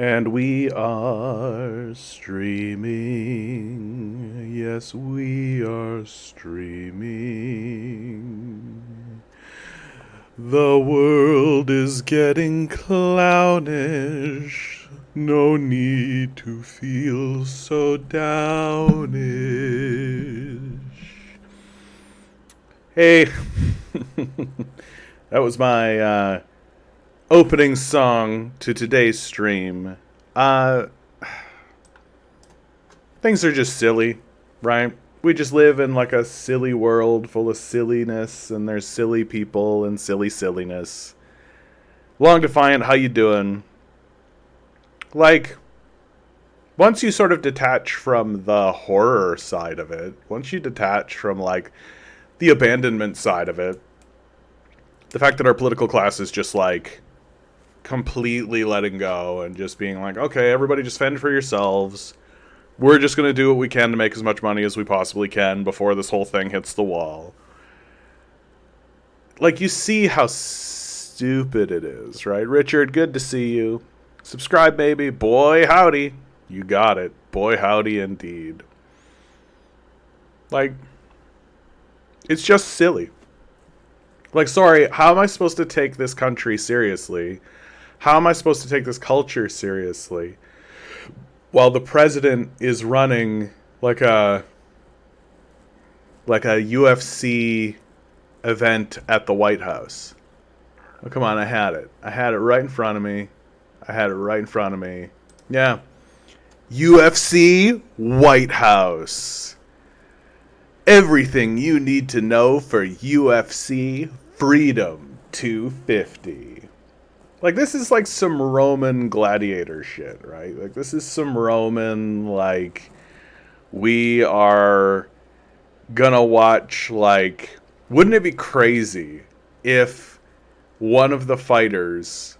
And we are streaming. Yes, we are streaming. The world is getting clownish. No need to feel so downish. Hey, that was my opening song to today's stream. Things are just silly, right? We just live in like a silly world full of silliness, and there's silly people and silly silliness. Long Defiant, how you doing? Like, once you sort of detach from the horror side of it, once you detach from like the abandonment side of it, the fact that our political class is just like completely letting go and just being like, okay, everybody just fend for yourselves. We're just going to do what we can to make as much money as we possibly can before this whole thing hits the wall. Like, you see how stupid it is, right? Richard, good to see you. Subscribe, baby. Boy, howdy. You got it. Boy, howdy indeed. Like, it's just silly. Like, sorry, how am I supposed to take this country seriously? How am I supposed to take this culture seriously while the president is running like a UFC event at the White House? Oh, come on, I had it. I had it right in front of me. Yeah. UFC White House. Everything you need to know for UFC Freedom 250. Like, this is like some Roman gladiator shit, right? Like, this is some Roman, like, we are gonna watch, like, wouldn't it be crazy if one of the fighters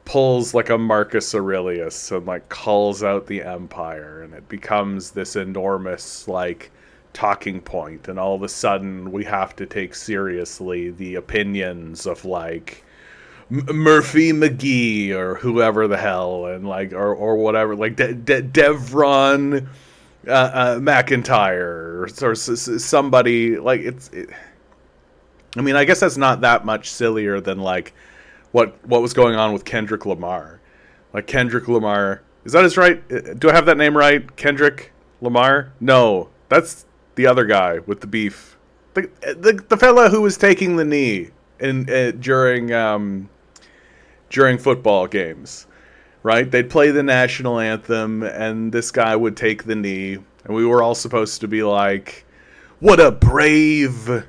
pulls, like, a Marcus Aurelius and, like, calls out the empire, and it becomes this enormous, like, talking point, and all of a sudden we have to take seriously the opinions of, like, Murphy McGee or whoever the hell, and like or whatever, like Devron McIntyre or somebody like I mean, I guess that's not that much sillier than like what was going on with Kendrick Lamar. Like, Kendrick Lamar, is that his right? Do I have that name right? Kendrick Lamar? No, that's the other guy with the beef. The fella who was taking the knee during football games, right? They'd play the national anthem, and this guy would take the knee, and we were all supposed to be like, what a brave,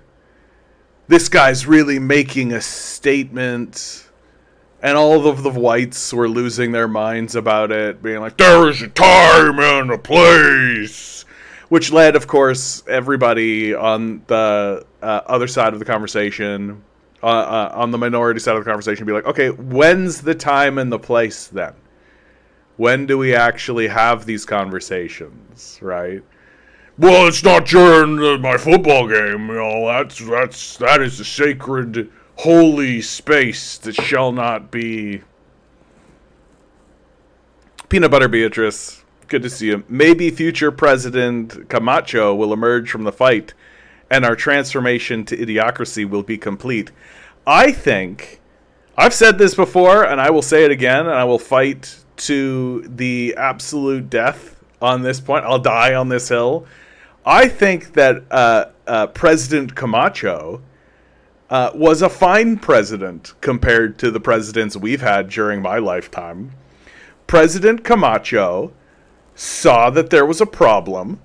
this guy's really making a statement. And all of the whites were losing their minds about it, being like, there is a time and a place. Which led, of course, everybody on the other side of the conversation, on the minority side of the conversation, be like, okay, when's the time and the place then? When do we actually have these conversations, right? Well, it's not during my football game, you know, that is a sacred, holy space that shall not be. Peanut Butter Beatrice, good to see you. Maybe future President Camacho will emerge from the fight, and our transformation to idiocracy will be complete. I think, I've said this before, and I will say it again, and I will fight to the absolute death on this point. I'll die on this hill. I think that President Camacho was a fine president compared to the presidents we've had during my lifetime. President Camacho saw that there was a problem,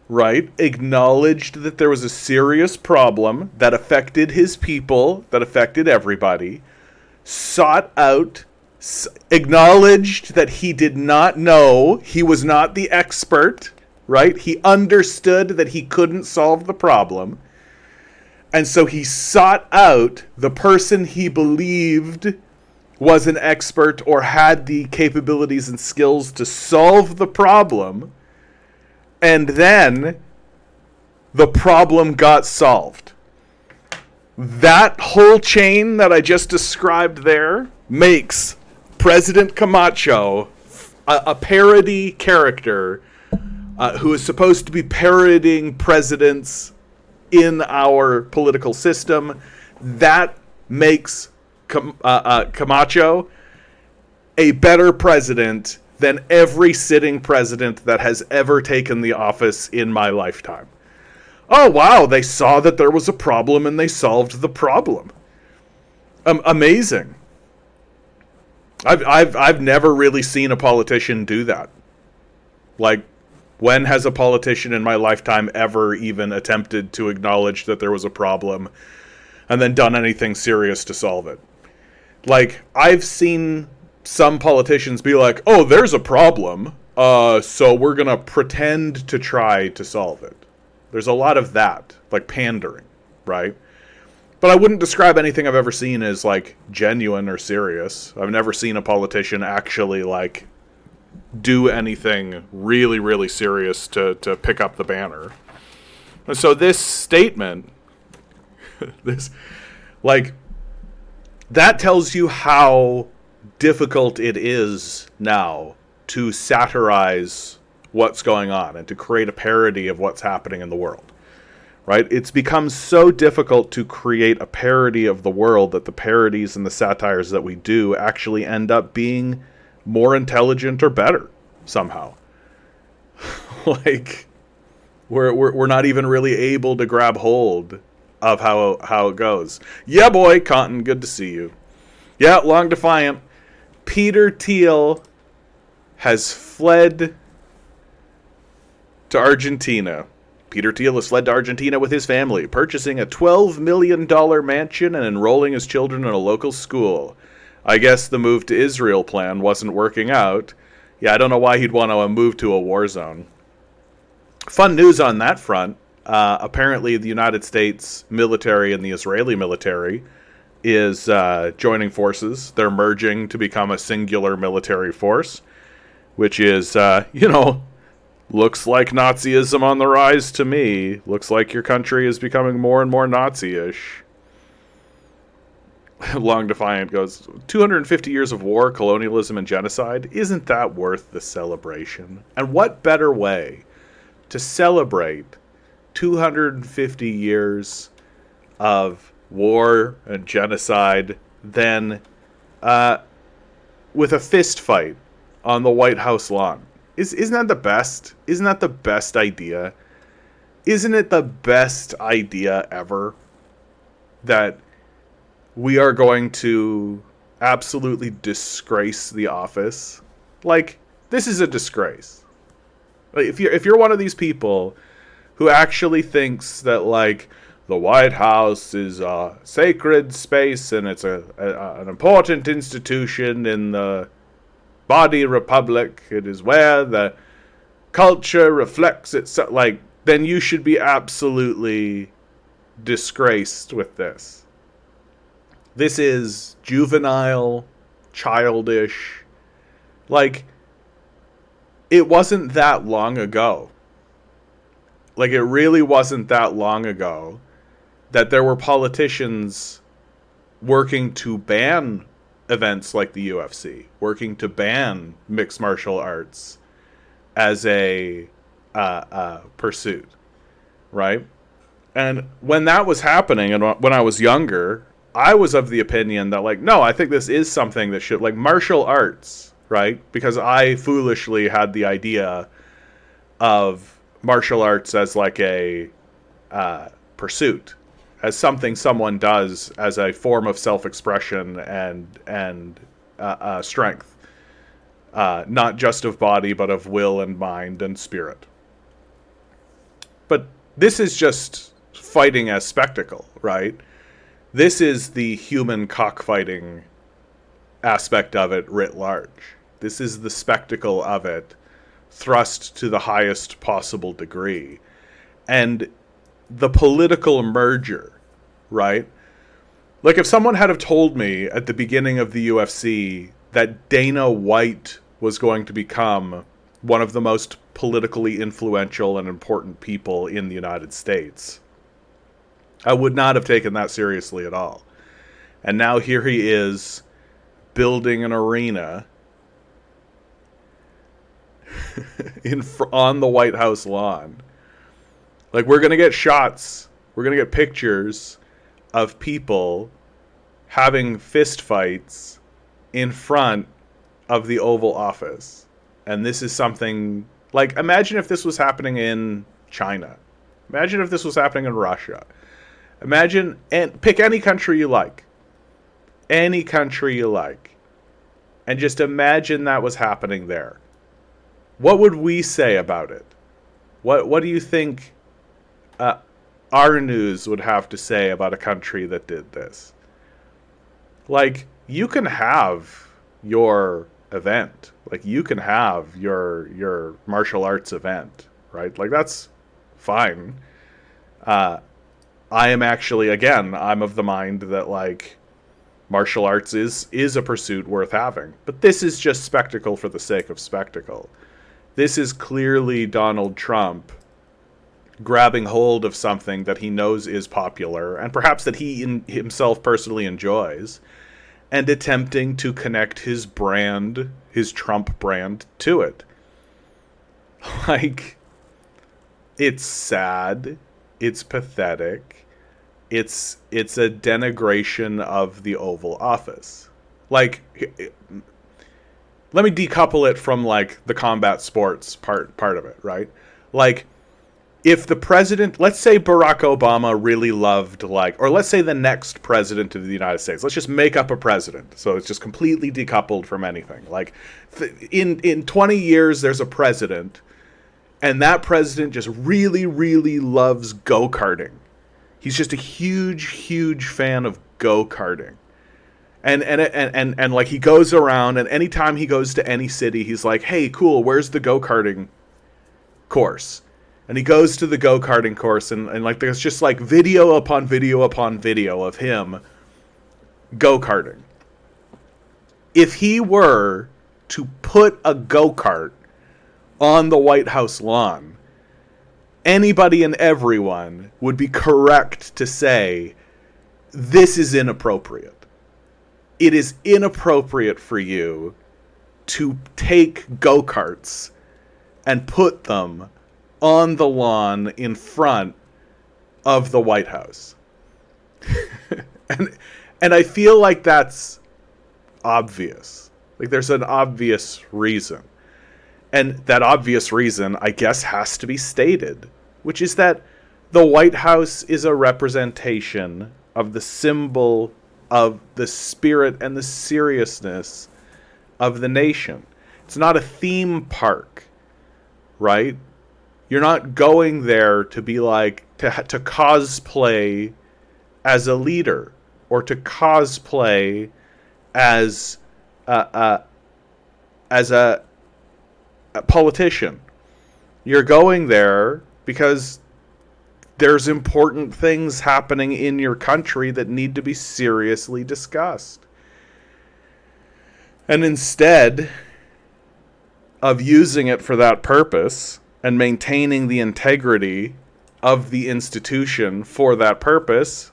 right? Acknowledged that there was a serious problem that affected his people, that affected everybody, sought out, acknowledged that he did not know, he was not the expert, right? He understood that he couldn't solve the problem, and so he sought out the person he believed was an expert or had the capabilities and skills to solve the problem, and then the problem got solved. That whole chain that I just described there makes President Camacho a parody character who is supposed to be parodying presidents in our political system, that makes Camacho a better president than every sitting president that has ever taken the office in my lifetime. Oh, wow, they saw that there was a problem and they solved the problem. Amazing. I've never really seen a politician do that. Like, when has a politician in my lifetime ever even attempted to acknowledge that there was a problem and then done anything serious to solve it? Like, I've seen some politicians be like, oh, there's a problem, so we're going to pretend to try to solve it. There's a lot of that, like pandering, right? But I wouldn't describe anything I've ever seen as, like, genuine or serious. I've never seen a politician actually, like, do anything really, really serious to pick up the banner. And so this statement, this, like, that tells you how difficult it is now to satirize what's going on and to create a parody of what's happening in the world. Right? It's become so difficult to create a parody of the world that the parodies and the satires that we do actually end up being more intelligent or better somehow. Like, we're not even really able to grab hold of how it goes. Yeah, boy, Cotton, good to see you. Yeah, Long Defiant. Peter Thiel has fled to Argentina. Peter Thiel has fled to Argentina with his family, purchasing a $12 million mansion and enrolling his children in a local school. I guess the move to Israel plan wasn't working out. Yeah, I don't know why he'd want to move to a war zone. Fun news on that front. Apparently the United States military and the Israeli military is joining forces. They're merging to become a singular military force, which is, looks like Nazism on the rise to me. Looks like your country is becoming more and more Nazi-ish. Long Defiant goes, 250 years of war, colonialism, and genocide? Isn't that worth the celebration? And what better way to celebrate 250 years of war and genocide than with a fist fight on the White House lawn? Isn't that the best? Isn't that the best idea? Isn't it the best idea ever that we are going to absolutely disgrace the office? Like, this is a disgrace. Like, if you're one of these people who actually thinks that, like, the White House is a sacred space and it's an important institution in the body republic, it is where the culture reflects itself, like, then you should be absolutely disgraced with this. This is juvenile, childish. Like, it wasn't that long ago. Like, it really wasn't that long ago that there were politicians working to ban events like the UFC, working to ban mixed martial arts as a pursuit, right? And when that was happening, and when I was younger, I was of the opinion that, like, no, I think this is something that should, like, martial arts, right? Because I foolishly had the idea of martial arts as, like, a pursuit, as something someone does as a form of self-expression and strength, not just of body, but of will and mind and spirit. But this is just fighting as spectacle, right? This is the human cockfighting aspect of it writ large. This is the spectacle of it thrust to the highest possible degree. And the political merger, right? Like, if someone had have told me at the beginning of the UFC that Dana White was going to become one of the most politically influential and important people in the United States, I would not have taken that seriously at all. And now here he is building an arena on the White House lawn. Like, we're going to get shots, we're going to get pictures of people having fist fights in front of the Oval Office. And this is something, like, imagine if this was happening in China. Imagine if this was happening in Russia. Imagine, and pick any country you like. Any country you like. And just imagine that was happening there. What would we say about it? What do you think our news would have to say about a country that did this? Like, you can have your event. Like, you can have your martial arts event, right? Like, that's fine. I am actually, again, I'm of the mind that, like, martial arts is a pursuit worth having. But this is just spectacle for the sake of spectacle. This is clearly Donald Trump grabbing hold of something that he knows is popular, and perhaps that he himself personally enjoys, and attempting to connect his brand, his Trump brand, to it. Like, it's sad, it's pathetic, it's a denigration of the Oval Office. Like, let me decouple it from, like, the combat sports part of it, right? Like, if the president, let's say Barack Obama really loved, like, or let's say the next president of the United States, let's just make up a president, so it's just completely decoupled from anything. Like, in 20 years, there's a president, and that president just really, really loves go-karting. He's just a huge fan of go-karting. And like, he goes around, and anytime he goes to any city, he's like, hey, cool, where's the go-karting course? And he goes to the go-karting course, and like, there's just, like, video upon video upon video of him go-karting. If he were to put a go-kart on the White House lawn, anybody and everyone would be correct to say, this is inappropriate. It is inappropriate for you to take go-karts and put them on the lawn in front of the White House. and I feel like that's obvious. Like, there's an obvious reason. And that obvious reason, I guess, has to be stated, which is that the White House is a representation of the symbol of the spirit and the seriousness of the nation. It's not a theme park, right? You're not going there to be like, to cosplay as a leader, or to cosplay as a politician. You're going there because there's important things happening in your country that need to be seriously discussed. And instead of using it for that purpose and maintaining the integrity of the institution for that purpose,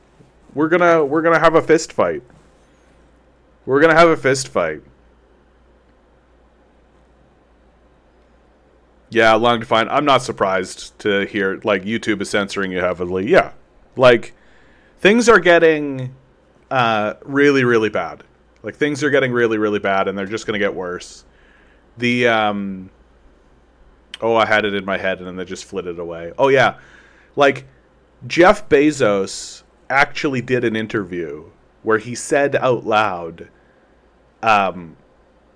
we're gonna have a fist fight. We're gonna have a fist fight. Yeah, long defined. I'm not surprised to hear, like, YouTube is censoring you heavily. Yeah, like, things are getting really, really bad. Like, things are getting really, really bad, and they're just gonna get worse. The I had it in my head, and then they just flitted away. Oh yeah, like, Jeff Bezos actually did an interview where he said out loud,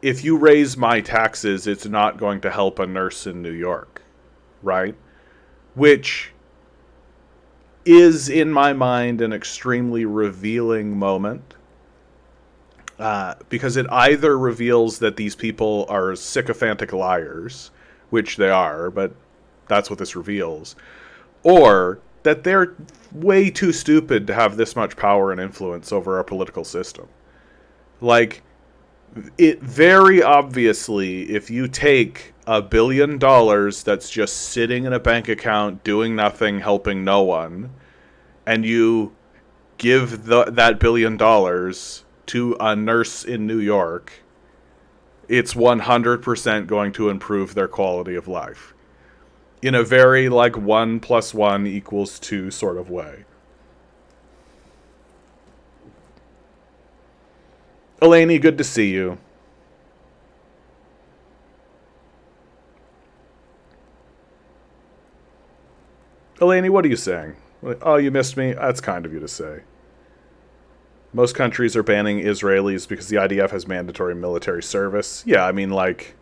if you raise my taxes, it's not going to help a nurse in New York, right? Which is, in my mind, an extremely revealing moment, because it either reveals that these people are sycophantic liars, which they are, but that's what this reveals, or that they're way too stupid to have this much power and influence over our political system. Like, it very obviously, if you take $1 billion that's just sitting in a bank account, doing nothing, helping no one, and you give that $1 billion to a nurse in New York, it's 100% going to improve their quality of life in a very like 1+1=2 sort of way. Elaney, good to see you. Elaney, what are you saying? Oh, you missed me? That's kind of you to say. Most countries are banning Israelis because the IDF has mandatory military service. Yeah, I mean, like,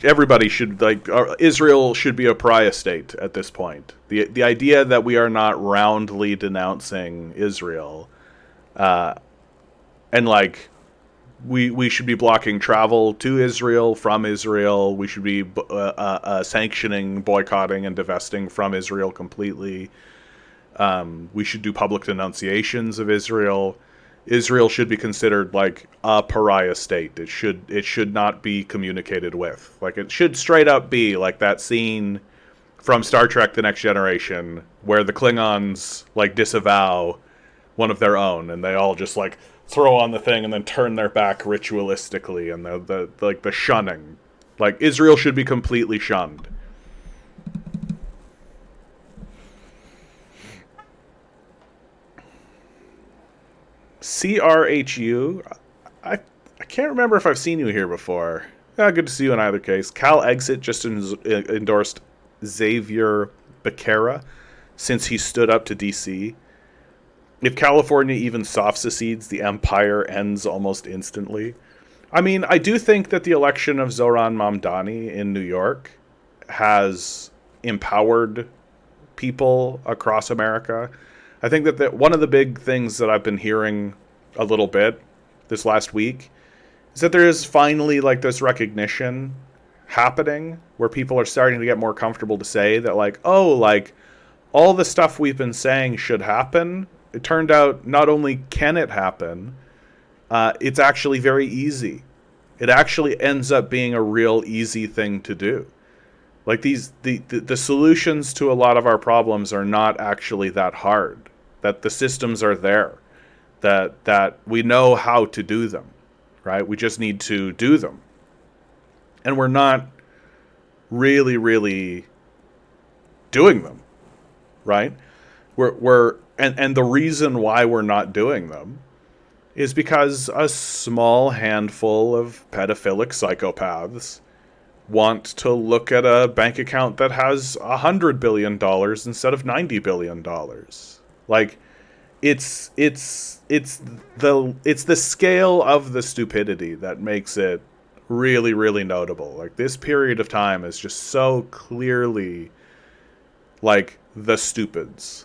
everybody should, like, Israel should be a pariah state at this point. The idea that we are not roundly denouncing Israel, and like, we should be blocking travel to Israel, from Israel. We should be sanctioning, boycotting, and divesting from Israel completely. We should do public denunciations of Israel. Israel should be considered like a pariah state. It should not be communicated with. Like, it should straight up be like that scene from Star Trek: The Next Generation where the Klingons like disavow one of their own, and they all just like throw on the thing and then turn their back ritualistically, and the shunning. Like, Israel should be completely shunned. CRHU, I can't remember if I've seen you here before. Good to see you in either case. Cal Exit just endorsed Xavier Becerra since he stood up to DC. If California even soft secedes, the empire ends almost instantly. I mean, I do think that the election of Zohran Mamdani in New York has empowered people across America. I think that one of the big things that I've been hearing a little bit this last week is that there is finally like this recognition happening where people are starting to get more comfortable to say that, like, oh, like, all the stuff we've been saying should happen. It turned out not only can it happen, it's actually very easy. It actually ends up being a real easy thing to do. Like, the solutions to a lot of our problems are not actually that hard. That the systems are there. That we know how to do them, right? We just need to do them. And we're not really doing them, right? And the reason why we're not doing them is because a small handful of pedophilic psychopaths want to look at a bank account that has $100 billion instead of $90 billion. Like, it's the scale of the stupidity that makes it really notable. Like, this period of time is just so clearly like the stupids.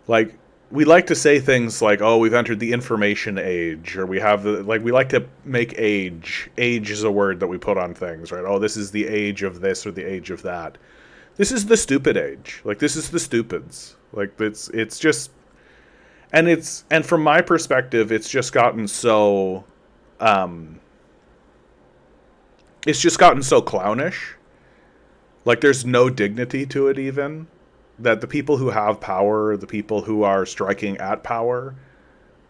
Like, we like to say things like, oh, we've entered the information age, or we have we like to make age is a word that we put on things, right? Oh, this is the age of this or the age of that. This is the stupid age. Like, this is the stupids. Like, it's just, and from my perspective, it's just gotten so clownish. Like, there's no dignity to it even. That the people who have power, the people who are striking at power,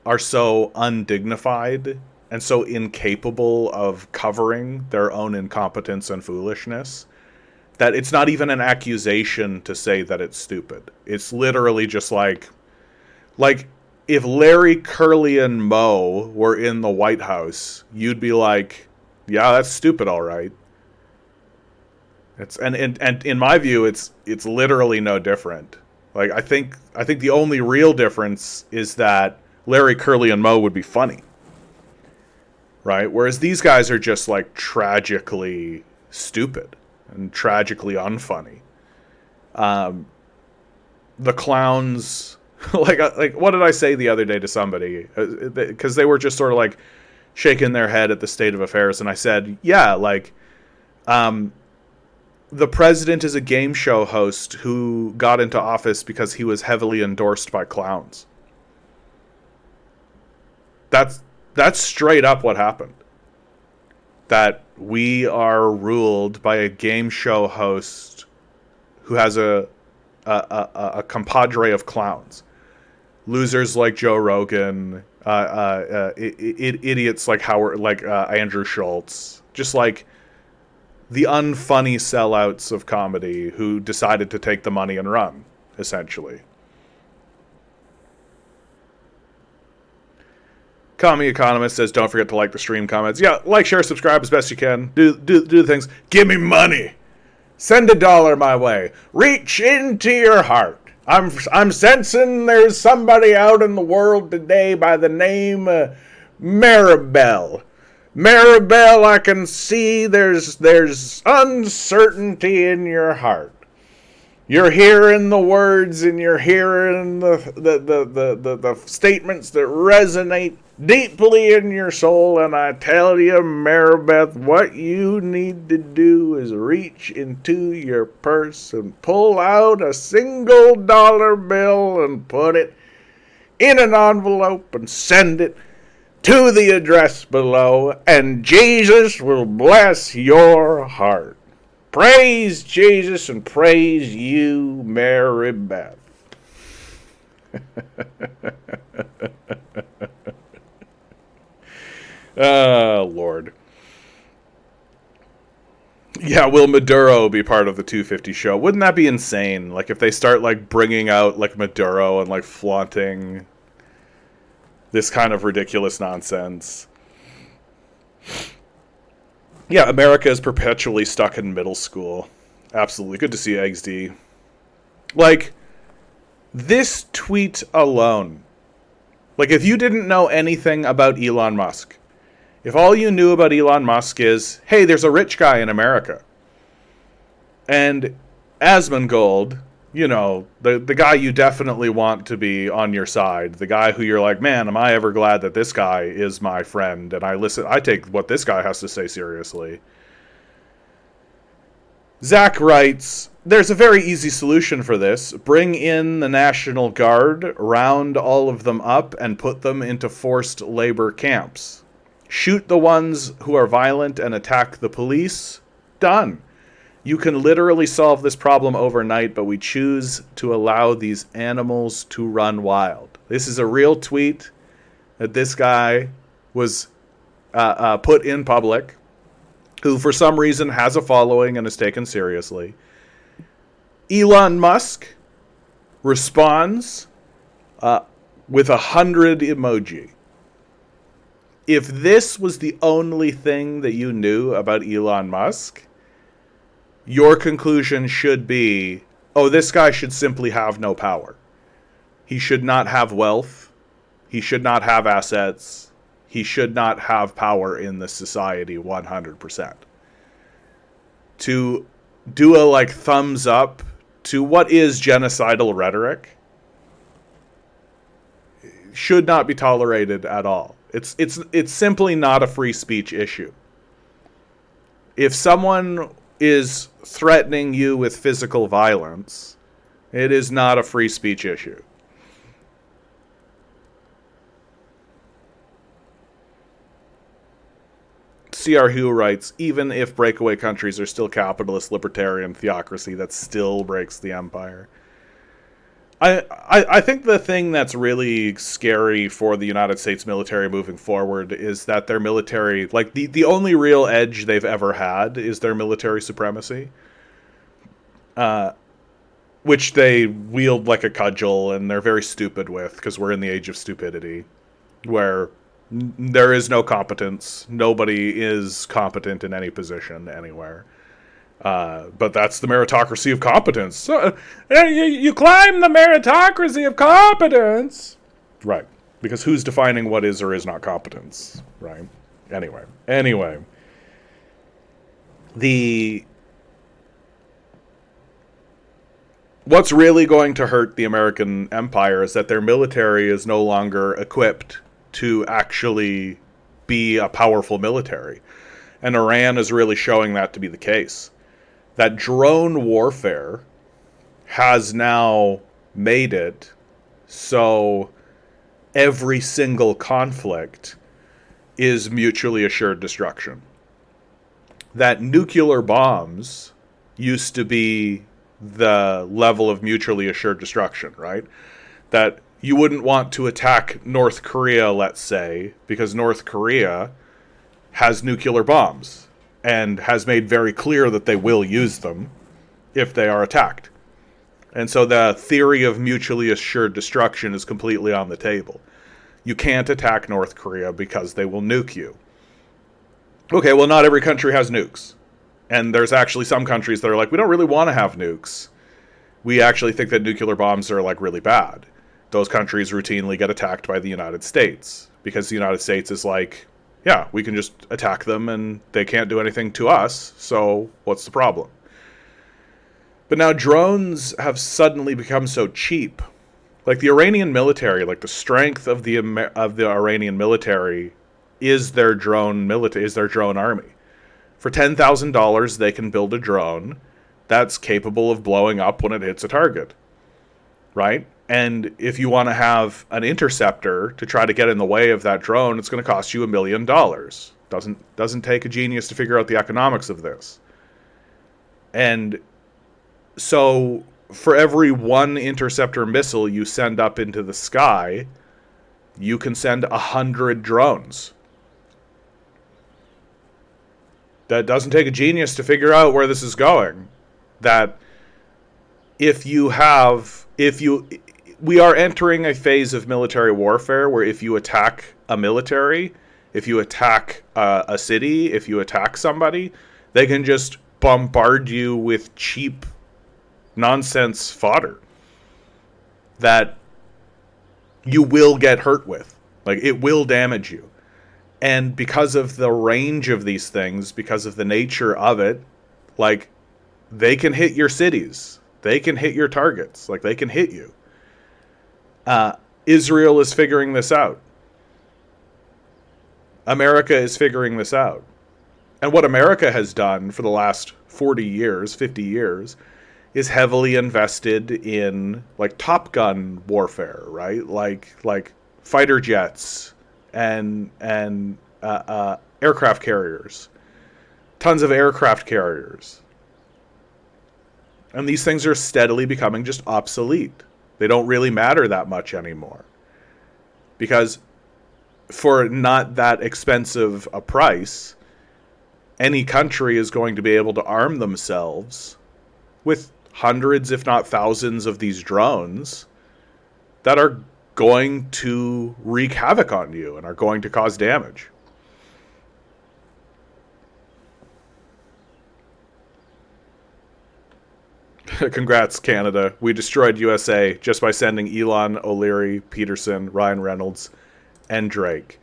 are so undignified and so incapable of covering their own incompetence and foolishness that it's not even an accusation to say that it's stupid. It's literally just like if Larry, Curly, and Moe were in the White House, you'd be like, yeah, that's stupid, all right. It's and in my view, it's literally no different. Like, I think the only real difference is that Larry, Curly, and Moe would be funny, right? Whereas these guys are just like tragically stupid and tragically unfunny. The clowns, like what did I say the other day to somebody? Because they were just sort of like shaking their head at the state of affairs, and I said, yeah, like, the president is a game show host who got into office because he was heavily endorsed by clowns. That's straight up what happened. That we are ruled by a game show host who has a compadre of clowns. Losers like Joe Rogan, idiots like Howard, like Andrew Schultz, just like the unfunny sellouts of comedy who decided to take the money and run, essentially. Commie Economist says, don't forget to like the stream comments. Yeah, like, share, subscribe as best you can. Do the things. Give me money. Send $1 my way. Reach into your heart. I'm sensing there's somebody out in the world today by the name Maribel. Maribel, I can see there's uncertainty in your heart. You're hearing the words and you're hearing the statements that resonate deeply in your soul. And I tell you, Maribeth, what you need to do is reach into your purse and pull out a single dollar bill and put it in an envelope and send it to the address below. And Jesus will bless your heart. Praise Jesus and praise you, Mary Beth. Oh, Lord. Yeah, will Maduro be part of the 250 show? Wouldn't that be insane? Like, if they start, like, bringing out, like, Maduro and, like, flaunting this kind of ridiculous nonsense. Yeah, America is perpetually stuck in middle school. Absolutely. Good to see Eggs D. Like, this tweet alone. Like, if you didn't know anything about Elon Musk, if all you knew about Elon Musk is, hey, there's a rich guy in America. And Asmongold, you know, the guy you definitely want to be on your side, the guy who you're like, man, am I ever glad that this guy is my friend, and I take what this guy has to say seriously. Zach writes, there's a very easy solution for this. Bring in the National Guard, round all of them up, and put them into forced labor camps. Shoot the ones who are violent and attack the police. Done. You can literally solve this problem overnight, but we choose to allow these animals to run wild. This is a real tweet that this guy was put in public, who for some reason has a following and is taken seriously. Elon Musk responds with 100 emoji. If this was the only thing that you knew about Elon Musk, your conclusion should be, oh, this guy should simply have no power. He should not have wealth. He should not have assets. He should not have power in this society 100%. To do a, like, thumbs up to what is genocidal rhetoric should not be tolerated at all. It's simply not a free speech issue. If someone is threatening you with physical violence, it is not a free speech issue. C.R. Hugh writes, even if breakaway countries are still capitalist, libertarian, theocracy, that still breaks the empire. I think the thing that's really scary for the United States military moving forward is that their military, like, the only real edge they've ever had is their military supremacy, which they wield like a cudgel, and they're very stupid with, because we're in the age of stupidity, where there is no competence. Nobody is competent in any position anywhere. But that's the meritocracy of competence. So, you climb the meritocracy of competence. Right. Because who's defining what is or is not competence? Right. Anyway. What's really going to hurt the American empire is that their military is no longer equipped to actually be a powerful military. And Iran is really showing that to be the case. That drone warfare has now made it so every single conflict is mutually assured destruction. That nuclear bombs used to be the level of mutually assured destruction, right? That you wouldn't want to attack North Korea, let's say, because North Korea has nuclear bombs and has made very clear that they will use them if they are attacked. And so the theory of mutually assured destruction is completely on the table. You can't attack North Korea because they will nuke you. Okay, well, not every country has nukes. And there's actually some countries that are like, we don't really want to have nukes. We actually think that nuclear bombs are like really bad. Those countries routinely get attacked by the United States because the United States is like, yeah, we can just attack them and they can't do anything to us, so what's the problem? But now drones have suddenly become so cheap. Like the Iranian military, like the strength of the Iranian military is their drone army. For $10,000, they can build a drone that's capable of blowing up when it hits a target, right? And if you want to have an interceptor to try to get in the way of that drone, it's going to cost you $1 million. Doesn't take a genius to figure out the economics of this. And so for every one interceptor missile you send up into the sky, you can send 100 drones. That doesn't take a genius to figure out where this is going. That we are entering a phase of military warfare where if you attack a military, if you attack a city, if you attack somebody, they can just bombard you with cheap nonsense fodder that you will get hurt with. Like, it will damage you. And because of the range of these things, because of the nature of it, like, they can hit your cities. They can hit your targets. Like, they can hit you. Israel is figuring this out. America is figuring this out. And what America has done for the last 40 years, 50 years, is heavily invested in, like, Top Gun warfare, right? Like fighter jets and aircraft carriers. Tons of aircraft carriers. And these things are steadily becoming just obsolete. They don't really matter that much anymore. Because for not that expensive a price, any country is going to be able to arm themselves with hundreds, if not thousands, of these drones that are going to wreak havoc on you and are going to cause damage. Congrats, Canada. We destroyed USA just by sending Elon, O'Leary, Peterson, Ryan Reynolds, and Drake.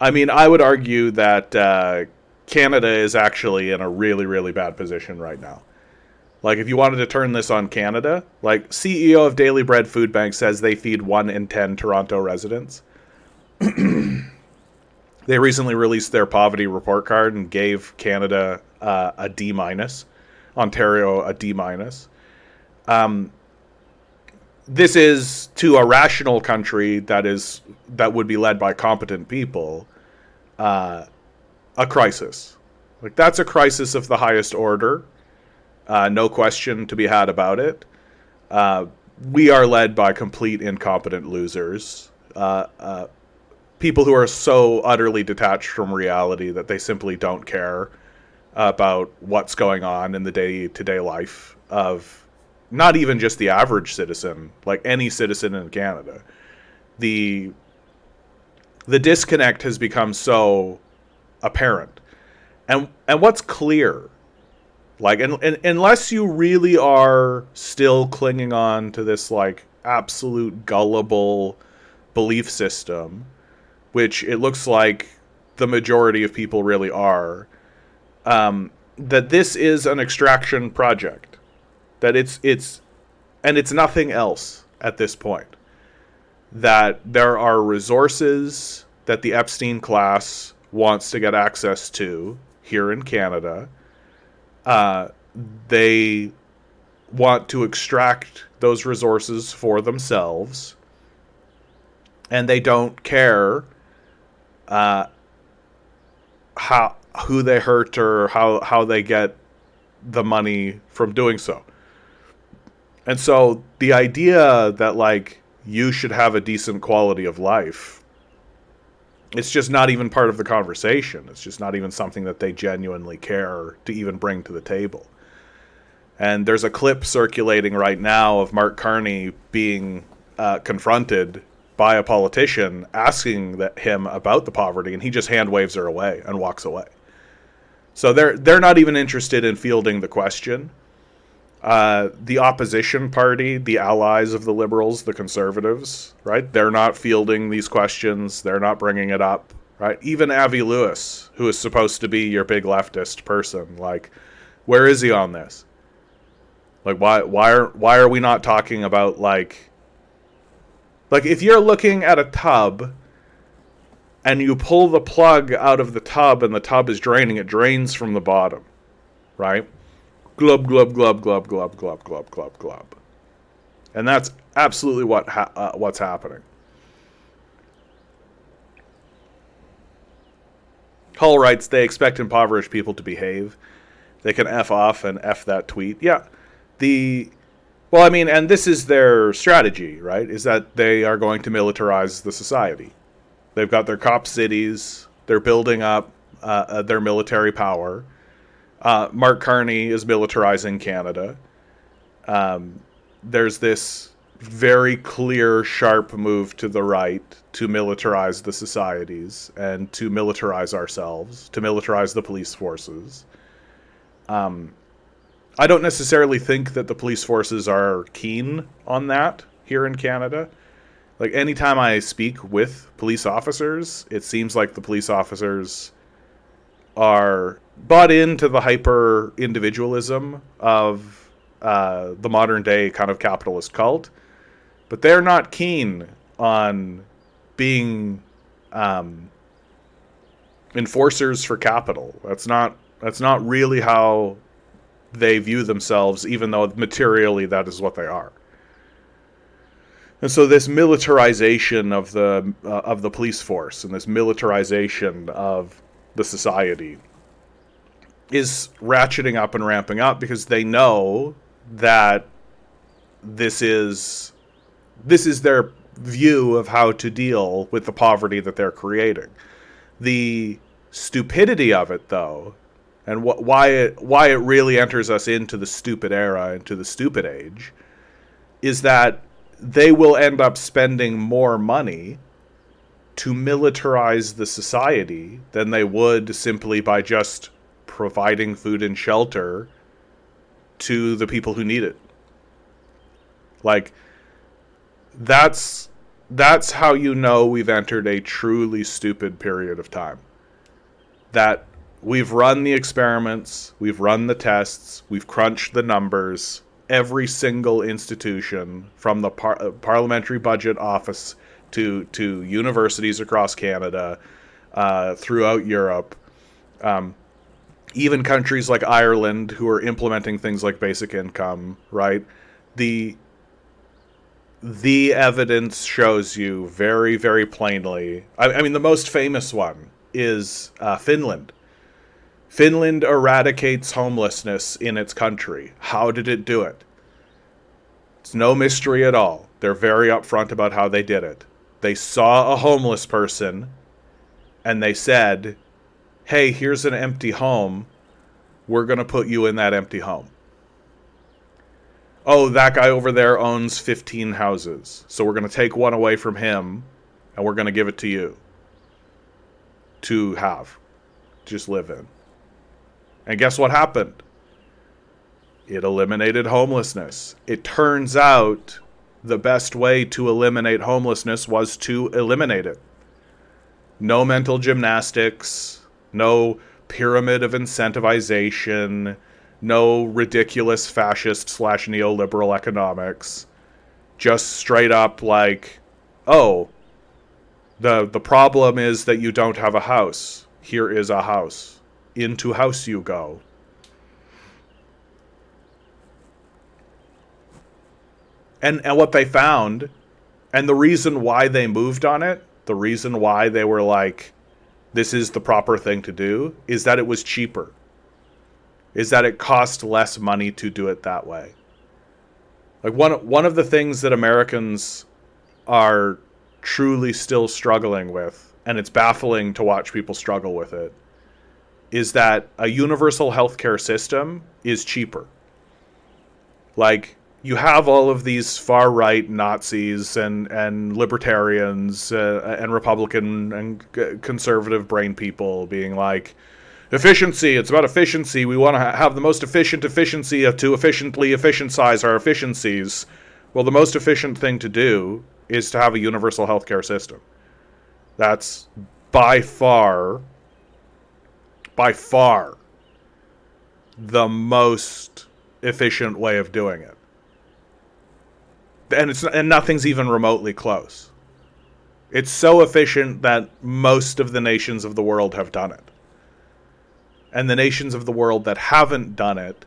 I mean, I would argue that Canada is actually in a really, really bad position right now. Like, if you wanted to turn this on Canada, like, CEO of Daily Bread Food Bank says they feed 1 in 10 Toronto residents. They recently released their poverty report card and gave Canada a D-, Ontario a D-. This is, to a rational country that would be led by competent people, a crisis. Like, that's a crisis of the highest order. No question to be had about it. We are led by complete incompetent losers. People who are so utterly detached from reality that they simply don't care about what's going on in the day-to-day life of not even just the average citizen, like any citizen in Canada. The disconnect has become so apparent. And what's clear, like, and unless you really are still clinging on to this, like, absolute gullible belief system, which it looks like the majority of people really are, that this is an extraction project. That it's nothing else at this point. That there are resources that the Epstein class wants to get access to here in Canada. They want to extract those resources for themselves, and they don't care who they hurt or how they get the money from doing so. And so the idea that, like, you should have a decent quality of life. It's just not even part of the conversation. It's just not even something that they genuinely care to even bring to the table. And there's a clip circulating right now of Mark Carney being confronted by a politician asking him about the poverty, and he just hand waves her away and walks away. So they're not even interested in fielding the question. The opposition party, the allies of the liberals, the conservatives, right? They're not fielding these questions. They're not bringing it up, right? Even Avi Lewis, who is supposed to be your big leftist person, like, where is he on this? Like, why are we not talking about, like if you're looking at a tub and you pull the plug out of the tub and the tub is draining, it drains from the bottom, right? Glub, glub, glub, glub, glub, glub, glub, glub, glub. And that's absolutely what's happening. Hull writes, they expect impoverished people to behave. They can F off and F that tweet. Yeah. And this is their strategy, right? Is that they are going to militarize the society. They've got their cop cities. They're building up their military power. Mark Carney is militarizing Canada. There's this very clear, sharp move to the right to militarize the societies and to militarize ourselves, to militarize the police forces. I don't necessarily think that the police forces are keen on that here in Canada. Like, anytime I speak with police officers, it seems like the police officers are bought into the hyper individualism of the modern day kind of capitalist cult, but they're not keen on being enforcers for capital. That's not really how they view themselves, even though materially that is what they are. And so this militarization of the police force and this militarization of the society is ratcheting up and ramping up because they know that this is their view of how to deal with the poverty that they're creating. The stupidity of it, though, and why it really enters us into the stupid era, into the stupid age, is that they will end up spending more money to militarize the society than they would simply by just providing food and shelter to the people who need it. Like, that's how you know we've entered a truly stupid period of time. That we've run the experiments, we've run the tests, we've crunched the numbers. Every single institution, from the Parliamentary Budget Office to universities across Canada, throughout Europe, even countries like Ireland who are implementing things like basic income, right? The evidence shows you very, very plainly. I mean, the most famous one is Finland. Finland eradicates homelessness in its country. How did it do it? It's no mystery at all. They're very upfront about how they did it. They saw a homeless person and they said, hey, here's an empty home. We're going to put you in that empty home. Oh, that guy over there owns 15 houses. So we're going to take one away from him and we're going to give it to you to have. Just live in. And guess what happened? It eliminated homelessness. It turns out the best way to eliminate homelessness was to eliminate it. No mental gymnastics, no pyramid of incentivization, no ridiculous fascist / neoliberal economics. Just straight up like, oh, the problem is that you don't have a house. Here is a house. Into house you go. And what they found, and the reason why they moved on it, the reason why they were like, this is the proper thing to do, is that it was cheaper. Is that it cost less money to do it that way. Like one of the things that Americans are truly still struggling with, and it's baffling to watch people struggle with it, is that a universal healthcare system is cheaper. Like, you have all of these far right Nazis and libertarians and Republican and conservative brain people being like, efficiency, it's about efficiency. We want to have the most efficient efficiency to efficiently efficientize our efficiencies. Well, the most efficient thing to do is to have a universal healthcare system. That's by far the most efficient way of doing it. And nothing's even remotely close. It's so efficient that most of the nations of the world have done it. And the nations of the world that haven't done it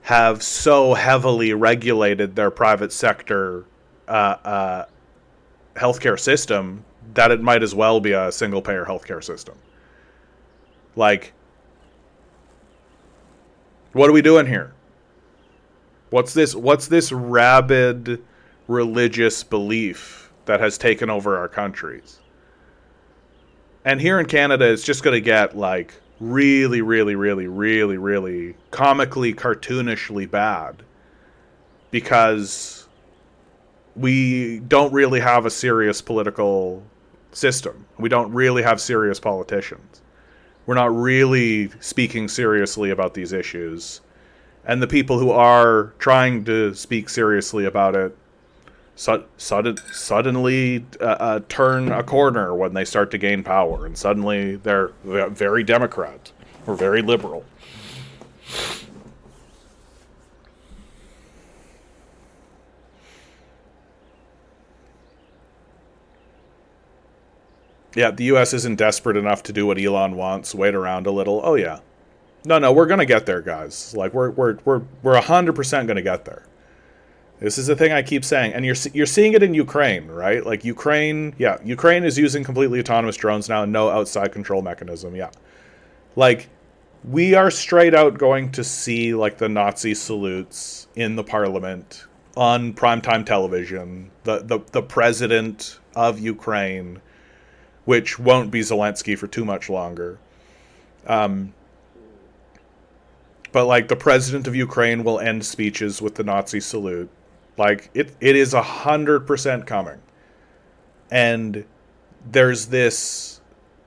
have so heavily regulated their private sector healthcare system that it might as well be a single-payer healthcare system. Like, what are we doing here? What's this rabid religious belief that has taken over our countries? And here in Canada, it's just going to get, like, really, really, really, really, really comically, cartoonishly bad, because we don't really have a serious political system. We don't really have serious politicians. We're not really speaking seriously about these issues. And the people who are trying to speak seriously about it suddenly turn a corner when they start to gain power. And suddenly they're very Democrat or very liberal. Yeah, the U.S. isn't desperate enough to do what Elon wants. Wait around a little. Oh yeah, no, we're gonna get there, guys. Like we're 100% gonna get there. This is the thing I keep saying, and you're seeing it in Ukraine, right? Like Ukraine is using completely autonomous drones now and no outside control mechanism. Yeah, like we are straight out going to see like the Nazi salutes in the parliament on primetime television. The president of Ukraine, which won't be Zelensky for too much longer. But like the president of Ukraine will end speeches with the Nazi salute. Like it is 100% coming. And there's this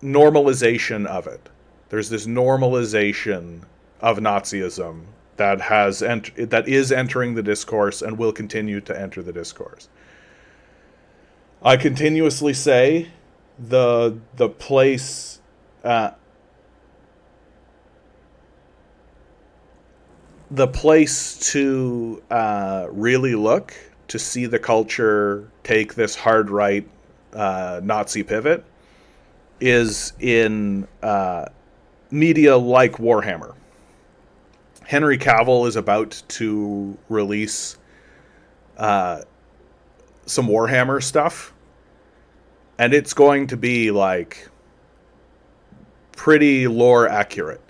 normalization of it. There's this normalization of Nazism that is entering the discourse and will continue to enter the discourse. I continuously say the place to really look to see the culture take this hard right Nazi pivot is in media like Warhammer. Henry Cavill is about to release some Warhammer stuff, and it's going to be like pretty lore accurate.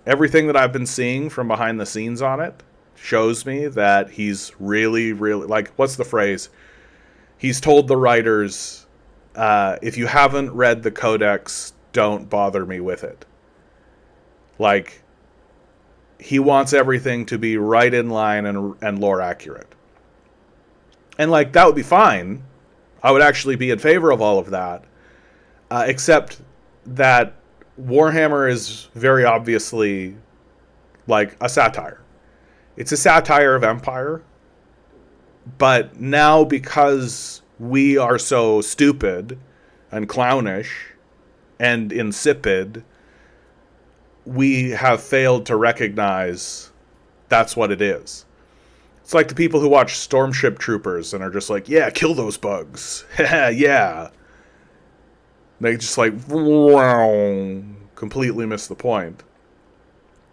Everything that I've been seeing from behind the scenes on it shows me that he's really, really, like, what's the phrase? He's told the writers, if you haven't read the Codex, don't bother me with it. Like, he wants everything to be right in line and lore accurate. And, like, that would be fine. I would actually be in favor of all of that. Except that Warhammer is very obviously like a satire. It's a satire of Empire. But now, because we are so stupid and clownish and insipid, we have failed to recognize that's what it is. It's like the people who watch Stormship Troopers and are just like, yeah, kill those bugs. Yeah. They just like, completely miss the point.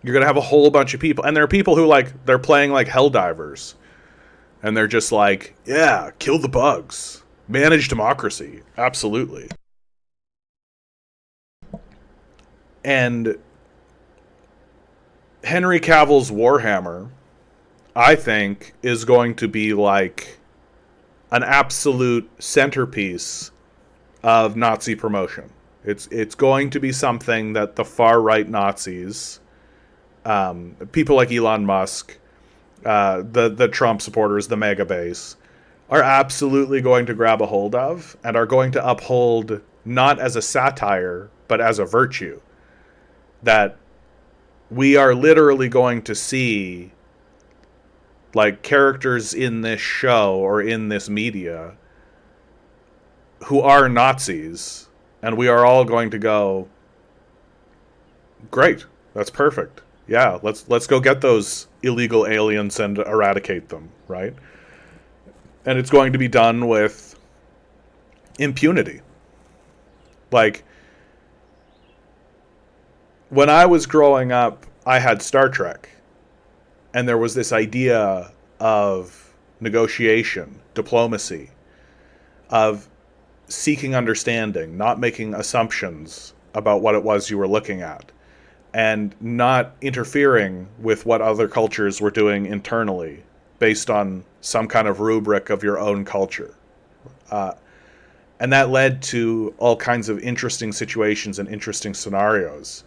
You're going to have a whole bunch of people. And there are people who like, they're playing like Helldivers. And they're just like, yeah, kill the bugs. Manage democracy. Absolutely. And Henry Cavill's Warhammer, I think, is going to be like an absolute centerpiece of Nazi promotion. It's going to be something that the far right Nazis, people like Elon Musk, the Trump supporters, the mega base, are absolutely going to grab a hold of and are going to uphold not as a satire, but as a virtue. That we are literally going to see like characters in this show or in this media who are Nazis, and we are all going to go, great, that's perfect. Yeah, let's go get those illegal aliens and eradicate them, right? And it's going to be done with impunity. Like, when I was growing up, I had Star Trek, and there was this idea of negotiation, diplomacy, of seeking understanding, not making assumptions about what it was you were looking at, and not interfering with what other cultures were doing internally based on some kind of rubric of your own culture. And that led to all kinds of interesting situations and interesting scenarios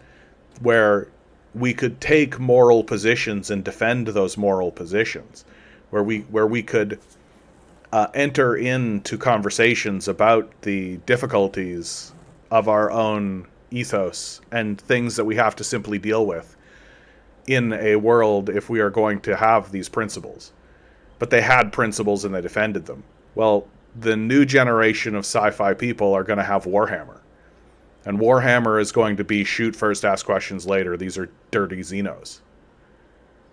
where we could take moral positions and defend those moral positions, where we could enter into conversations about the difficulties of our own ethos and things that we have to simply deal with in a world if we are going to have these principles. But they had principles and they defended them. Well, the new generation of sci-fi people are going to have Warhammer. And Warhammer is going to be shoot first, ask questions later. These are dirty Xenos.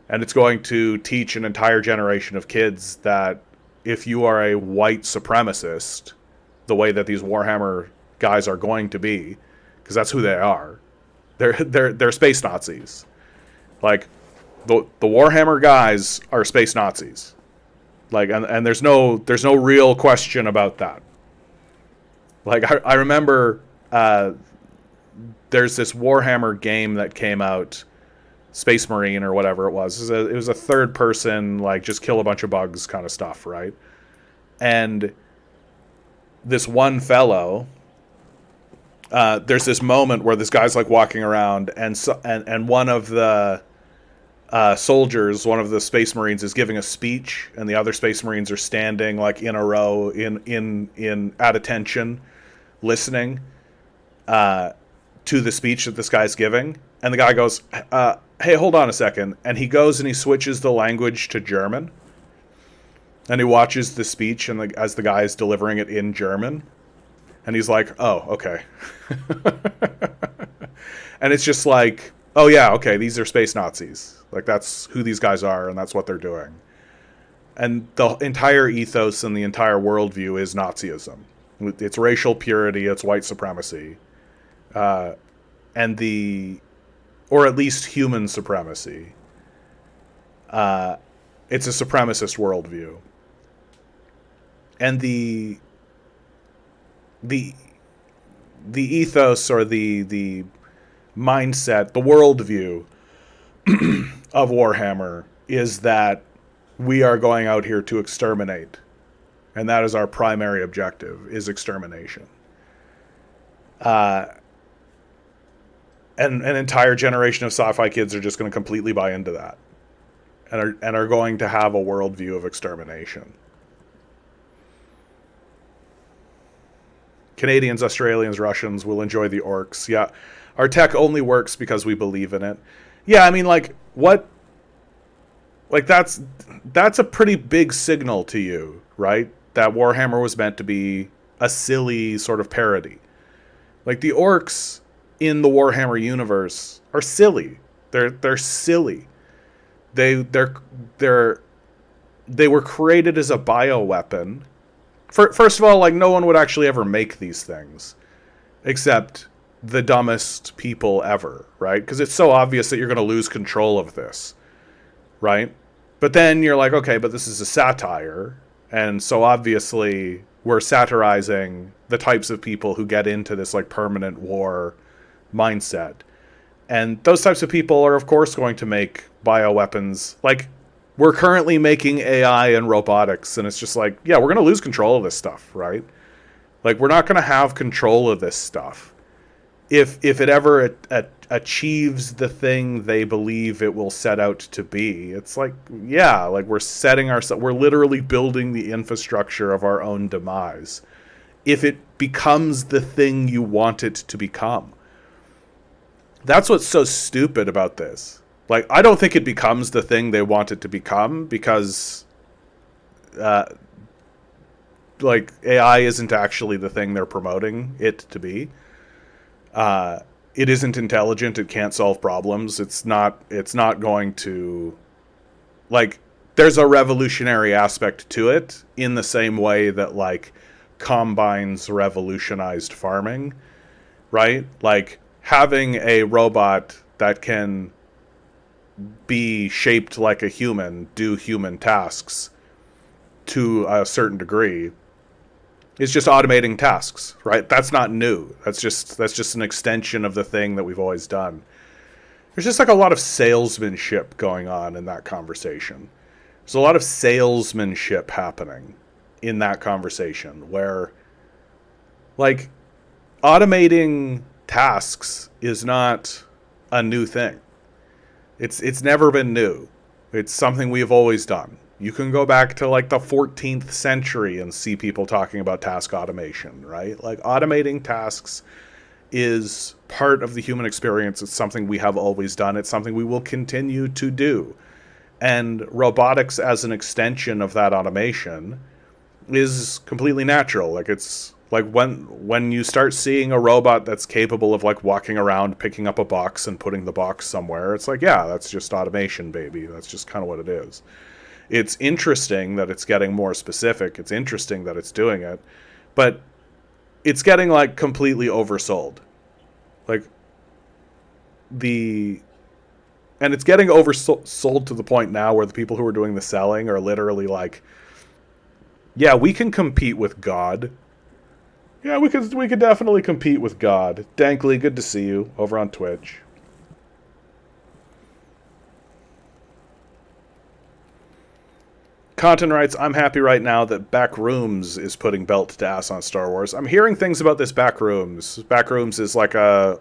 And it's going to teach an entire generation of kids that if you are a white supremacist, the way that these Warhammer guys are going to be, because that's who they are, they're space Nazis. Like, the Warhammer guys are space Nazis. Like, and there's no real question about that. Like, I remember there's this Warhammer game that came out, Space Marine or whatever it was. It was a third person, like, just kill a bunch of bugs kind of stuff, right? And this one fellow, there's this moment where this guy's like walking around, and one of the soldiers, one of the Space Marines, is giving a speech, and the other Space Marines are standing like in a row, in at attention, listening to the speech that this guy's giving. And the guy goes, "Hey, hold on a second," and he goes and he switches the language to German, and he watches the speech and as the guy is delivering it in German, and he's like, "Oh, okay." And it's just like, oh yeah, okay, these are space Nazis. Like, that's who these guys are, and that's what they're doing. And the entire ethos and the entire worldview is Nazism. It's racial purity, it's white supremacy, or at least human supremacy. It's a supremacist worldview. And the ethos, or the mindset, the worldview of Warhammer is that we are going out here to exterminate. And that is our primary objective, is extermination. And an entire generation of sci-fi kids are just going to completely buy into that. And are going to have a worldview of extermination. Canadians, Australians, Russians will enjoy the orcs. Yeah, our tech only works because we believe in it. Yeah, I mean, like, what? Like, that's a pretty big signal to you, right? That Warhammer was meant to be a silly sort of parody. Like, the orcs in the Warhammer universe are silly. They're silly. They were created as a bioweapon. First of all, like, no one would actually ever make these things, except the dumbest people ever, right? Because it's so obvious that you're going to lose control of this, right? But then you're like, okay, but this is a satire, and so obviously we're satirizing the types of people who get into this, like, permanent war mindset. And those types of people are, of course, going to make bioweapons. Like, We're currently making AI and robotics, and it's just like, yeah, we're going to lose control of this stuff, right? Like, we're not going to have control of this stuff. If it ever achieves the thing they believe it will set out to be, it's like, yeah, like we're literally building the infrastructure of our own demise. If it becomes the thing you want it to become. That's what's so stupid about this. Like, I don't think it becomes the thing they want it to become because, like, AI isn't actually the thing they're promoting it to be. It isn't intelligent. It can't solve problems. It's not going to, like, there's a revolutionary aspect to it in the same way that, like, combines revolutionized farming, right? Like, having a robot that can be shaped like a human, do human tasks to a certain degree, is just automating tasks, right? That's not new. That's just an extension of the thing that we've always done. There's just like a lot of salesmanship going on in that conversation. There's a lot of salesmanship happening in that conversation where, like, automating tasks is not a new thing. It's never been new. It's something we've always done. You can go back to like the 14th century and see people talking about task automation, right? Like, automating tasks is part of the human experience. It's something we have always done. It's something we will continue to do. And robotics as an extension of that automation is completely natural. Like, it's like when you start seeing a robot that's capable of like walking around, picking up a box and putting the box somewhere, it's like, yeah, that's just automation, baby. That's just kind of what it is. It's interesting that it's getting more specific. It's interesting that it's doing it, but it's getting like completely oversold. Like, and it's getting oversold to the point now where the people who are doing the selling are literally like, yeah, we can compete with God. Yeah, we could definitely compete with God. Dankly, good to see you over on Twitch. Content writes, I'm happy right now that Backrooms is putting belt to ass on Star Wars. I'm hearing things about this Backrooms. Backrooms is like a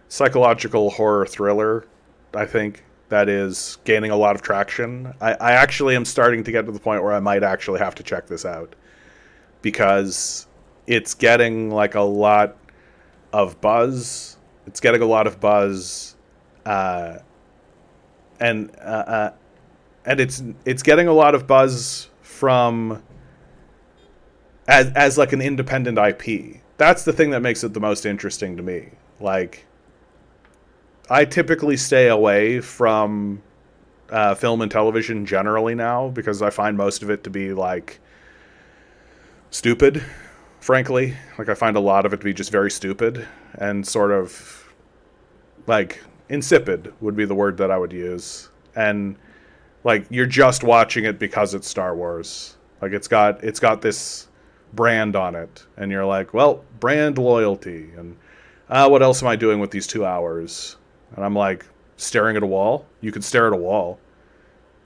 psychological horror thriller, I think, that is gaining a lot of traction. I actually am starting to get to the point where I might actually have to check this out. Because it's getting like a lot of buzz. It's getting a lot of buzz. And it's getting a lot of buzz from as like an independent IP. That's the thing that makes it the most interesting to me. Like, I typically stay away from film and television generally now because I find most of it to be like stupid, frankly. Like, I find a lot of it to be just very stupid and sort of like insipid would be the word that I would use. And like, you're just watching it because it's Star Wars. Like, it's got this brand on it, and you're like, well, brand loyalty, and what else am I doing with these 2 hours? And I'm like, staring at a wall. You could stare at a wall.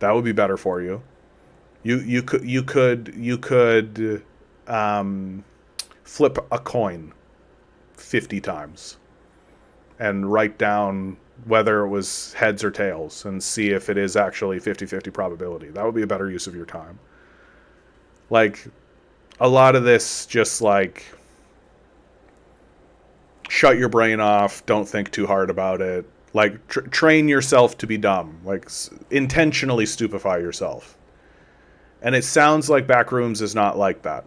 That would be better for you. You could flip a coin 50 times and write down whether it was heads or tails and see if it is actually 50-50 probability. That would be a better use of your time. Like, a lot of this just like, shut your brain off, don't think too hard about it. Like, train yourself to be dumb. Like, intentionally stupefy yourself. And it sounds like Backrooms is not like that.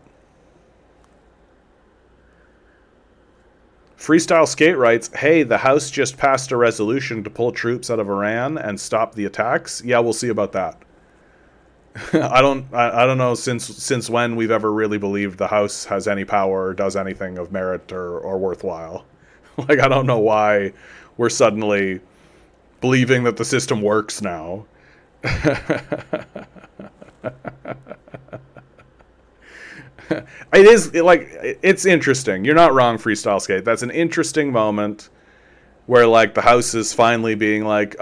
Freestyle Skate writes, hey, the House just passed a resolution to pull troops out of Iran and stop the attacks. Yeah, we'll see about that. I don't know since when we've ever really believed the House has any power or does anything of merit or worthwhile. Like, I don't know why we're suddenly believing that the system works now. It's interesting. You're not wrong, Freestyle Skate. That's an interesting moment. where like the House is finally being like,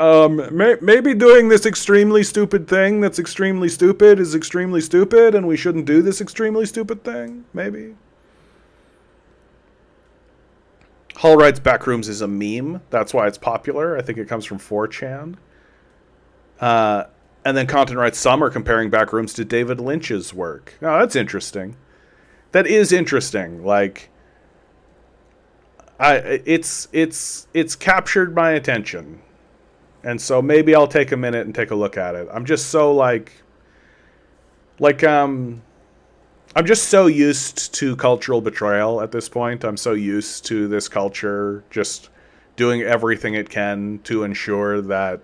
maybe doing this extremely stupid thing that's extremely stupid is extremely stupid, and we shouldn't do this extremely stupid thing. Maybe. Hall writes Backrooms is a meme. That's why it's popular. I think it comes from 4chan. And then Content writes, some are comparing Backrooms to David Lynch's work. Oh, that's interesting. That is interesting. Like, it's captured my attention, and so maybe I'll take a minute and take a look at it. I'm just so I'm just so used to cultural betrayal at this point. I'm so used to this culture just doing everything it can to ensure that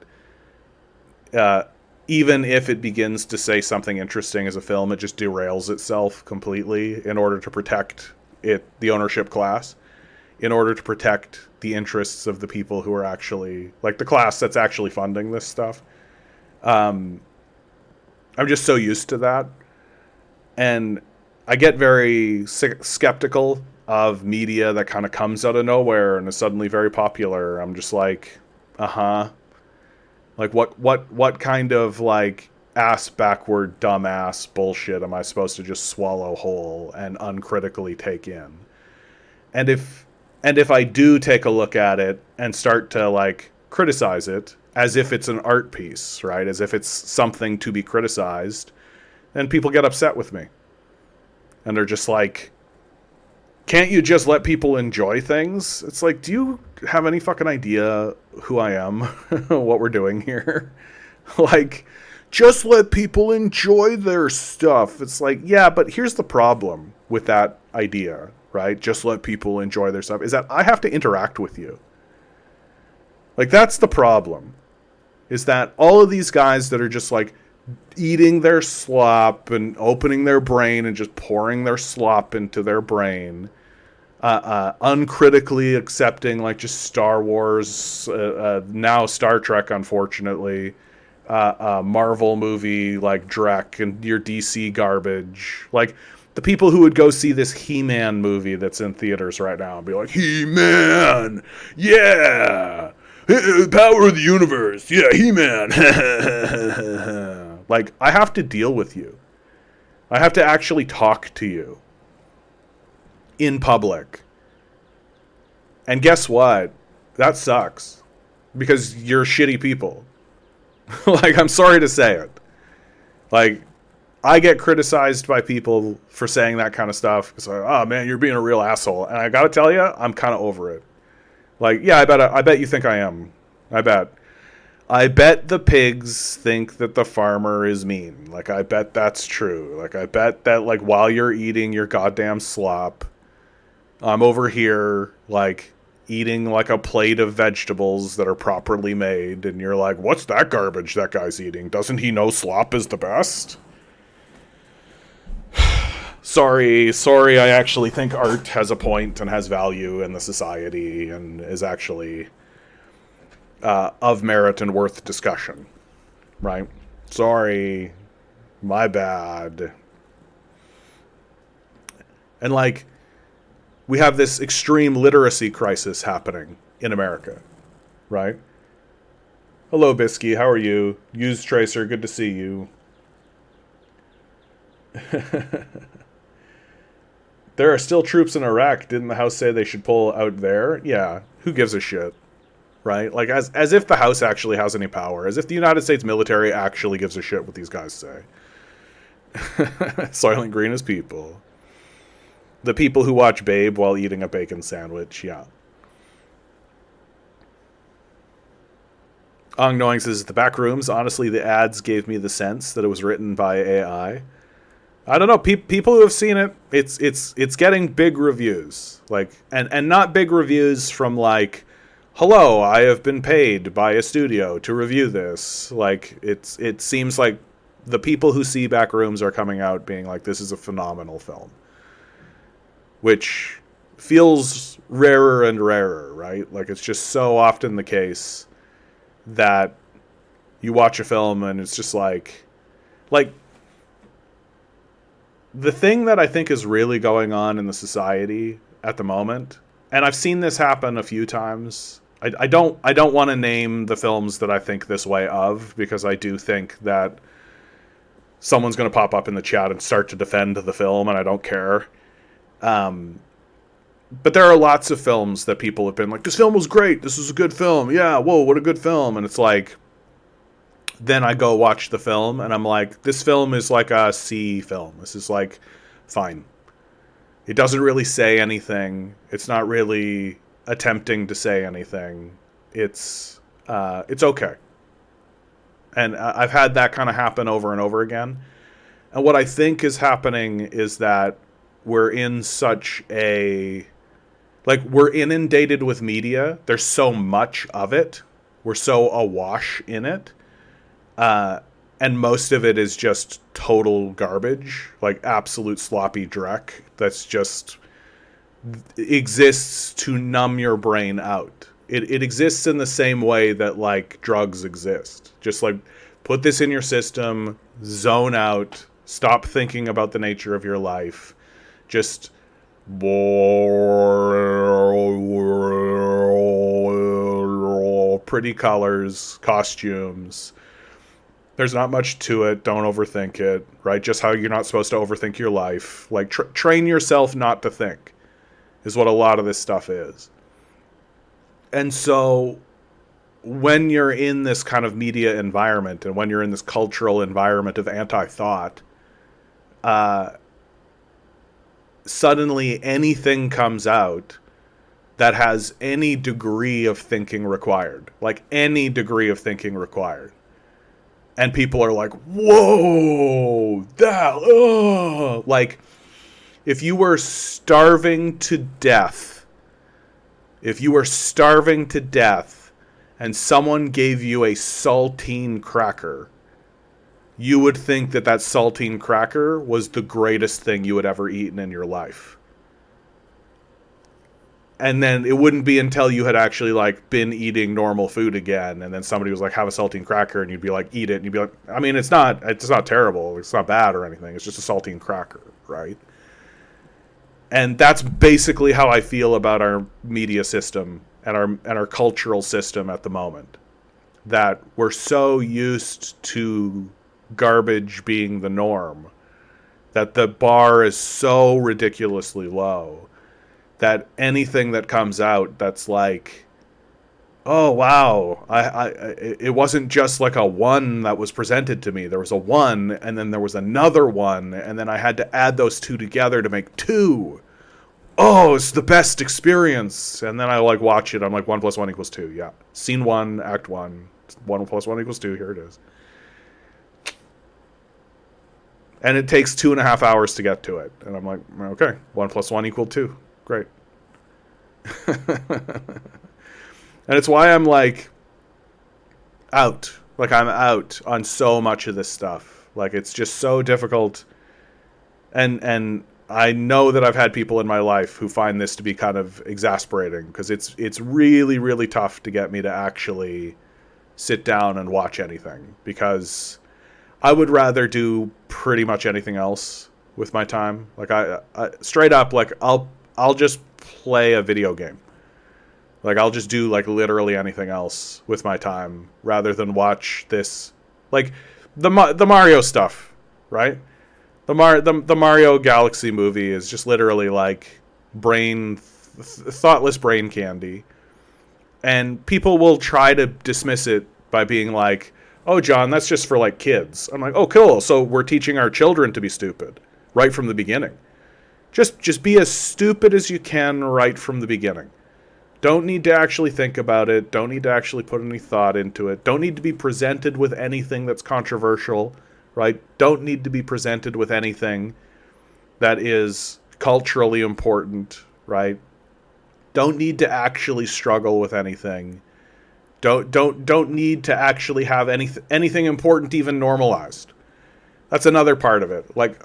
even if it begins to say something interesting as a film, it just derails itself completely in order to protect the ownership class, in order to protect the interests of the people who are actually, like, the class that's actually funding this stuff. I'm just so used to that. And I get very skeptical of media that kind of comes out of nowhere and is suddenly very popular. I'm just like, like what kind of like ass backward dumbass bullshit am I supposed to just swallow whole and uncritically take in? And if I do take a look at it and start to like criticize it as if it's an art piece, right? As if it's something to be criticized, then people get upset with me. And they're just like, can't you just let people enjoy things? It's like, do you have any fucking idea who I am? What we're doing here? Like, just let people enjoy their stuff. It's like, yeah, but here's the problem with that idea, right? Just let people enjoy their stuff. Is that I have to interact with you. Like, that's the problem. Is that all of these guys that are just like, eating their slop and opening their brain and just pouring their slop into their brain, uncritically accepting like just Star Wars, now Star Trek, unfortunately, Marvel movie like Drek and your DC garbage. Like the people who would go see this He-Man movie that's in theaters right now and be like, He-Man, yeah, power of the universe, yeah, He-Man. Like, I have to deal with you. I have to actually talk to you in public. And guess what? That sucks. Because you're shitty people. Like, I'm sorry to say it. Like, I get criticized by people for saying that kind of stuff. It's like, oh, man, you're being a real asshole. And I gotta tell you, I'm kind of over it. Like, yeah, I bet you think I am. I bet the pigs think that the farmer is mean. Like, I bet that's true. Like, I bet that, like, while you're eating your goddamn slop, I'm over here, like, eating, like, a plate of vegetables that are properly made, and you're like, what's that garbage that guy's eating? Doesn't he know slop is the best? Sorry, I actually think art has a point and has value in the society and is actually of merit and worth discussion, right? Sorry, my bad. And like, we have this extreme literacy crisis happening in America, right? Hello, Bisky, how are you? Used Tracer, good to see you. There are still troops in Iraq. Didn't the House say they should pull out there? Yeah, who gives a shit? Right? Like, as if the House actually has any power. As if the United States military actually gives a shit what these guys say. Silent Green is people. The people who watch Babe while eating a bacon sandwich, yeah. Ong Knowing says, the Backrooms, honestly, the ads gave me the sense that it was written by AI. I don't know, people who have seen it, it's getting big reviews. Like, and not big reviews from, like, hello, I have been paid by a studio to review this. Like, it seems like the people who see Backrooms are coming out being like, this is a phenomenal film. Which feels rarer and rarer, right? Like, it's just so often the case that you watch a film and it's just like the thing that I think is really going on in the society at the moment, and I've seen this happen a few times I don't want to name the films that I think this way of, because I do think that someone's going to pop up in the chat and start to defend the film, and I don't care. Um, but there are lots of films that people have been like, this film was great, this was a good film, yeah, whoa, what a good film. And it's like, then I go watch the film and I'm like, this film is like a C film. This is like fine. It doesn't really say anything. It's not really attempting to say anything. It's okay. And I've had that kind of happen over and over again. And what I think is happening is that we're in such a, like, we're inundated with media. There's so much of it. We're so awash in it. And most of it is just total garbage, like absolute sloppy dreck that's just exists to numb your brain out. It exists in the same way that, like, drugs exist. Just like, put this in your system, zone out, stop thinking about the nature of your life. Just pretty colors, costumes. There's not much to it. Don't overthink it, right? Just how you're not supposed to overthink your life. Like, train yourself not to think is what a lot of this stuff is. And so when you're in this kind of media environment and when you're in this cultural environment of anti-thought, suddenly anything comes out that has any degree of thinking required. Like, any degree of thinking required. And people are like, whoa, that, like, if you were starving to death, and someone gave you a saltine cracker, you would think that that saltine cracker was the greatest thing you had ever eaten in your life. And then it wouldn't be until you had actually, like, been eating normal food again, and then somebody was like, have a saltine cracker, and you'd be like, eat it, and you'd be like, I mean, it's not terrible, it's not bad or anything, it's just a saltine cracker, right? And that's basically how I feel about our media system and our cultural system at the moment. That we're so used to garbage being the norm, that the bar is so ridiculously low, that anything that comes out that's like, oh wow, it wasn't just like a one that was presented to me. There was a one, and then there was another one, and then I had to add those two together to make two. Oh, it's the best experience. And then I, like, watch it. I'm like, 1 + 1 = 2. Yeah, scene 1, act 1. 1 + 1 = 2. Here it is. And it takes 2.5 hours to get to it. And I'm like, okay, 1 + 1 = 2. Great. And it's why I'm, like, out. Like, I'm out on so much of this stuff. Like, it's just so difficult. And I know that I've had people in my life who find this to be kind of exasperating, because it's really, really tough to get me to actually sit down and watch anything, because I would rather do pretty much anything else with my time. Like, I straight up, like, I'll just play a video game. Like, I'll just do, like, literally anything else with my time rather than watch this, like, the Mario stuff, right? The Mario Galaxy movie is just literally, like, thoughtless brain candy. And people will try to dismiss it by being like, oh, John, that's just for, like, kids. I'm like, oh, cool. So we're teaching our children to be stupid right from the beginning. Just be as stupid as you can right from the beginning. Don't need to actually think about it. Don't need to actually put any thought into it. Don't need to be presented with anything that's controversial, right? Don't need to be presented with anything that is culturally important, right? Don't need to actually struggle with anything. Don't need to actually have anything important even normalized. That's another part of it. Like,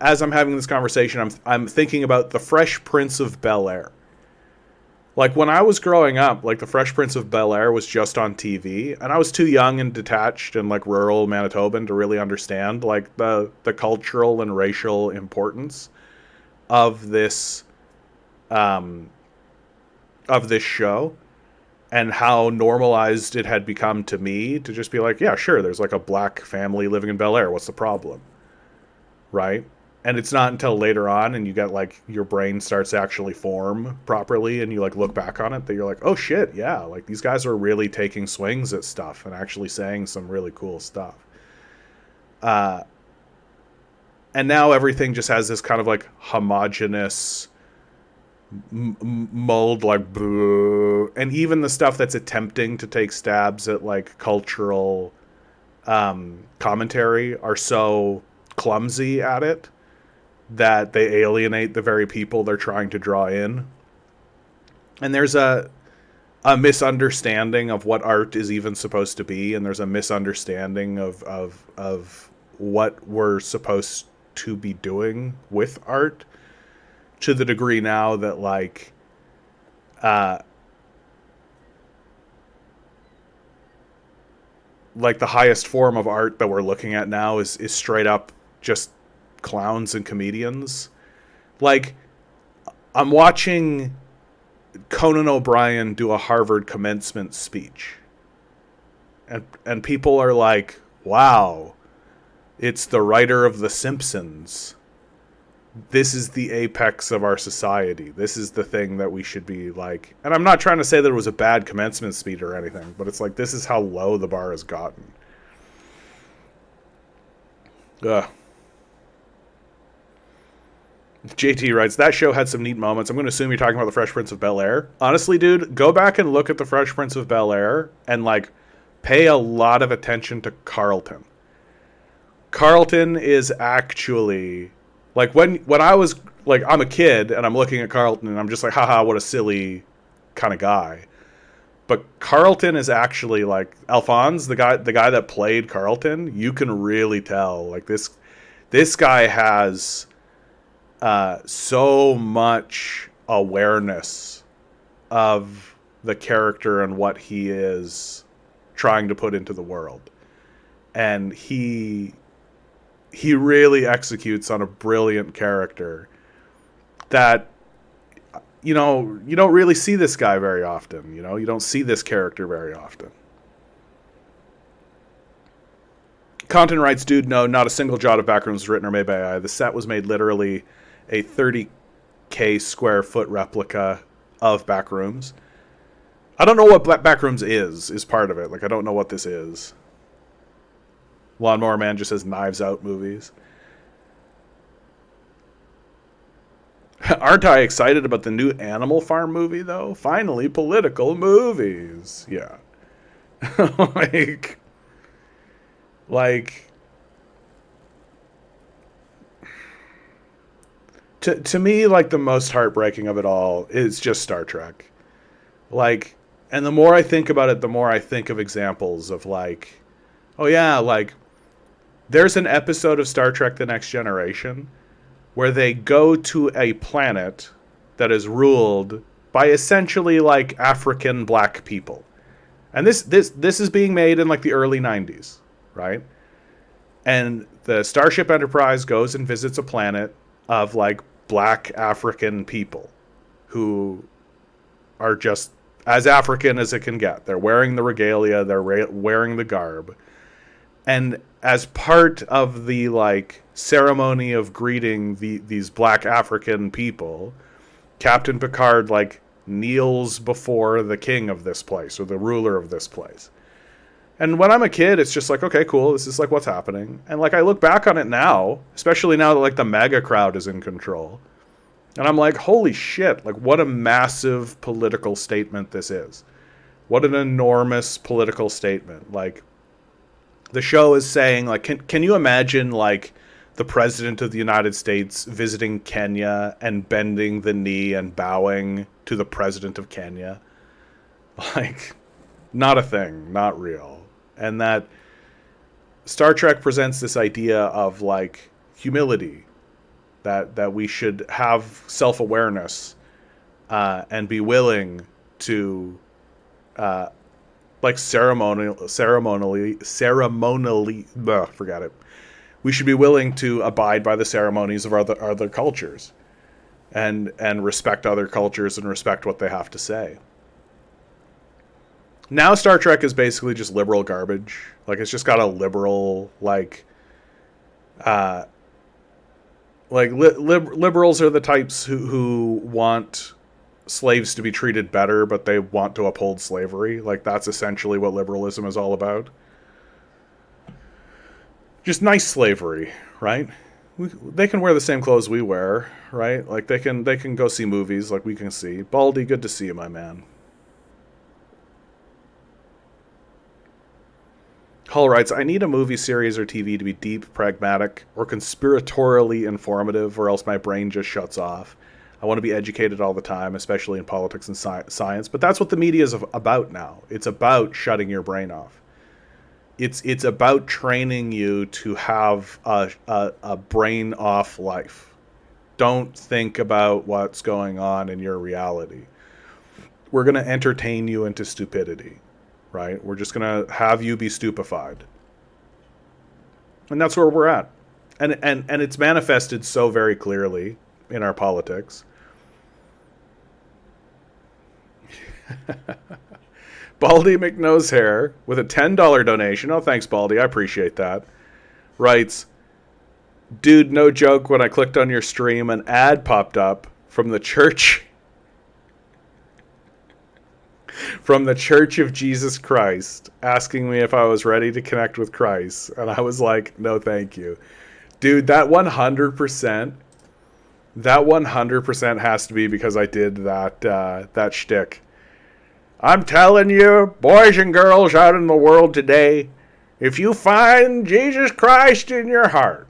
as I'm having this conversation, I'm thinking about the Fresh Prince of Bel-Air. Like, when I was growing up, like, the Fresh Prince of Bel-Air was just on TV, and I was too young and detached and, like, rural Manitoban to really understand, like, the cultural and racial importance of this show. and how normalized it had become to me to just be like, yeah, sure, there's like a black family living in Bel Air. What's the problem? Right? And it's not until later on and you get like your brain starts to actually form properly and you like look back on it that you're like, oh shit, yeah, like these guys are really taking swings at stuff and actually saying some really cool stuff. And now everything just has this kind of like homogenous mold, like boo. And even the stuff that's attempting to take stabs at like cultural commentary are so clumsy at it that they alienate the very people they're trying to draw in. And there's a misunderstanding of what art is even supposed to be, and there's a misunderstanding of what we're supposed to be doing with art, to the degree now that like the highest form of art that we're looking at now is straight up just clowns and comedians. Like, I'm watching Conan O'Brien do a Harvard commencement speech, and people are like, wow, it's the writer of The Simpsons. This is the apex of our society. This is the thing that we should be like. And I'm not trying to say that it was a bad commencement speech or anything, but it's like, this is how low the bar has gotten. Ugh. JT writes, that show had some neat moments. I'm going to assume you're talking about The Fresh Prince of Bel-Air. Honestly, dude, go back and look at The Fresh Prince of Bel-Air and, like, pay a lot of attention to Carlton. Carlton is actually, like, when I was, like, I'm a kid and I'm looking at Carlton and I'm just like, haha, what a silly kind of guy. But Carlton is actually, like, Alphonse, the guy that played Carlton, you can really tell, like, this guy has so much awareness of the character and what he is trying to put into the world. And he really executes on a brilliant character that, you know, you don't really see this guy very often. You know, you don't see this character very often. Content writes, dude, no, not a single jot of Backrooms was written or made by AI. The set was made literally a 30K square foot replica of Backrooms. I don't know what Backrooms is part of it. Like, I don't know what this is. Lawnmower Man just says Knives Out movies. Aren't I excited about the new Animal Farm movie, though? Finally, political movies. Yeah. like... To me, like, the most heartbreaking of it all is just Star Trek. Like, and the more I think about it, the more I think of examples of, like, oh yeah, like, there's an episode of Star Trek The Next Generation where they go to a planet that is ruled by essentially, like, African black people. And this is being made in, like, the early 90s, right? And the Starship Enterprise goes and visits a planet of, like, black African people who are just as African as it can get. They're wearing the regalia, they're wearing the garb. And as part of the, like, ceremony of greeting these black African people, Captain Picard, like, kneels before the king of this place or the ruler of this place. And when I'm a kid, it's just like, okay, cool, this is, like, what's happening. And, like, I look back on it now, especially now that, like, the MAGA crowd is in control. And I'm like, holy shit, like, what a massive political statement this is. What an enormous political statement. Like, the show is saying, like, can you imagine, like, the president of the United States visiting Kenya and bending the knee and bowing to the president of Kenya? Like, not a thing, not real. And that Star Trek presents this idea of, like, humility, that we should have self-awareness and be willing to like ceremonially forget it. We should be willing to abide by the ceremonies of other cultures and respect other cultures and respect what they have to say. Now Star Trek is basically just liberal garbage. Like, it's just got a liberal, liberals are the types who want slaves to be treated better, but they want to uphold slavery. Like, that's essentially what liberalism is all about. Just nice slavery, right? They can wear the same clothes we wear, right? Like, they can go see movies like we can see. Baldy, good to see you, my man. Hull writes, I need a movie series or TV to be deep, pragmatic, or conspiratorially informative, or else my brain just shuts off. I want to be educated all the time, especially in politics and science. But that's what the media is about now. It's about shutting your brain off. It's about training you to have a brain off life. Don't think about what's going on in your reality. We're going to entertain you into stupidity. Right? We're just going to have you be stupefied. And that's where we're at. And it's manifested so very clearly in our politics. Baldy McNosehair with a $10 donation. Oh, thanks, Baldy. I appreciate that. Writes, dude, no joke, when I clicked on your stream, an ad popped up from the church... from the Church of Jesus Christ, asking me if I was ready to connect with Christ. And I was like, no, thank you. Dude, that 100% has to be because I did that shtick. I'm telling you, boys and girls out in the world today, if you find Jesus Christ in your heart,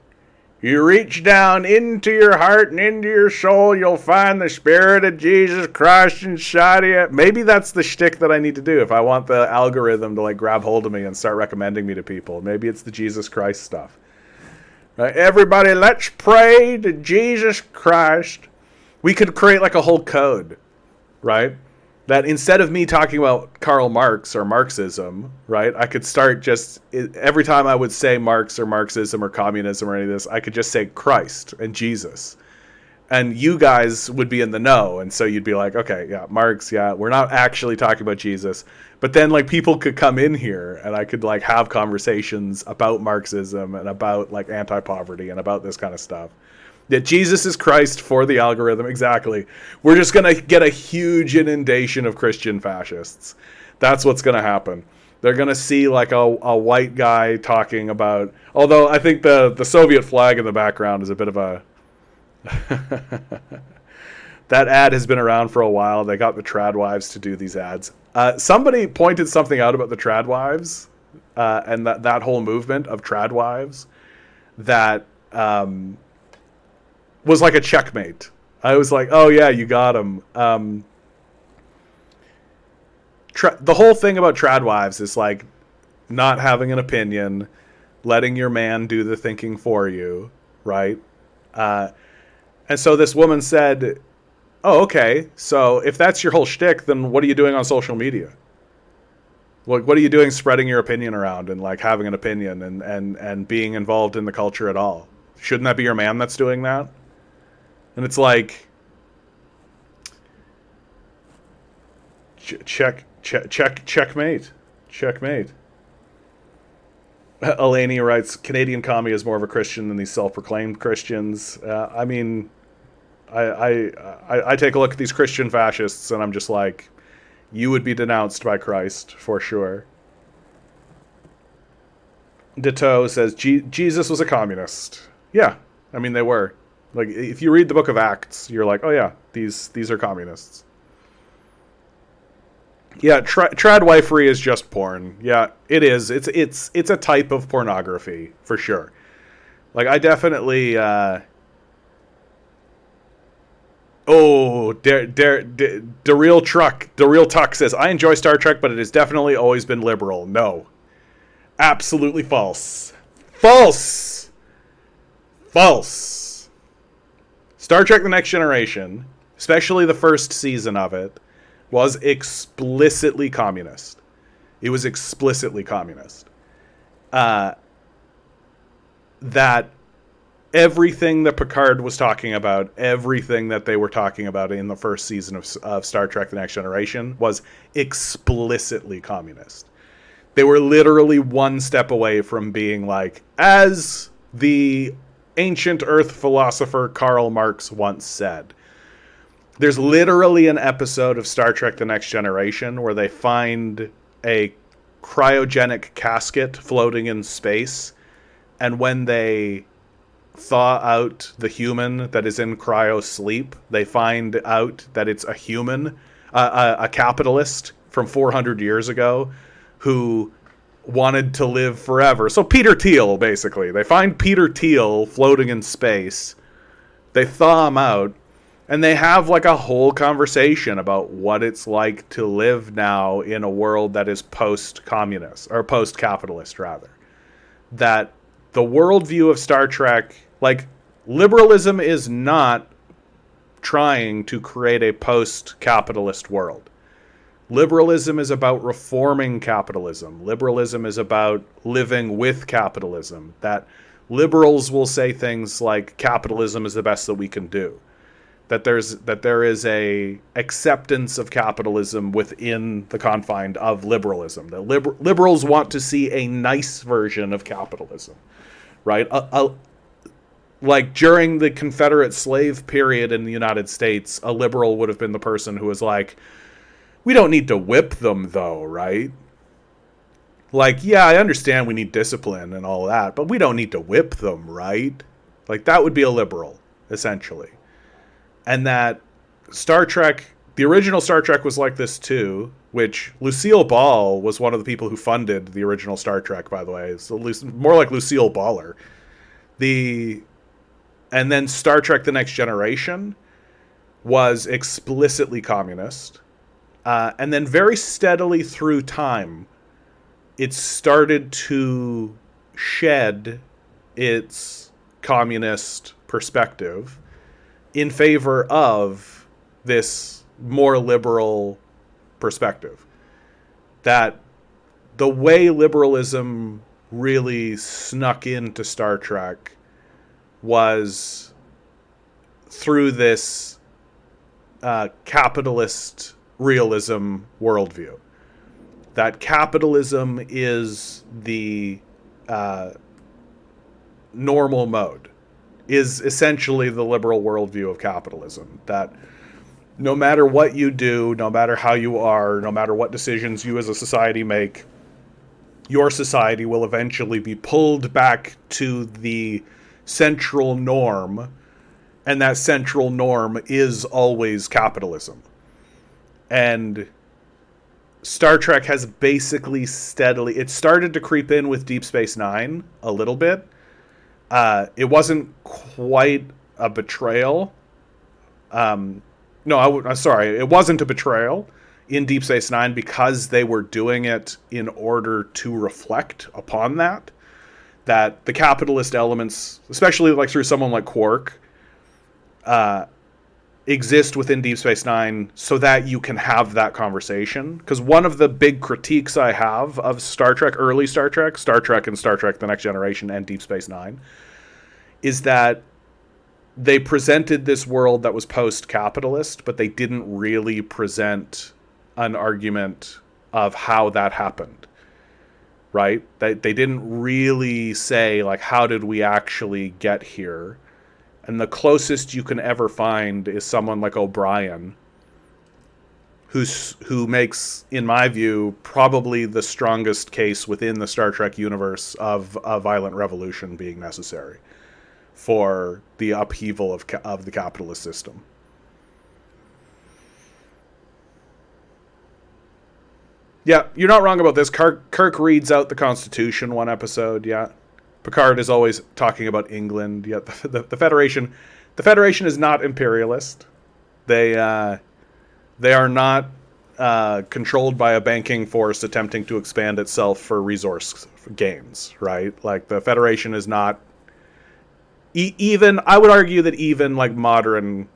you reach down into your heart and into your soul, you'll find the Spirit of Jesus Christ inside of you. Maybe that's the shtick that I need to do if I want the algorithm to like grab hold of me and start recommending me to people. Maybe it's the Jesus Christ stuff. Right? Everybody, let's pray to Jesus Christ. We could create like a whole code, right? That instead of me talking about Karl Marx or Marxism, right, I could start just, every time I would say Marx or Marxism or communism or any of this, I could just say Christ and Jesus. And you guys would be in the know. And so you'd be like, okay, yeah, Marx, yeah, we're not actually talking about Jesus. But then like people could come in here and I could like have conversations about Marxism and about like anti-poverty and about this kind of stuff. That Jesus is Christ for the algorithm. Exactly. We're just going to get a huge inundation of Christian fascists. That's what's going to happen. They're going to see like a white guy talking about, although I think the Soviet flag in the background is a bit of a, that ad has been around for a while. They got the trad wives to do these ads. Somebody pointed something out about the trad wives and that whole movement of trad wives that, was like a checkmate. I was like, oh yeah, you got him. The whole thing about trad wives is like not having an opinion, letting your man do the thinking for you, right? And so this woman said, oh, okay, so if that's your whole shtick, then what are you doing on social media? What are you doing spreading your opinion around and like having an opinion and being involved in the culture at all? Shouldn't that be your man that's doing that? And it's like, checkmate. Eleni writes, Canadian commie is more of a Christian than these self-proclaimed Christians. I mean, I take a look at these Christian fascists and I'm just like, you would be denounced by Christ for sure. Ditto says, Jesus was a communist. Yeah, I mean, they were. Like, if you read the book of Acts, you're like, oh yeah, these are communists. Yeah, trad wifery is just porn. Yeah, it is. It's a type of pornography, for sure. Like, I definitely... the real Tuck says, I enjoy Star Trek, but it has definitely always been liberal. No. Absolutely false. False! Star Trek The Next Generation, especially the first season of it, was explicitly communist. It was explicitly communist. That everything that Picard was talking about, everything that they were talking about in the first season of Star Trek The Next Generation was explicitly communist. They were literally one step away from being like, as the ancient Earth philosopher Karl Marx once said. There's literally an episode of Star Trek The Next Generation where they find a cryogenic casket floating in space, and when they thaw out the human that is in cryo sleep, they find out that it's a human, a capitalist from 400 years ago who wanted to live forever. So Peter Thiel, basically. They find Peter Thiel floating in space. They thaw him out, and they have like a whole conversation about what it's like to live now in a world that is post-communist, or post-capitalist, rather. That the worldview of Star Trek, like, liberalism is not trying to create a post-capitalist world. Liberalism is about reforming capitalism. Liberalism is about living with capitalism. That liberals will say things like capitalism is the best that we can do. That there is a acceptance of capitalism within the confine of liberalism. That liberals want to see a nice version of capitalism, right? Like during the Confederate slave period in the United States, a liberal would have been the person who was like, we don't need to whip them though, right? Like, yeah, I understand we need discipline and all that, but we don't need to whip them, right? Like, that would be a liberal, essentially. And that Star Trek, the original Star Trek was like this too, which Lucille Ball was one of the people who funded the original Star Trek, by the way. It's more like Lucille Baller. And then Star Trek The Next Generation was explicitly communist. And then very steadily through time, it started to shed its communist perspective in favor of this more liberal perspective. That the way liberalism really snuck into Star Trek was through this capitalist realism worldview. That capitalism is the normal mode, is essentially the liberal worldview of capitalism. That no matter what you do, no matter how you are, no matter what decisions you as a society make, your society will eventually be pulled back to the central norm, and that central norm is always capitalism. And Star Trek has basically steadily... It started to creep in with Deep Space Nine a little bit. It wasn't quite a betrayal. I'm sorry. It wasn't a betrayal in Deep Space Nine because they were doing it in order to reflect upon that. That the capitalist elements, especially like through someone like Quark, exist within Deep Space Nine so that you can have that conversation. Because one of the big critiques I have of Star Trek, early Star Trek and Star Trek The Next Generation and Deep Space Nine, is that they presented this world that was post-capitalist, but they didn't really present an argument of how that happened. Right? They didn't really say, like, how did we actually get here? And the closest you can ever find is someone like O'Brien, who makes, in my view, probably the strongest case within the Star Trek universe of a violent revolution being necessary for the upheaval of the capitalist system. Yeah, you're not wrong about this. Kirk reads out the Constitution one episode, yeah. Picard is always talking about England. Yet the Federation is not imperialist. They are not controlled by a banking force attempting to expand itself for resource gains. Right? Like the Federation is not. Even I would argue that even like modern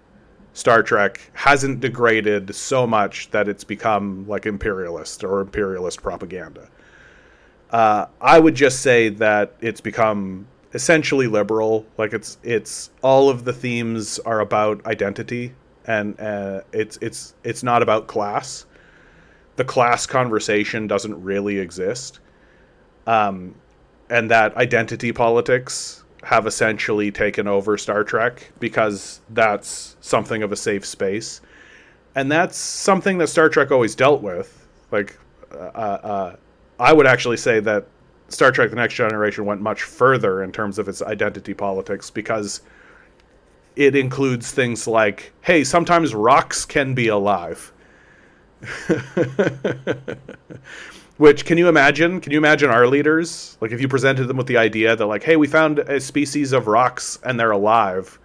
Star Trek hasn't degraded so much that it's become like imperialist or imperialist propaganda. I would just say that it's become essentially liberal. Like it's all of the themes are about identity, and it's not about class. The class conversation doesn't really exist, and that identity politics have essentially taken over Star Trek because that's something of a safe space, and that's something that Star Trek always dealt with. Like, I would actually say that Star Trek: The Next Generation went much further in terms of its identity politics because it includes things like, hey, sometimes rocks can be alive. Which, can you imagine? Can you imagine our leaders? Like, if you presented them with the idea that, like, hey, we found a species of rocks and they're alive,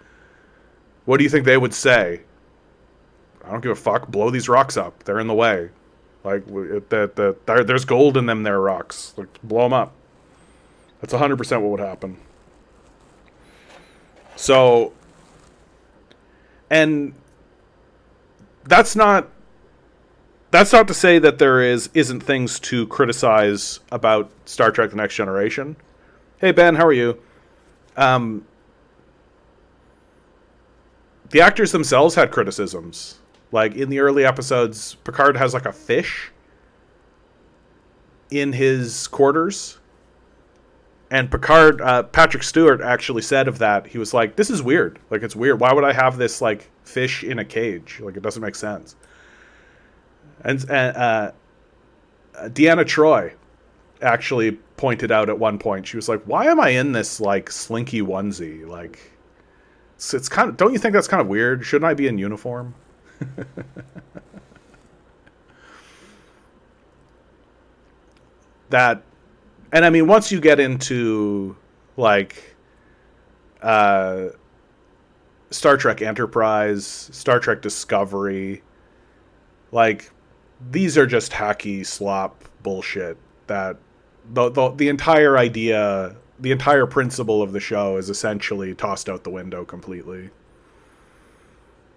what do you think they would say? I don't give a fuck. Blow these rocks up. They're in the way. Like, there's gold in them. There rocks. Like, blow them up. That's 100% what would happen. So, and that's not to say that there isn't things to criticize about Star Trek: The Next Generation. Hey Ben, how are you? The actors themselves had criticisms. Like, in the early episodes, Picard has like a fish in his quarters. And Picard, Patrick Stewart actually said of that, he was like, this is weird. Like, it's weird. Why would I have this like fish in a cage? Like, it doesn't make sense. And Deanna Troi actually pointed out at one point, she was like, why am I in this like slinky onesie? Like, it's kind of, don't you think that's kind of weird? Shouldn't I be in uniform? That, and I mean, once you get into like Star Trek Enterprise, Star Trek Discovery, like, these are just hacky slop bullshit that the entire idea, the entire principle of the show is essentially tossed out the window completely.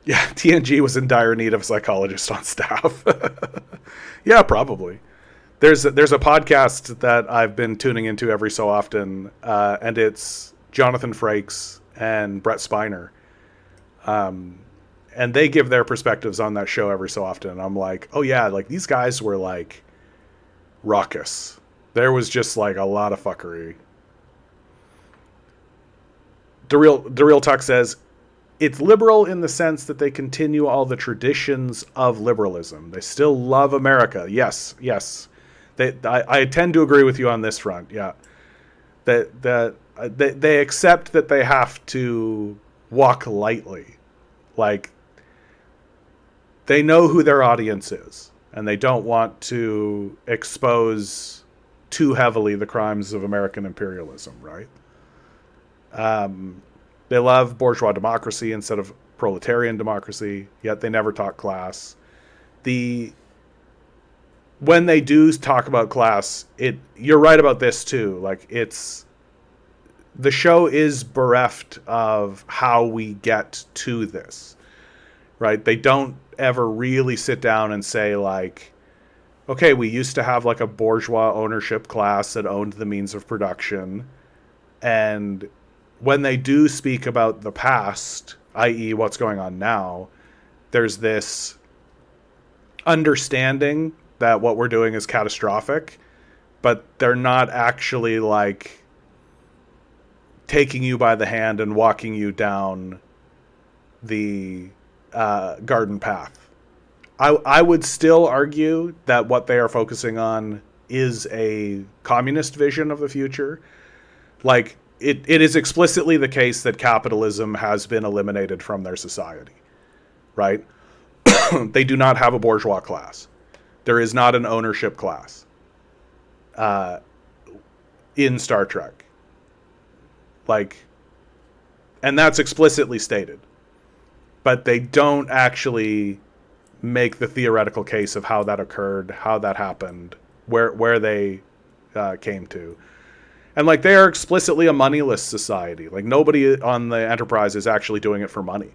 Yeah, TNG was in dire need of a psychologist on staff. Yeah, probably. There's a podcast that I've been tuning into every so often, and it's Jonathan Frakes and Brett Spiner. And they give their perspectives on that show every so often. And I'm like, oh yeah, like, these guys were like raucous. There was just like a lot of fuckery. DeReal Tuck says, it's liberal in the sense that they continue all the traditions of liberalism. They still love America. Yes. I tend to agree with you on this front. Yeah. They accept that they have to walk lightly. Like, they know who their audience is, and they don't want to expose too heavily the crimes of American imperialism, right? They love bourgeois democracy instead of proletarian democracy, yet they never talk class. When they do talk about class, you're right about this too. Like, the show is bereft of how we get to this, right? They don't ever really sit down and say, like, okay, we used to have like a bourgeois ownership class that owned the means of production. And when they do speak about the past, i.e. what's going on now, there's this understanding that what we're doing is catastrophic, but they're not actually like taking you by the hand and walking you down the garden path. I would still argue that what they are focusing on is a communist vision of the future. Like, it is explicitly the case that capitalism has been eliminated from their society, right? They do not have a bourgeois class. There is not an ownership class in Star Trek. Like, and that's explicitly stated. But they don't actually make the theoretical case of how that occurred, how that happened, where they came to. And, like, they are explicitly a moneyless society. Like, nobody on the Enterprise is actually doing it for money,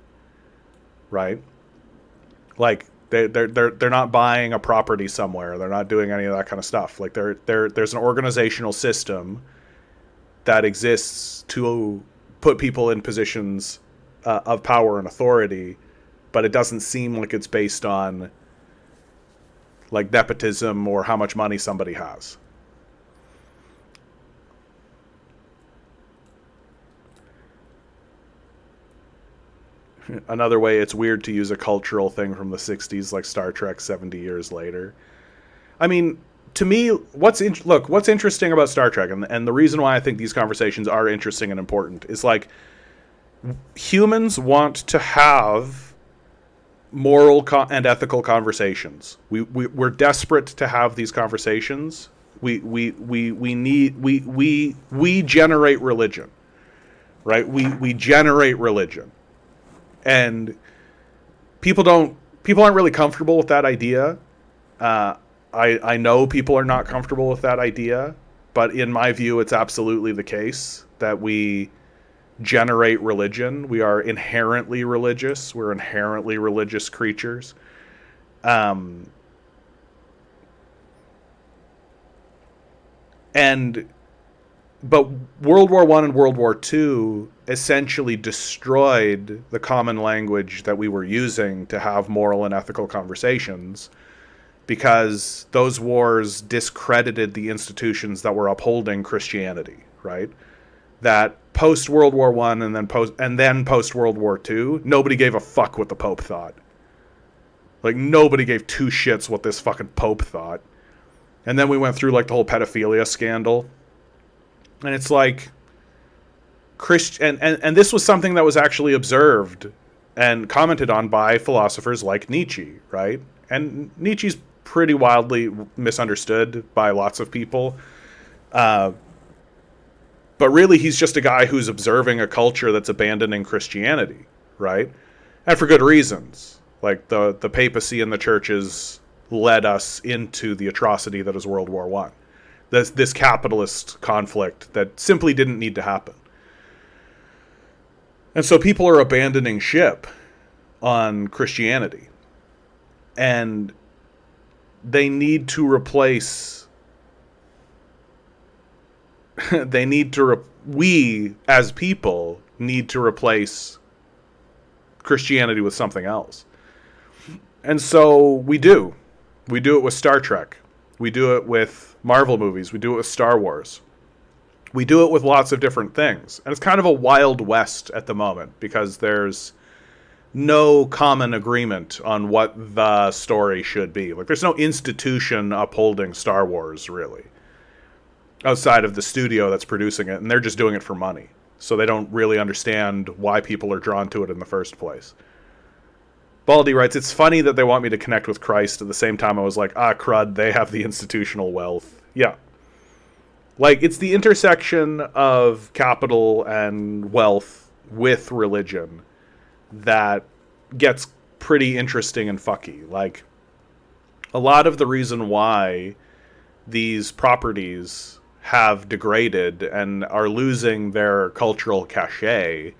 right? Like, they're not buying a property somewhere. They're not doing any of that kind of stuff. Like, there's an organizational system that exists to put people in positions of power and authority, but it doesn't seem like it's based on like nepotism or how much money somebody has. Another way it's weird to use a cultural thing from the 60s like Star Trek 70 years later. I mean, to me, what's interesting about Star Trek, and the reason why I think these conversations are interesting and important is like humans want to have moral and ethical conversations. We're desperate to have these conversations. We generate religion, right? We generate religion, and people aren't really comfortable with that idea. I know people are not comfortable with that idea, but in my view, it's absolutely the case that we generate religion. We are inherently religious. We're inherently religious creatures. But World War I and World War II essentially destroyed the common language that we were using to have moral and ethical conversations, because those wars discredited the institutions that were upholding Christianity, right? That post World War I and then post World War II, nobody gave a fuck what the Pope thought. Like, nobody gave two shits what this fucking Pope thought. And then we went through like the whole pedophilia scandal. And it's like and this was something that was actually observed and commented on by philosophers like Nietzsche, right? And Nietzsche's pretty wildly misunderstood by lots of people. But really, he's just a guy who's observing a culture that's abandoning Christianity, right? And for good reasons. Like, the papacy and the churches led us into the atrocity that is World War I. This capitalist conflict that simply didn't need to happen. And so people are abandoning ship on Christianity. And they need to replace... we, as people, need to replace Christianity with something else. And so we do. We do it with Star Trek. We do it with Marvel movies. We do it with Star Wars. We do it with lots of different things. And it's kind of a wild west at the moment, because there's no common agreement on what the story should be. Like, there's no institution upholding Star Wars, really, outside of the studio that's producing it, and they're just doing it for money. So they don't really understand why people are drawn to it in the first place. Baldy writes, it's funny that they want me to connect with Christ. At the same time, I was like, crud, they have the institutional wealth. Yeah. Like, it's the intersection of capital and wealth with religion that gets pretty interesting and fucky. Like, a lot of the reason why these properties have degraded and are losing their cultural cachet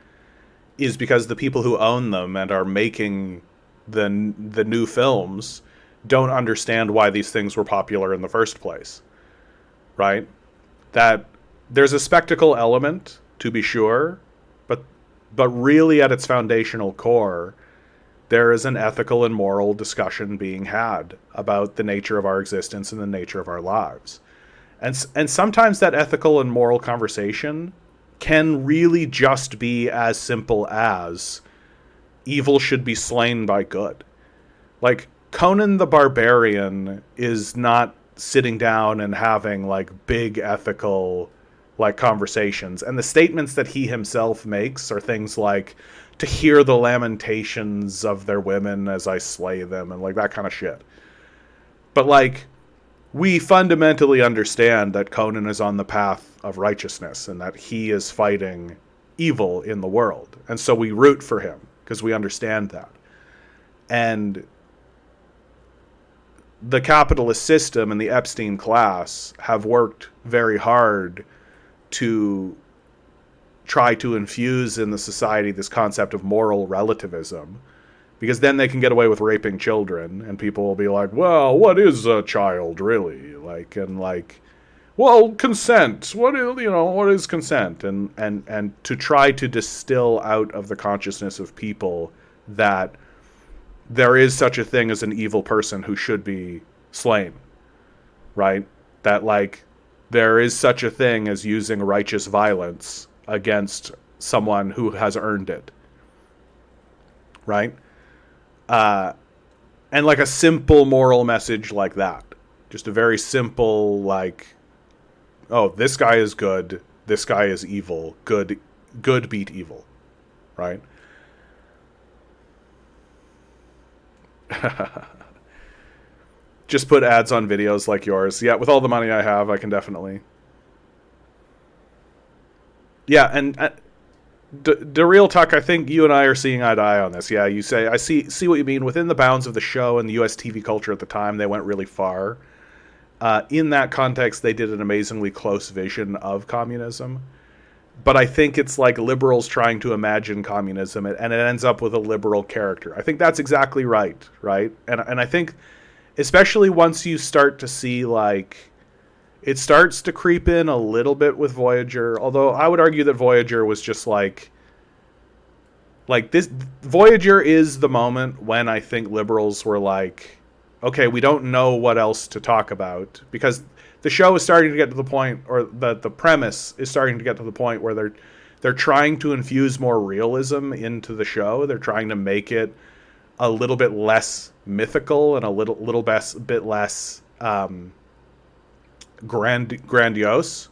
is because the people who own them and are making the new films don't understand why these things were popular in the first place, right? That there's a spectacle element, to be sure, but really at its foundational core, there is an ethical and moral discussion being had about the nature of our existence and the nature of our lives. And sometimes that ethical and moral conversation can really just be as simple as evil should be slain by good. Like, Conan the Barbarian is not sitting down and having like big ethical like conversations, and the statements that he himself makes are things like, to hear the lamentations of their women as I slay them, and like that kind of shit. But like, we fundamentally understand that Conan is on the path of righteousness and that he is fighting evil in the world, and so we root for him because we understand that. And the capitalist system and the Epstein class have worked very hard to try to infuse in the society this concept of moral relativism, because then they can get away with raping children, and people will be like, well, what is a child really? Like, and like, well, consent. What is consent? And to try to distill out of the consciousness of people that there is such a thing as an evil person who should be slain, right? That, like, there is such a thing as using righteous violence against someone who has earned it, right? And like a simple moral message like that, just a very simple, like, oh, this guy is good, this guy is evil, good beat evil, right? Just put ads on videos like yours. Yeah, with all the money I have, I can definitely. Yeah, and the real talk, I think you and I are seeing eye to eye on this. Yeah, you say, I see what you mean. Within the bounds of the show and the US TV culture at the time, they went really far. In that context, they did an amazingly close vision of communism. But I think it's like liberals trying to imagine communism, and it ends up with a liberal character. I think that's exactly right, right? And I think, especially once you start to see, like, it starts to creep in a little bit with Voyager, although I would argue that Voyager was just like this. Voyager is the moment when I think liberals were like, okay, we don't know what else to talk about, because the show is starting to get to the point, or the premise is starting to get to the point where they're trying to infuse more realism into the show. They're trying to make it a little bit less mythical and a little bit less grandiose,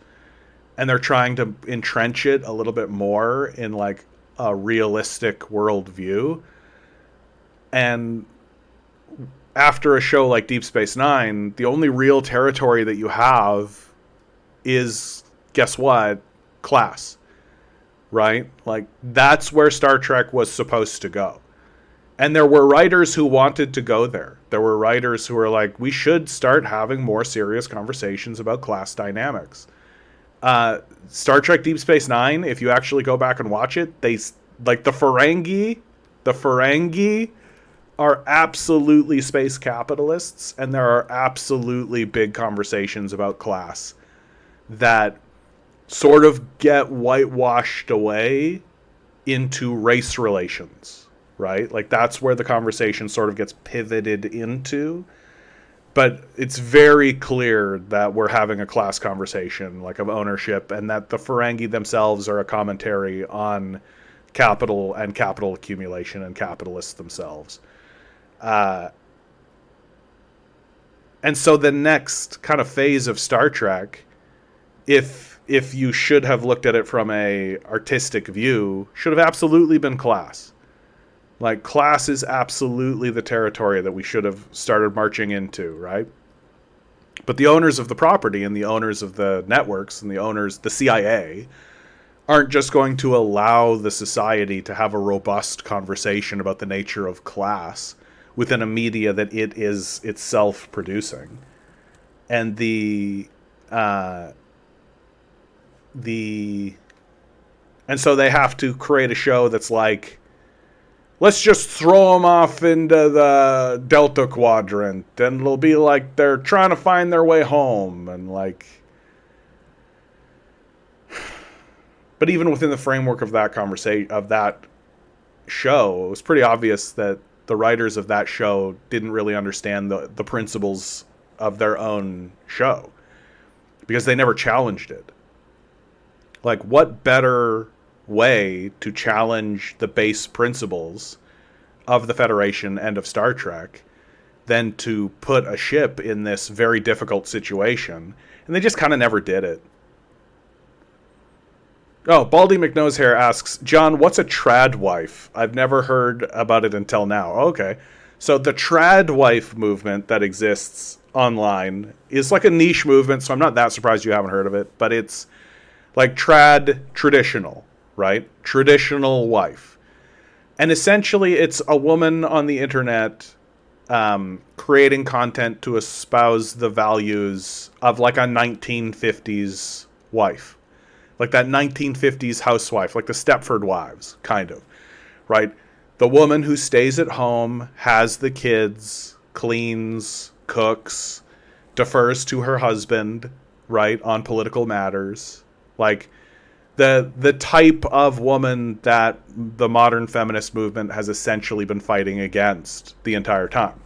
and they're trying to entrench it a little bit more in like a realistic worldview. And after a show like Deep Space Nine, the only real territory that you have is, guess what? Class, right? Like, that's where Star Trek was supposed to go. And there were writers who wanted to go there. There were writers who were like, we should start having more serious conversations about class dynamics. Star Trek Deep Space Nine, if you actually go back and watch it, they, like, the Ferengi are absolutely space capitalists, and there are absolutely big conversations about class that sort of get whitewashed away into race relations. Right? Like, that's where the conversation sort of gets pivoted into. But it's very clear that we're having a class conversation, like, of ownership, and that the Ferengi themselves are a commentary on capital and capital accumulation and capitalists themselves. And so the next kind of phase of Star Trek, if you should have looked at it from a artistic view, should have absolutely been class. Like, class is absolutely the territory that we should have started marching into, right? But the owners of the property and the owners of the networks and the CIA, aren't just going to allow the society to have a robust conversation about the nature of class within a media that it is itself producing. And and so they have to create a show that's like, let's just throw them off into the Delta Quadrant, and it'll be like they're trying to find their way home, and like. But even within the framework of that conversation, of that show, it was pretty obvious that the writers of that show didn't really understand the principles of their own show, because they never challenged it. Like, what better way to challenge the base principles of the Federation and of Star Trek than to put a ship in this very difficult situation? And they just kind of never did it. Oh, Baldy McNosehair asks, John, what's a trad wife? I've never heard about it until now. Okay. So the trad wife movement that exists online is like a niche movement, so I'm not that surprised you haven't heard of it, but it's like traditional, right? Traditional wife. And essentially it's a woman on the internet creating content to espouse the values of like a 1950s wife. Like that 1950s housewife, like the Stepford Wives, kind of, right? The woman who stays at home, has the kids, cleans, cooks, defers to her husband, right, on political matters. Like the type of woman that the modern feminist movement has essentially been fighting against the entire time,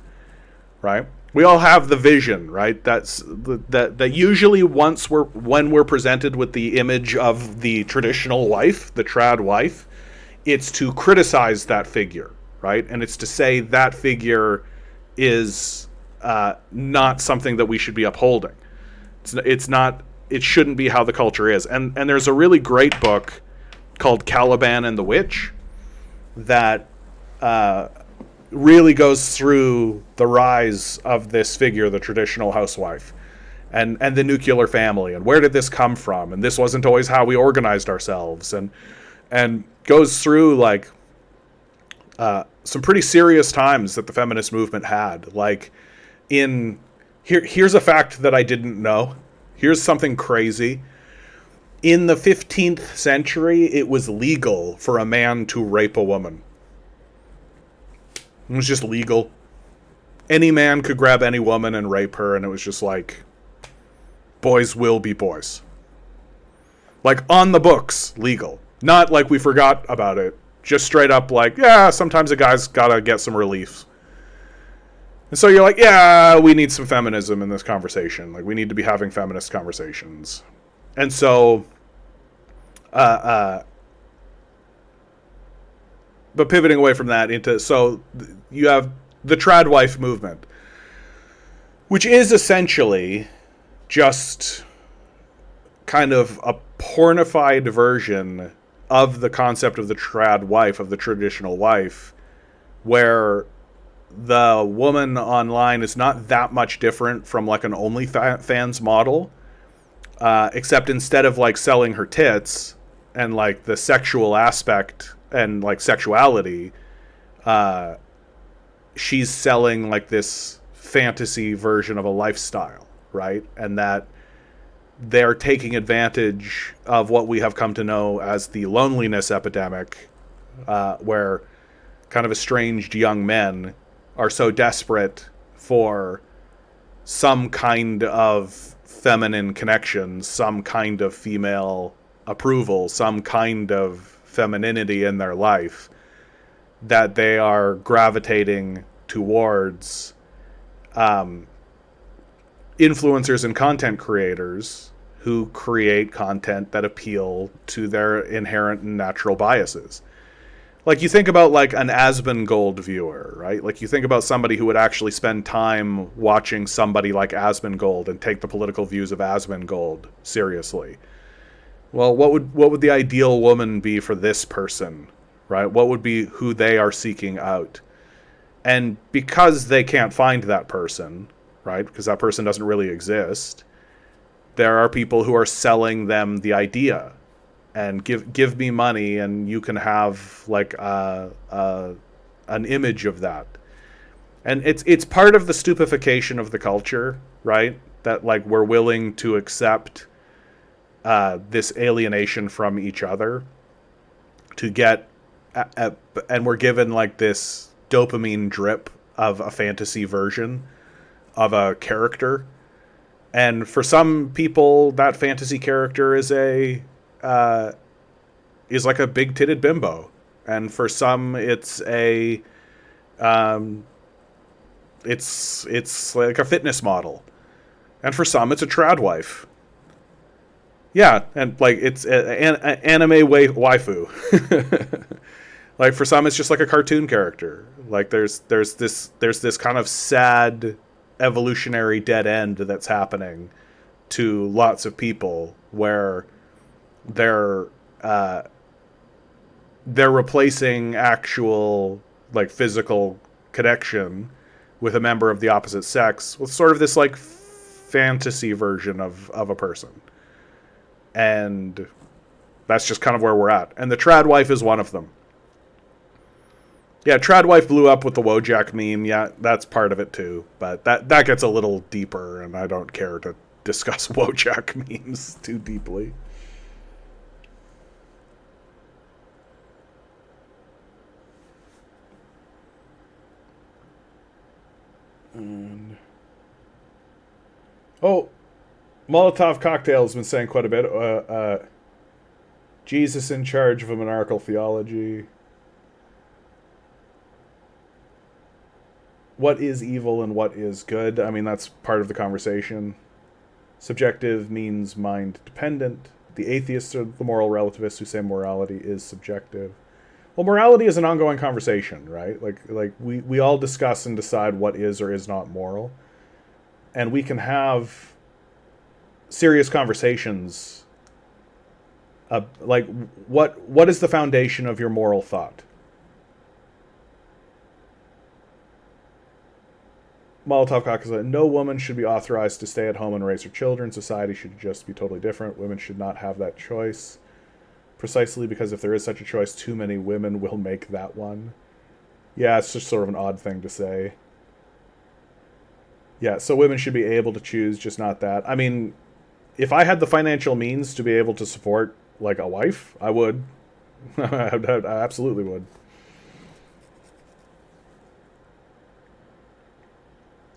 right? We all have the vision, right? That usually when we're presented with the image of the traditional wife, the trad wife, it's to criticize that figure, right? And it's to say that figure is not something that we should be upholding. It's not. It shouldn't be how the culture is. And there's a really great book called Caliban and the Witch that really goes through the rise of this figure, the traditional housewife, and the nuclear family, and where did this come from? And this wasn't always how we organized ourselves, and goes through like some pretty serious times that the feminist movement had. Like here's a fact that I didn't know. Here's something crazy. In the 15th century, it was legal for a man to rape a woman. It was just legal. Any man could grab any woman and rape her, and it was just like, boys will be boys. Like, on the books, legal. Not like we forgot about it. Just straight up like, yeah, sometimes a guy's gotta get some relief. And so you're like, yeah, we need some feminism in this conversation. Like, we need to be having feminist conversations. And so, but pivoting away from that into, so you have the trad wife movement, which is essentially just kind of a pornified version of the concept of the trad wife, of the traditional wife, where the woman online is not that much different from like an OnlyFans model, except instead of like selling her tits and like the sexual aspect and like sexuality, she's selling like this fantasy version of a lifestyle, right? And that they're taking advantage of what we have come to know as the loneliness epidemic, where kind of estranged young men are so desperate for some kind of feminine connection, some kind of female approval, some kind of femininity in their life, that they are gravitating towards influencers and content creators who create content that appeal to their inherent and natural biases. Like, you think about like an Asmongold viewer, right? Like, you think about somebody who would actually spend time watching somebody like Asmongold and take the political views of Asmongold seriously. Well, what would the ideal woman be for this person, right? What would be who they are seeking out? And because they can't find that person, right? Because that person doesn't really exist, there are people who are selling them the idea. And give me money, and you can have like an image of that. And it's part of the stupefaction of the culture, right? That like we're willing to accept this alienation from each other to get, and we're given like this dopamine drip of a fantasy version of a character. And for some people, that fantasy character is like a big-titted bimbo, and for some it's it's like a fitness model, and for some it's a trad wife. Yeah, and like it's an anime waifu. Like, for some it's just like a cartoon character. Like there's this kind of sad evolutionary dead end that's happening to lots of people, where they're replacing actual like physical connection with a member of the opposite sex with sort of this like fantasy version of a person. And that's just kind of where we're at. And the trad wife is one of them. Yeah, trad wife blew up with the Wojak meme. Yeah, that's part of it too. But that gets a little deeper, and I don't care to discuss Wojak memes too deeply. And oh, Molotov Cocktail has been saying quite a bit. Jesus in charge of a monarchical theology. What is evil and what is good? I mean, that's part of the conversation. Subjective means mind dependent. The atheists are the moral relativists who say morality is subjective. Well, morality is an ongoing conversation, right? Like we all discuss and decide what is or is not moral. And we can have serious conversations. Like what is the foundation of your moral thought? Molotov Cocktail said, no woman should be authorized to stay at home and raise her children. Society should just be totally different. Women should not have that choice. Precisely because if there is such a choice, too many women will make that one. Yeah, it's just sort of an odd thing to say. Yeah, so women should be able to choose, just not that. I mean, if I had the financial means to be able to support, like, a wife, I would. I absolutely would.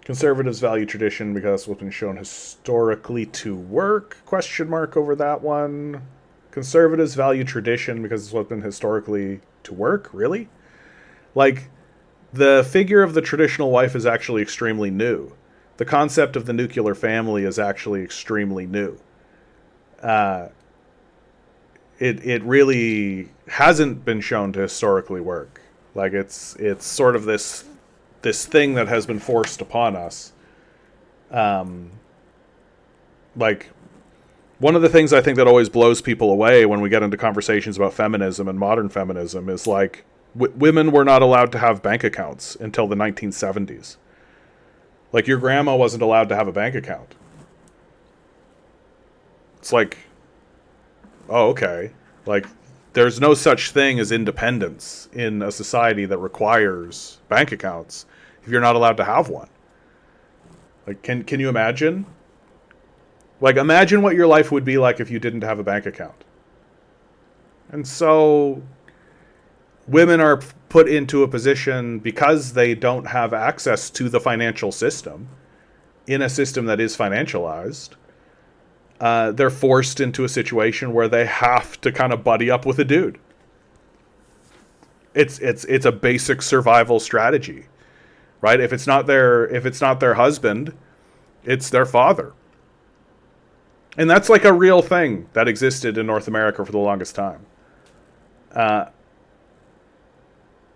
Conservatives value tradition because that's what's been shown historically to work. Question mark over that one. Conservatives value tradition because it's what's been historically to work. Really? Like, the figure of the traditional wife is actually extremely new. The concept of the nuclear family is actually extremely new. It really hasn't been shown to historically work. Like, it's sort of this thing that has been forced upon us. Like, one of the things I think that always blows people away when we get into conversations about feminism and modern feminism is like women were not allowed to have bank accounts until the 1970s. Like, your grandma wasn't allowed to have a bank account. It's like, oh, okay. Like, there's no such thing as independence in a society that requires bank accounts if you're not allowed to have one. Like, can you imagine? Like, imagine what your life would be like if you didn't have a bank account. And so women are put into a position because they don't have access to the financial system, in a system that is financialized. They're forced into a situation where they have to kind of buddy up with a dude. It's a basic survival strategy, right? If it's not their husband, it's their father. And that's like a real thing that existed in North America for the longest time.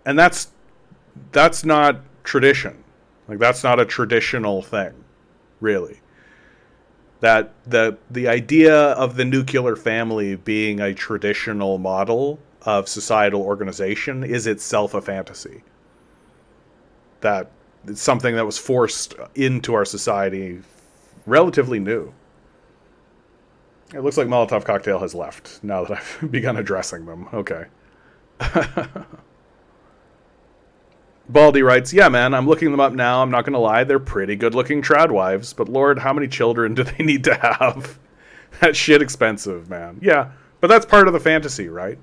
And that's not tradition. Like, that's not a traditional thing, really. That the idea of the nuclear family being a traditional model of societal organization is itself a fantasy. That it's something that was forced into our society relatively new. It looks like Molotov Cocktail has left now that I've begun addressing them. Okay. Baldy writes, yeah, man, I'm looking them up now. I'm not going to lie. They're pretty good-looking trad wives. But Lord, how many children do they need to have? That shit expensive, man. Yeah, but that's part of the fantasy, right?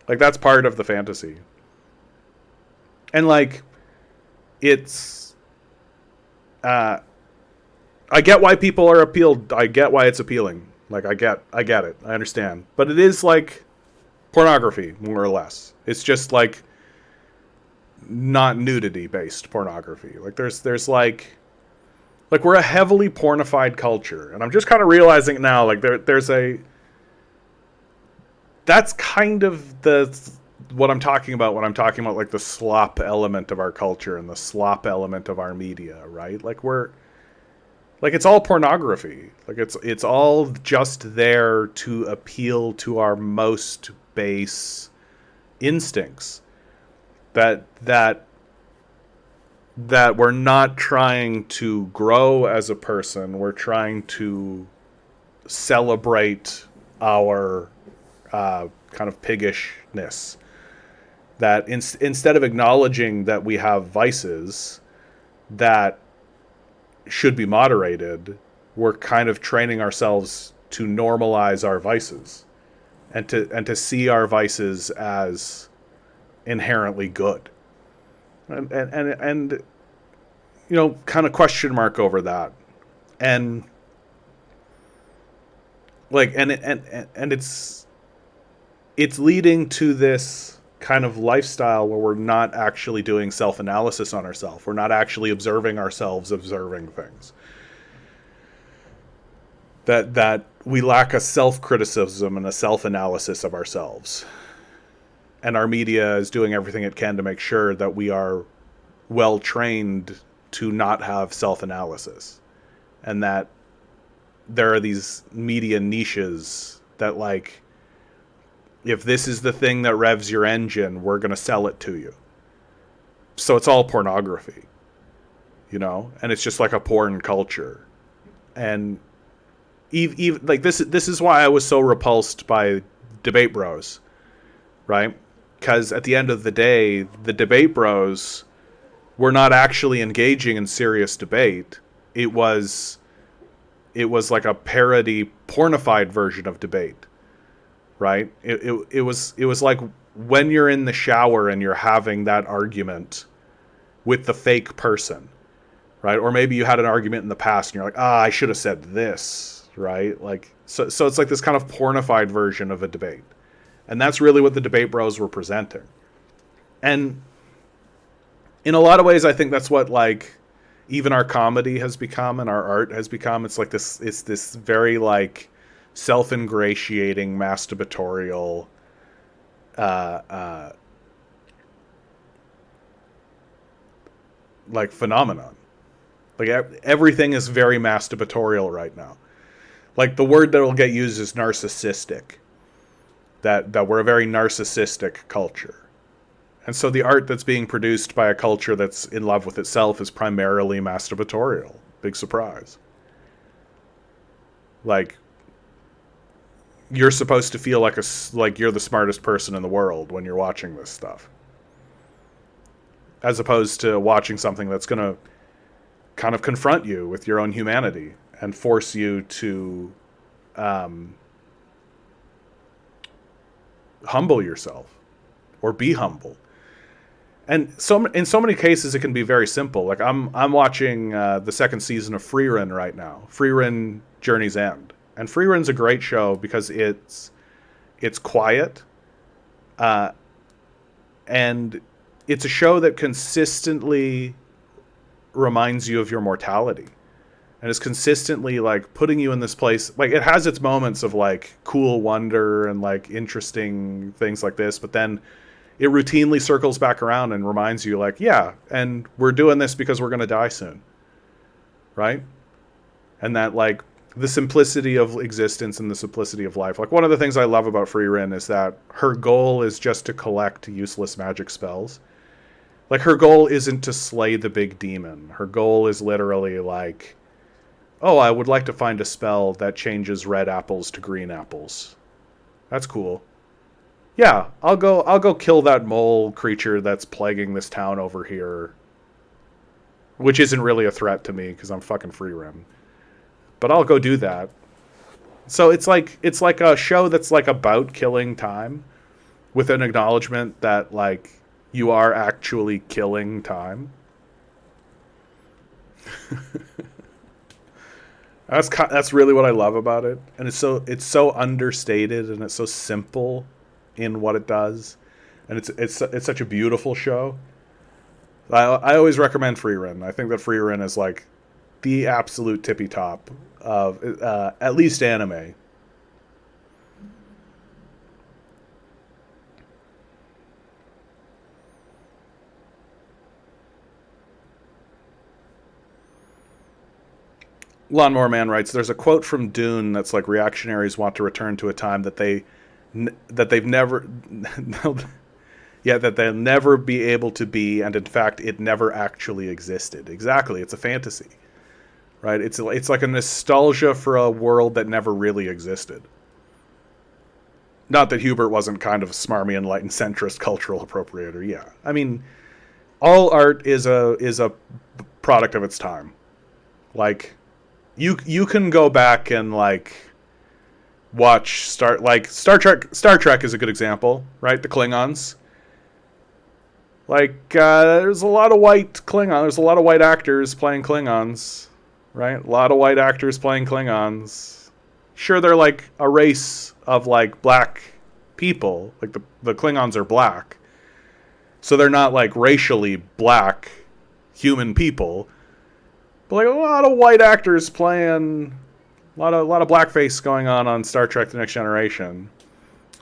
Like, that's part of the fantasy. And, like, it's... I get why people are appealed. I get why it's appealing. Like, I get it. I understand. But it is, like, pornography, more or less. It's just, like... not nudity-based pornography. Like, there's like we're a heavily pornified culture, and I'm just kind of realizing it now. Like, there's a... that's kind of what I'm talking about when I'm talking about, like, the slop element of our culture and the slop element of our media, right? Like, it's all pornography. Like, it's all just there to appeal to our most base instincts. That we're not trying to grow as a person. We're trying to celebrate our kind of piggishness. That instead of acknowledging that we have vices that should be moderated, we're kind of training ourselves to normalize our vices and to see our vices as inherently good, and you know, kind of question mark over that. And like, and it's leading to this kind of lifestyle where we're not actually doing self-analysis on ourselves. We're not actually observing ourselves, observing things. That we lack a self-criticism and a self-analysis of ourselves. And our media is doing everything it can to make sure that we are well trained to not have self-analysis. And that there are these media niches that, like, if this is the thing that revs your engine, we're going to sell it to you. So it's all pornography, you know? And it's just like a porn culture. And even like this is why I was so repulsed by Debate Bros, right? Because at the end of the day, the Debate Bros were not actually engaging in serious debate. It was like a parody, pornified version of debate, right? It was like when you're in the shower and you're having that argument with the fake person, right? Or maybe you had an argument in the past and you're like, I should have said this, right? Like, so it's like this kind of pornified version of a debate. And that's really what the Debate Bros were presenting. And in a lot of ways, I think that's what, like, even our comedy has become and our art has become. It's like this very, like, self-ingratiating, masturbatorial, like, phenomenon. Like, everything is very masturbatorial right now. Like, the word that will get used is narcissistic. That we're a very narcissistic culture. And so the art that's being produced by a culture that's in love with itself is primarily masturbatorial. Big surprise. Like, you're supposed to feel like you're the smartest person in the world when you're watching this stuff. As opposed to watching something that's going to kind of confront you with your own humanity and force you to humble yourself or be humble. And so in so many cases it can be very simple. Like I'm watching the second season of Freerun right now. Freerun Journey's End. And Freerun's a great show because it's quiet, and it's a show that consistently reminds you of your mortality. And is consistently, like, putting you in this place. Like, it has its moments of, like, cool wonder and, like, interesting things like this. But then it routinely circles back around and reminds you, like, yeah, and we're doing this because we're going to die soon. Right? And that, like, the simplicity of existence and the simplicity of life. Like, one of the things I love about Freerun is that her goal is just to collect useless magic spells. Like, her goal isn't to slay the big demon. Her goal is literally, like, oh, I would like to find a spell that changes red apples to green apples. That's cool. Yeah, I'll go kill that mole creature that's plaguing this town over here. Which isn't really a threat to me because I'm fucking Freerun. But I'll go do that. So it's like a show that's like about killing time with an acknowledgement that, like, you are actually killing time. That's really what I love about it, and it's so understated and it's so simple in what it does, and it's such a beautiful show. I always recommend Freerun. I think that Freerun is like the absolute tippy top of at least anime. Lawnmower Man writes, "There's a quote from Dune that's like reactionaries want to return to a time that they've never, yeah, that they'll never be able to be, and in fact, it never actually existed." Exactly, it's a fantasy, right? It's like a nostalgia for a world that never really existed. Not that Hubert wasn't kind of a smarmy, enlightened, centrist cultural appropriator. Yeah, I mean, all art is a product of its time. Like, you can go back and, like, watch Star Trek. Star Trek is a good example, right? The Klingons. Like, there's a lot of white Klingon. There's a lot of white actors playing Klingons, right? A lot of white actors playing Klingons. Sure, they're like a race of like black people. Like the Klingons are black. So they're not like racially black human people. But like a lot of white actors playing a lot of blackface going on Star Trek The Next Generation.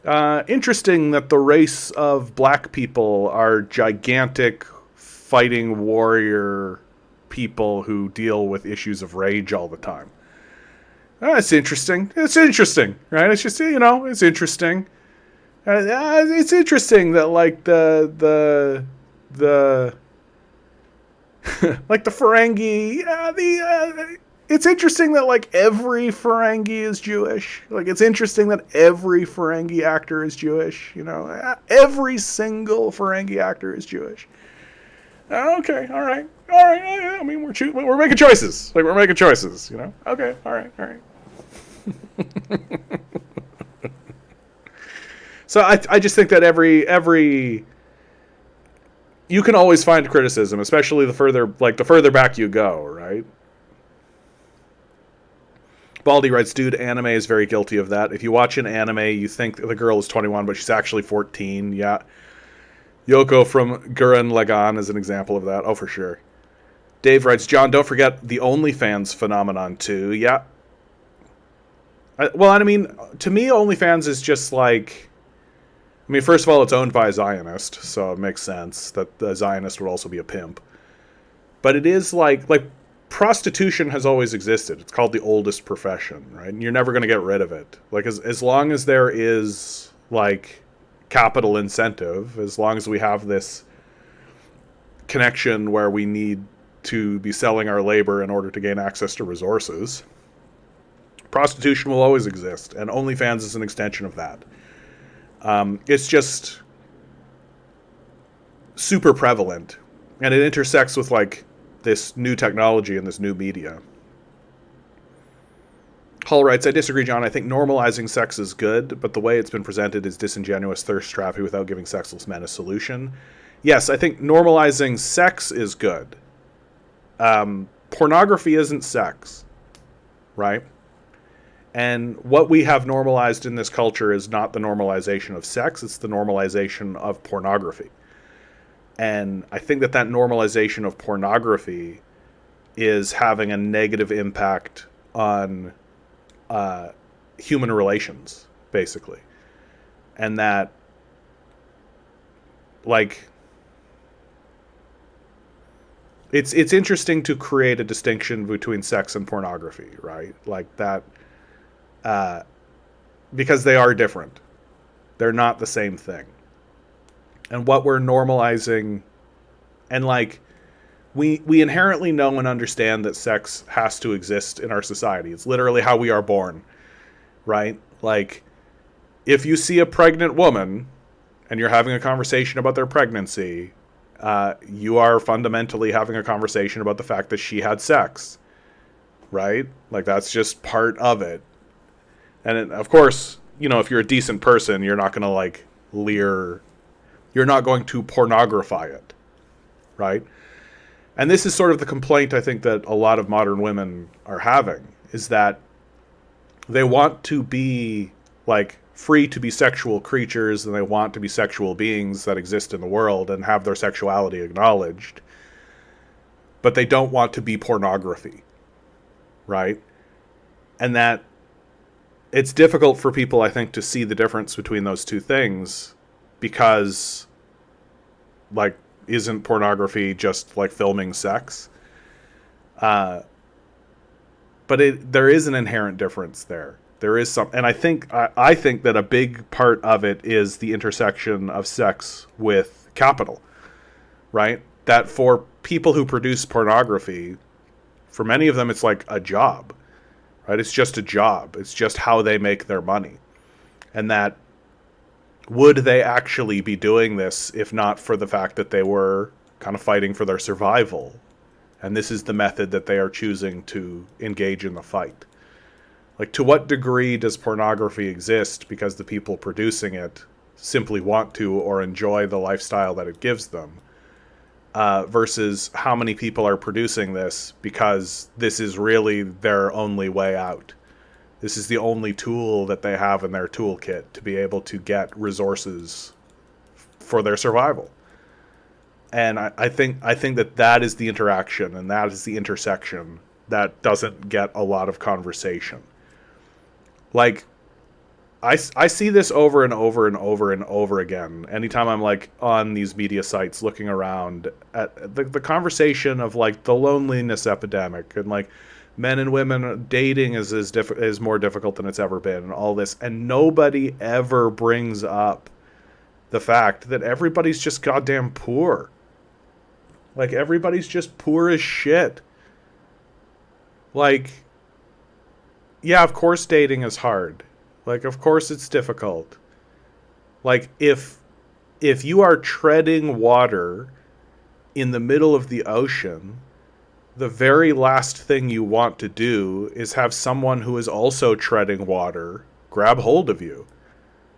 Interesting that the race of black people are gigantic fighting warrior people who deal with issues of rage all the time. It's interesting. It's interesting, right? It's just, it's interesting. It's interesting that like the like the Ferengi, it's interesting that like every Ferengi is Jewish. Like it's interesting that every Ferengi actor is Jewish. Every single Ferengi actor is Jewish. Okay, all right. I mean, we're making choices. Like we're making choices. Okay, all right. So I just think that every you can always find criticism, especially the further back you go, right? Baldy writes, dude, anime is very guilty of that. If you watch an anime, you think the girl is 21, but she's actually 14. Yeah. Yoko from Gurren Lagann is an example of that. Oh, for sure. Dave writes, John, don't forget the OnlyFans phenomenon, too. Yeah. Well, I mean, to me, OnlyFans is just like... I mean, first of all, it's owned by a Zionist, so it makes sense that the Zionist would also be a pimp. But it is like prostitution has always existed. It's called the oldest profession, right? And you're never going to get rid of it. Like, as long as there is, like, capital incentive, as long as we have this connection where we need to be selling our labor in order to gain access to resources, prostitution will always exist, and OnlyFans is an extension of that. It's just super prevalent, and it intersects with, like, this new technology and this new media. Hull writes, I disagree, John. I think normalizing sex is good, but the way it's been presented is disingenuous thirst trapping without giving sexless men a solution. Yes, I think normalizing sex is good. Pornography isn't sex, right? And what we have normalized in this culture is not the normalization of sex, it's the normalization of pornography. And I think that normalization of pornography is having a negative impact on human relations, basically. And that, like, it's interesting to create a distinction between sex and pornography, right? Like that, because they are different. They're not the same thing. And what we're normalizing, and like, we inherently know and understand that sex has to exist in our society. It's literally how we are born, right? Like, if you see a pregnant woman and you're having a conversation about their pregnancy, you are fundamentally having a conversation about the fact that she had sex, right? Like, that's just part of it. And of course, if you're a decent person, you're not going to like leer, you're not going to pornography it, right? And this is sort of the complaint I think that a lot of modern women are having, is that they want to be like free to be sexual creatures, and they want to be sexual beings that exist in the world and have their sexuality acknowledged, but they don't want to be pornography, right? And that it's difficult for people, I think, to see the difference between those two things, because, like, isn't pornography just like filming sex? But there is an inherent difference there. There is some, and I think that a big part of it is the intersection of sex with capital, right? That for people who produce pornography, for many of them, it's like a job, right? It's just a job. It's just how they make their money. And that, would they actually be doing this if not for the fact that they were kind of fighting for their survival? And this is the method that they are choosing to engage in the fight. Like, to what degree does pornography exist because the people producing it simply want to or enjoy the lifestyle that it gives them, versus how many people are producing this because this is really their only way out, This is the only tool that they have in their toolkit to be able to get resources for their survival. And I think that is the interaction, and that is the intersection that doesn't get a lot of conversation. Like, I see this over and over and over and over again. Anytime I'm like on these media sites looking around at the conversation of like the loneliness epidemic, and like men and women dating is more difficult than it's ever been, and all this, and nobody ever brings up the fact that everybody's just goddamn poor. Like, everybody's just poor as shit. Like, yeah, of course dating is hard. Like, of course it's difficult. Like, if you are treading water in the middle of the ocean, the very last thing you want to do is have someone who is also treading water grab hold of you.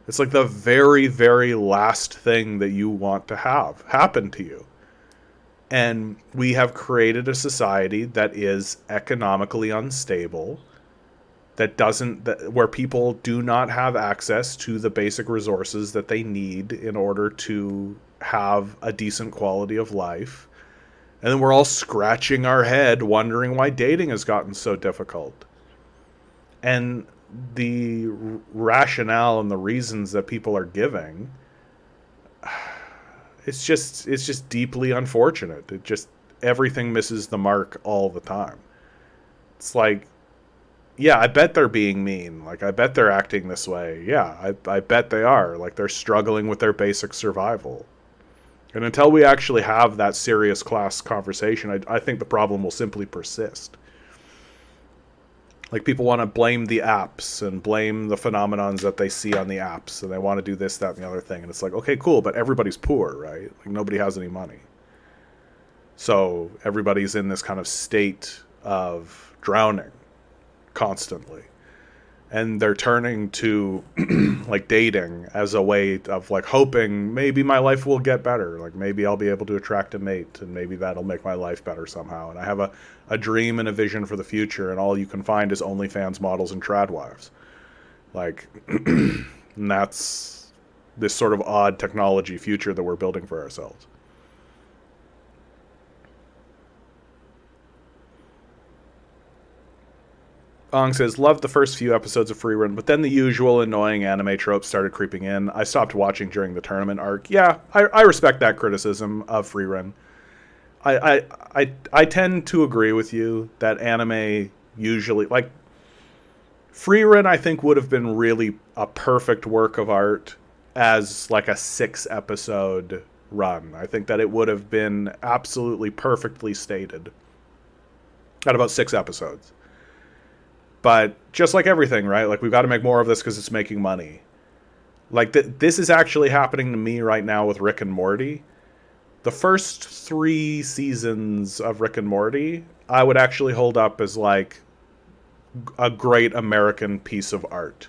It's like the very, very last thing that you want to have happen to you. And we have created a society that is economically unstable, where people do not have access to the basic resources that they need in order to have a decent quality of life. And then we're all scratching our head wondering why dating has gotten so difficult. And the rationale and the reasons that people are giving, it's just deeply unfortunate. Everything misses the mark all the time. It's like, yeah, I bet they're being mean. Like, I bet they're acting this way. Yeah, I bet they are. Like, they're struggling with their basic survival. And until we actually have that serious class conversation, I think the problem will simply persist. Like, people want to blame the apps and blame the phenomenons that they see on the apps, and they want to do this, that, and the other thing. And it's like, okay, cool, but everybody's poor, right? Like, nobody has any money. So everybody's in this kind of state of drowning constantly. And they're turning to like dating as a way of like hoping maybe my life will get better. Like, maybe I'll be able to attract a mate, and maybe that'll make my life better somehow. And I have a dream and a vision for the future, and all you can find is OnlyFans models and trad wives. Like, and that's this sort of odd technology future that we're building for ourselves. Ong says, loved the first few episodes of Free Run, but then the usual annoying anime tropes started creeping in. I stopped watching during the tournament arc. Yeah, I respect that criticism of Free Run. I tend to agree with you that anime usually, like, Free Run I think would have been really a perfect work of art as like a 6-episode run. I think that it would have been absolutely perfectly stated at about 6 episodes. But just like everything, right? Like, we've got to make more of this because it's making money. Like, this is actually happening to me right now with Rick and Morty. The first 3 seasons of Rick and Morty, I would actually hold up as like a great American piece of art.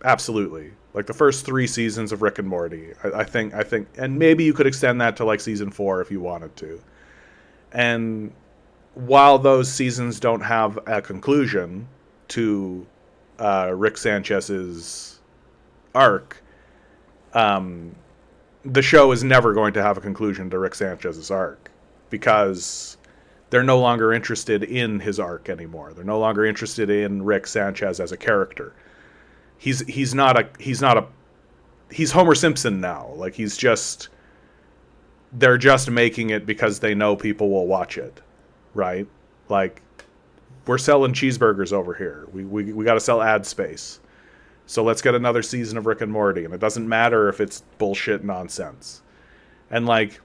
Absolutely. Like, the first 3 seasons of Rick and Morty, I think, and maybe you could extend that to like season 4 if you wanted to. And while those seasons don't have a conclusion to Rick Sanchez's arc, the show is never going to have a conclusion to Rick Sanchez's arc, because they're no longer interested in his arc anymore. They're no longer interested in Rick Sanchez as a character. He's Homer Simpson now. Like, they're just making it because they know people will watch it. Right? Like, we're selling cheeseburgers over here. We got to sell ad space. So let's get another season of Rick and Morty. And it doesn't matter if it's bullshit nonsense. And like,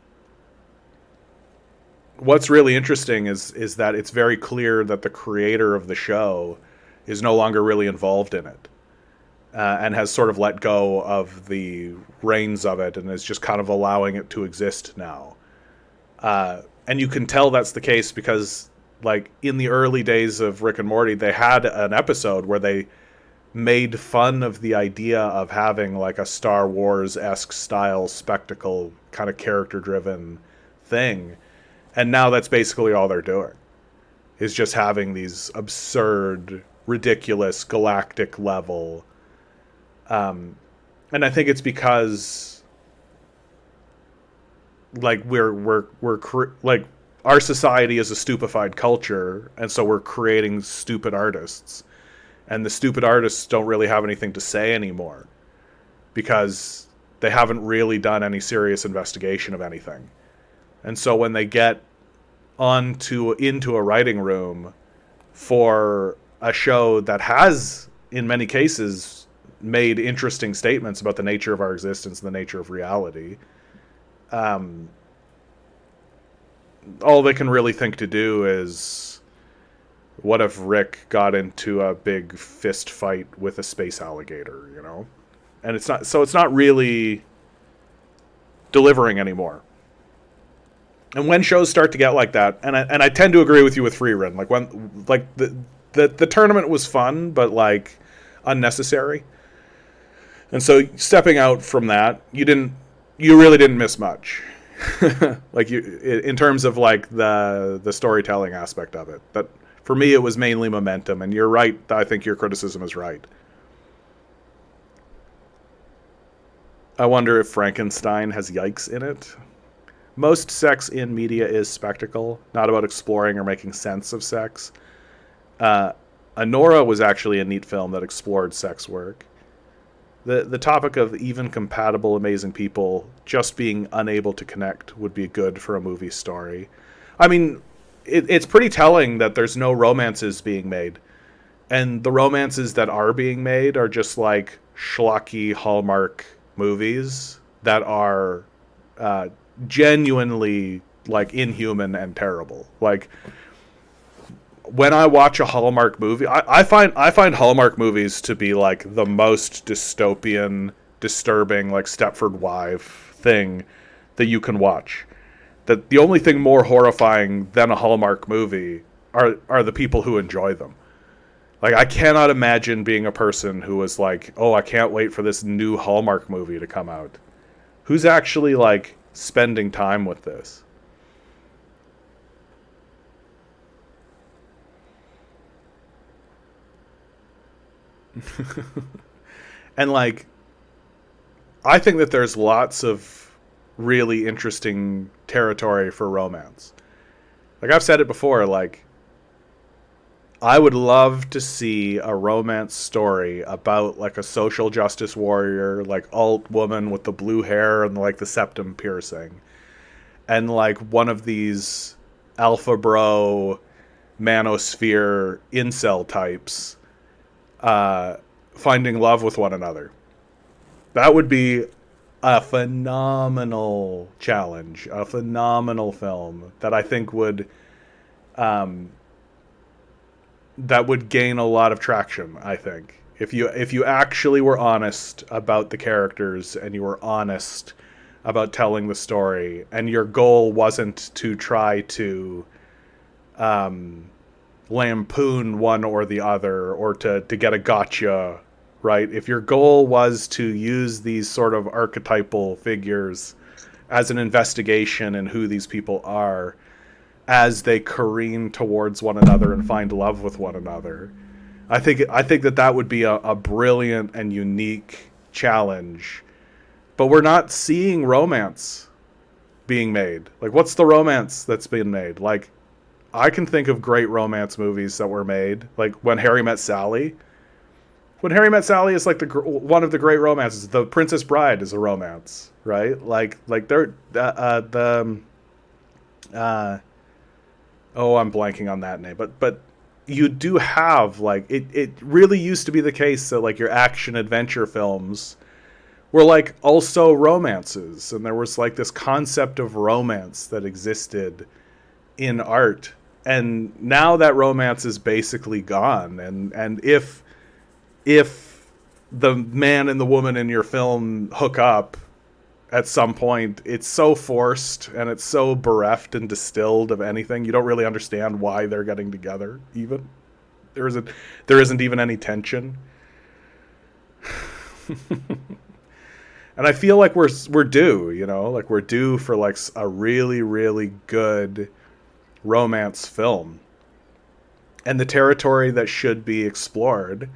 what's really interesting is that it's very clear that the creator of the show is no longer really involved in it. And has sort of let go of the reins of it and is just kind of allowing it to exist now. And you can tell that's the case because, like, in the early days of Rick and Morty, they had an episode where they made fun of the idea of having, like, a Star Wars-esque style spectacle kind of character-driven thing. And now that's basically all they're doing, is just having these absurd ridiculous galactic level. And I think it's because like like our society is a stupefied culture, and so we're creating stupid artists, and the stupid artists don't really have anything to say anymore because they haven't really done any serious investigation of anything. And so when they get into a writing room for a show that has, in many cases, made interesting statements about the nature of our existence and the nature of reality, all they can really think to do is, what if Rick got into a big fist fight with a space alligator, you know? And it's not really delivering anymore. And when shows start to get like that, and I tend to agree with you with Freerun, like when like the tournament was fun, but like unnecessary. And so stepping out from that, you really didn't miss much. Like in terms of like the storytelling aspect of it. But for me, it was mainly momentum. And you're right. I think your criticism is right. I wonder if Frankenstein has yikes in it. Most sex in media is spectacle, not about exploring or making sense of sex. Anora was actually a neat film that explored sex work. The topic of even compatible, amazing people just being unable to connect would be good for a movie story. I mean, it's pretty telling that there's no romances being made. And the romances that are being made are just like schlocky Hallmark movies that are genuinely like inhuman and terrible. Like when I watch a Hallmark movie, I find Hallmark movies to be like the most dystopian, disturbing, like Stepford Wife thing that you can watch. That the only thing more horrifying than a Hallmark movie are the people who enjoy them. Like, I cannot imagine being a person who was like, oh, I can't wait for this new Hallmark movie to come out. Who's actually like spending time with this? And like, I think that there's lots of really interesting territory for romance. Like I've said it before, like I would love to see a romance story about like a social justice warrior, like alt woman with the blue hair and like the septum piercing, and like one of these alpha bro manosphere incel types finding love with one another. That would be a phenomenal challenge, a phenomenal film that I think would that would gain a lot of traction. I think if you actually were honest about the characters and you were honest about telling the story, and your goal wasn't to try to lampoon one or the other or to get a gotcha, right? If your goal was to use these sort of archetypal figures as an investigation in who these people are as they careen towards one another and find love with one another, I think that would be a brilliant and unique challenge. But we're not seeing romance being made. Like, what's the romance that's being made? Like, I can think of great romance movies that were made, like When Harry Met Sally. When Harry Met Sally is like one of the great romances. The Princess Bride is a romance, right? Like they're oh, I'm blanking on that name, but you do have like it really used to be the case that like your action adventure films were like also romances, and there was like this concept of romance that existed in art. And now that romance is basically gone. And if the man and the woman in your film hook up at some point, it's so forced and it's so bereft and distilled of anything. You don't really understand why they're getting together. Even there isn't even any tension. And I feel like we're due, you know, like we're due for like a really, really good romance film. And the territory that should be explored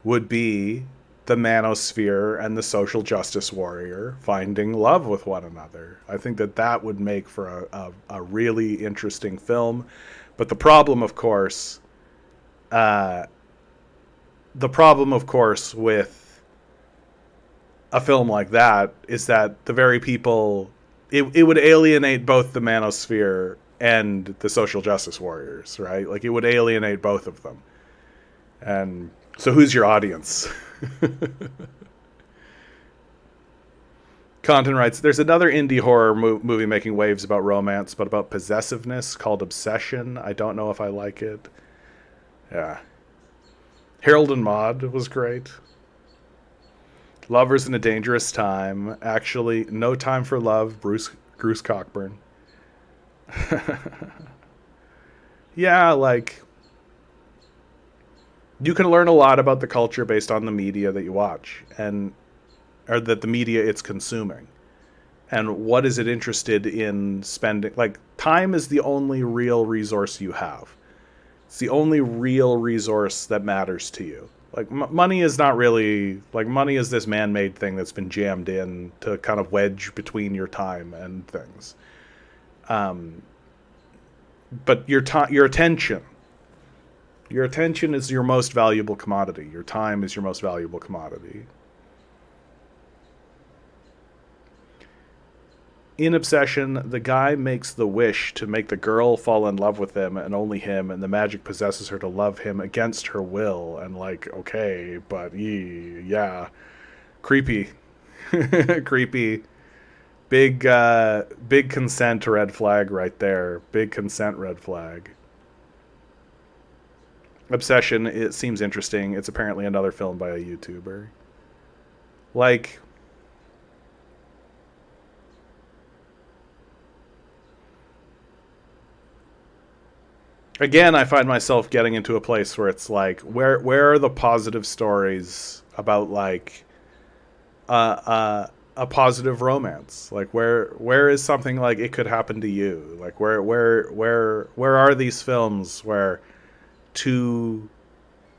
would be the manosphere and the social justice warrior finding love with one another. I think that that would make for a really interesting film. But the problem, of course, with a film like that is that the very people, it would alienate both the manosphere and the social justice warriors, right? Like, it would alienate both of them. And so who's your audience? Content writes, there's another indie horror movie making waves about romance, but about possessiveness, called Obsession. I don't know if I like it. Yeah. Harold and Maude was great. Lovers in a Dangerous Time. Actually, No Time for Love, Bruce Cockburn. Yeah, like, you can learn a lot about the culture based on the media that you watch, or that the media it's consuming. And what is it interested in spending? Like, time is the only real resource you have. It's the only real resource that matters to you. Like, money is not really, like, money is this man-made thing that's been jammed in to kind of wedge between your time and things. But your attention is your most valuable commodity. Your time is your most valuable commodity. In Obsession, the guy makes the wish to make the girl fall in love with him and only him, and the magic possesses her to love him against her will. And, like, okay, but yeah. Creepy. Creepy. Big consent red flag right there. Big consent red flag. Obsession, it seems interesting. It's apparently another film by a YouTuber. Like, again, I find myself getting into a place where it's like, where are the positive stories about, like, a positive romance? Like, where is something like It Could Happen to You? Like, where are these films where two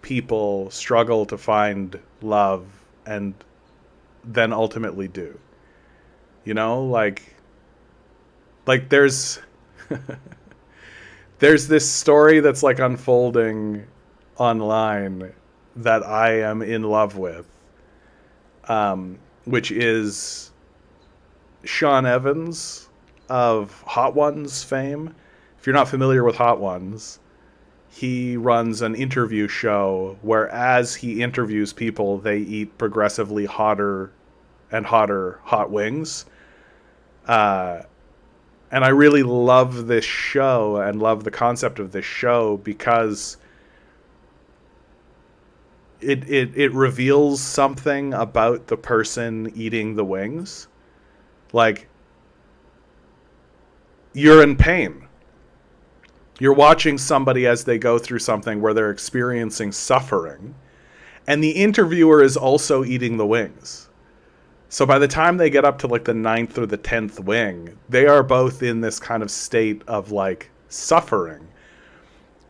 people struggle to find love and then ultimately do? You know, like there's there's this story that's, like, unfolding online that I am in love with, which is Sean Evans of Hot Ones fame. If you're not familiar with Hot Ones, he runs an interview show where, as he interviews people, they eat progressively hotter and hotter hot wings. And I really love this show and love the concept of this show because it reveals something about the person eating the wings. Like, you're in pain. You're watching somebody as they go through something where they're experiencing suffering. And the interviewer is also eating the wings. So by the time they get up to, like, the 9th or the 10th wing, they are both in this kind of state of, like, suffering.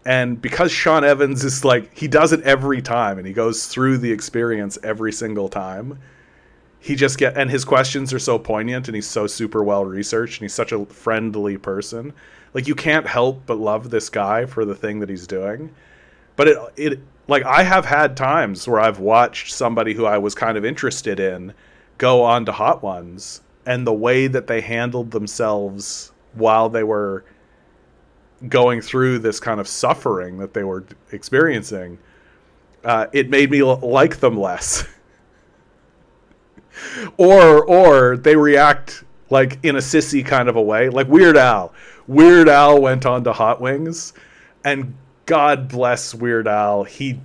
And because Sean Evans is, like, he does it every time and he goes through the experience every single time, and his questions are so poignant and he's so super well researched and he's such a friendly person. Like, you can't help but love this guy for the thing that he's doing. But it like, I have had times where I've watched somebody who I was kind of interested in go on to Hot Ones, and the way that they handled themselves while they were going through this kind of suffering that they were experiencing, it made me like them less. or they react, like, in a sissy kind of a way, like Weird Al. Weird Al went on to Hot Wings, and God bless Weird Al. He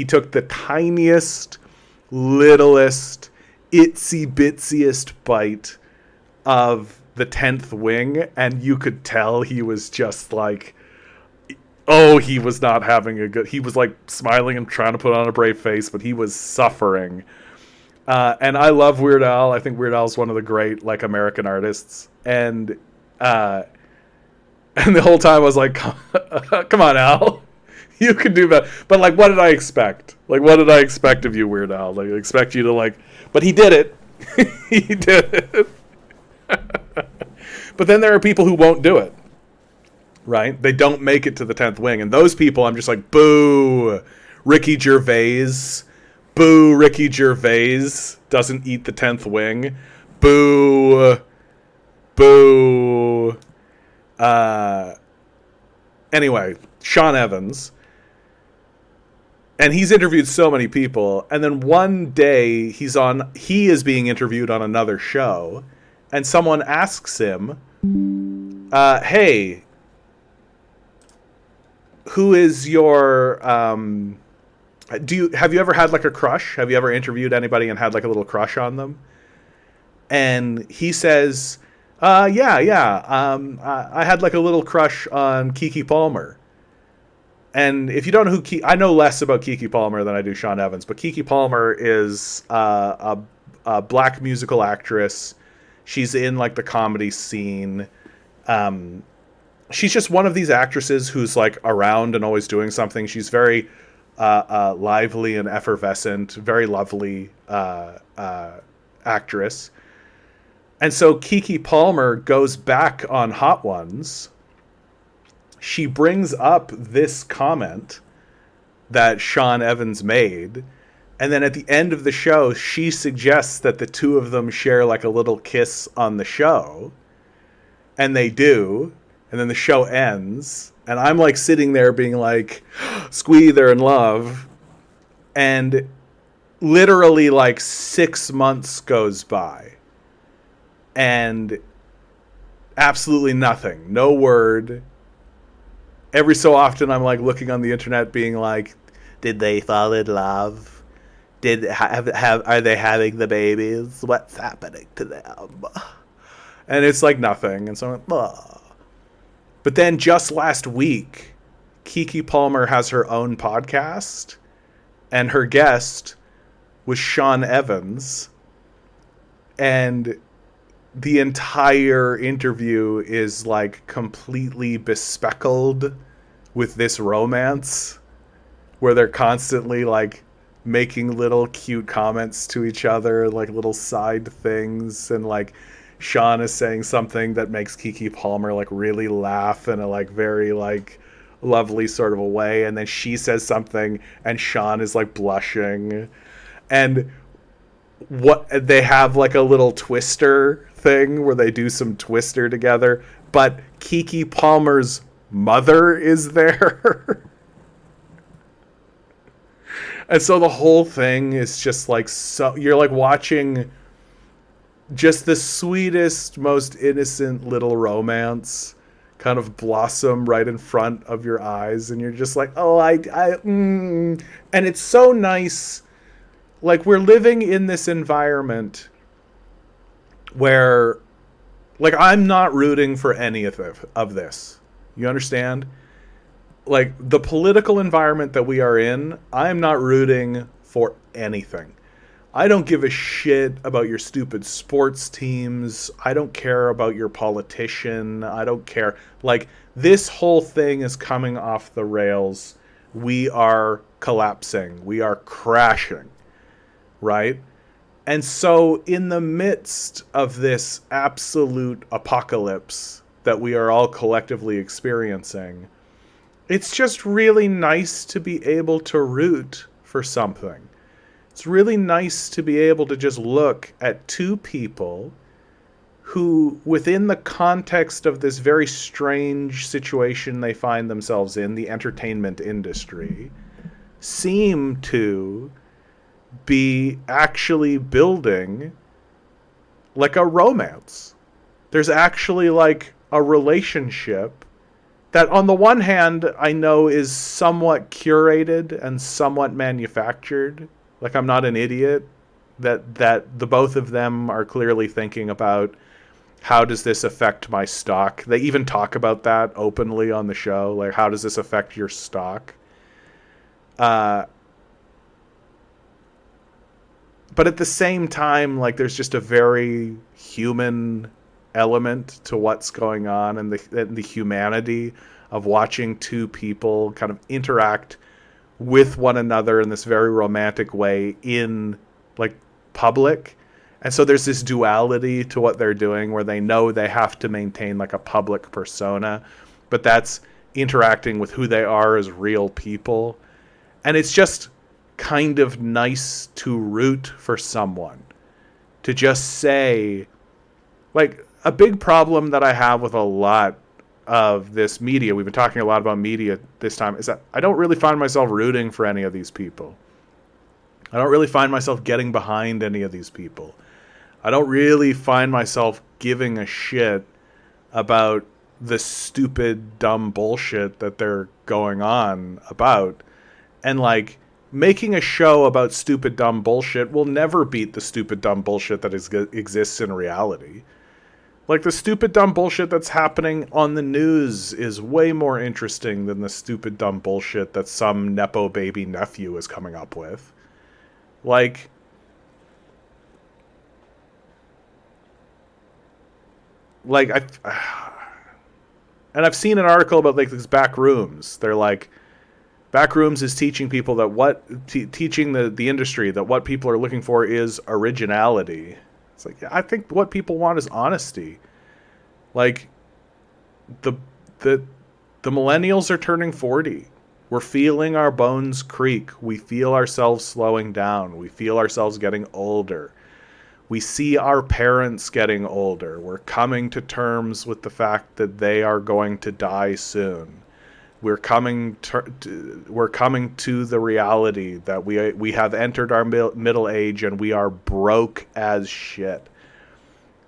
took the tiniest, littlest, itsy bitsiest bite of the 10th wing, and you could tell he was just like, oh, he was not having he was, like, smiling and trying to put on a brave face, but he was suffering. And I love Weird Al. I think Weird Al is one of the great, like, American artists. And the whole time I was like, come on, Al. You can do that. But, like, what did I expect? Like, what did I expect of you, Weird Al? Like, I expect you to, like... But he did it. He did it. But then there are people who won't do it. Right? They don't make it to the 10th wing. And those people, I'm just like, boo, Ricky Gervais. Boo, Ricky Gervais doesn't eat the 10th wing. Boo. Boo. Anyway, Sean Evans. And he's interviewed so many people. And then one day he is being interviewed on another show. And someone asks him, hey, who is your, have you ever had like a crush? Have you ever interviewed anybody and had like a little crush on them? And he says, yeah. I had like a little crush on Keke Palmer. And if you don't know who I know less about Keke Palmer than I do Sean Evans, but Keke Palmer is a black musical actress. She's in like the comedy scene. She's just one of these actresses who's like around and always doing something. She's very lively and effervescent, very lovely actress. And so Keke Palmer goes back on Hot Ones. She brings up this comment that Sean Evans made. And then at the end of the show, she suggests that the two of them share like a little kiss on the show. And they do. And then the show ends. And I'm like sitting there being like, squee, they're in love. And literally like 6 months goes by. And absolutely nothing. No word. Every so often I'm like looking on the internet being like, did they fall in love? Are they having the babies? What's happening to them? And it's like nothing. And so I'm like, oh. But then just last week, Keke Palmer has her own podcast, and her guest was Sean Evans. And the entire interview is like completely bespeckled with this romance where they're constantly like making little cute comments to each other, like little side things. And like Sean is saying something that makes Keke Palmer like really laugh in a like very like lovely sort of a way. And then she says something and Sean is like blushing. And what they have like a little Twister thing where they do some Twister together, but Keke Palmer's mother is there. And so the whole thing is just like, so you're like watching just the sweetest, most innocent little romance kind of blossom right in front of your eyes, and you're just like, oh, and it's so nice. Like, we're living in this environment where, like, I'm not rooting for any of this. You understand? Like, the political environment that we are in, I'm not rooting for anything. I don't give a shit about your stupid sports teams. I don't care about your politician. I don't care. Like, this whole thing is coming off the rails. We are collapsing. We are crashing. Right? And so in the midst of this absolute apocalypse that we are all collectively experiencing, it's just really nice to be able to root for something. It's really nice to be able to just look at two people who, within the context of this very strange situation they find themselves in, the entertainment industry, seem to be actually building like a romance. There's actually like a relationship that on the one hand I know is somewhat curated and somewhat manufactured. Like, I'm not an idiot that the both of them are clearly thinking about how does this affect my stock. They even talk about that openly on the show. Like, how does this affect your stock? But at the same time, like, there's just a very human element to what's going on, and the humanity of watching two people kind of interact with one another in this very romantic way in like public. And so there's this duality to what they're doing where they know they have to maintain like a public persona, but that's interacting with who they are as real people. And it's just kind of nice to root for someone, to just say, like, a big problem that I have with a lot of this media, we've been talking a lot about media this time, is that I don't really find myself rooting for any of these people. I don't really find myself getting behind any of these people. I don't really find myself giving a shit about the stupid, dumb bullshit that they're going on about. And, like, making a show about stupid, dumb bullshit will never beat the stupid, dumb bullshit that exists in reality. Like, the stupid, dumb bullshit that's happening on the news is way more interesting than the stupid, dumb bullshit that some Nepo baby nephew is coming up with. Like, I've seen an article about, like, these back rooms. They're like, Backrooms is teaching people that teaching the industry that what people are looking for is originality. It's like, I think what people want is honesty. Like, the millennials are turning 40. We're feeling our bones creak. We feel ourselves slowing down. We feel ourselves getting older. We see our parents getting older. We're coming to terms with the fact that they are going to die soon. We're coming to the reality that we have entered our middle age and we are broke as shit.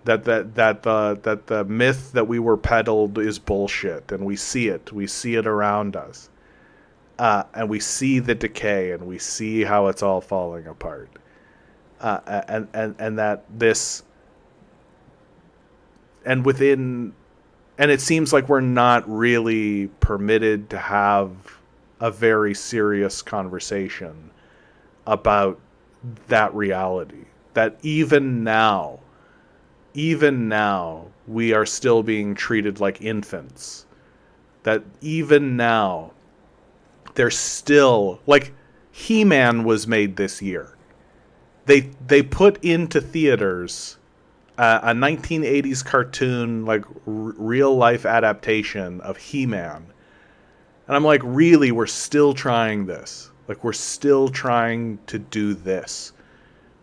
That the myth that we were peddled is bullshit, and we see it. We see it around us, and we see the decay, and we see how it's all falling apart. And that this, and within, and it seems like we're not really permitted to have a very serious conversation about that reality. That even now, we are still being treated like infants. That even now, there's still, like, He-Man was made this year. They put into theaters a 1980s cartoon, like, real-life adaptation of He-Man. And I'm like, really, we're still trying this. Like, we're still trying to do this.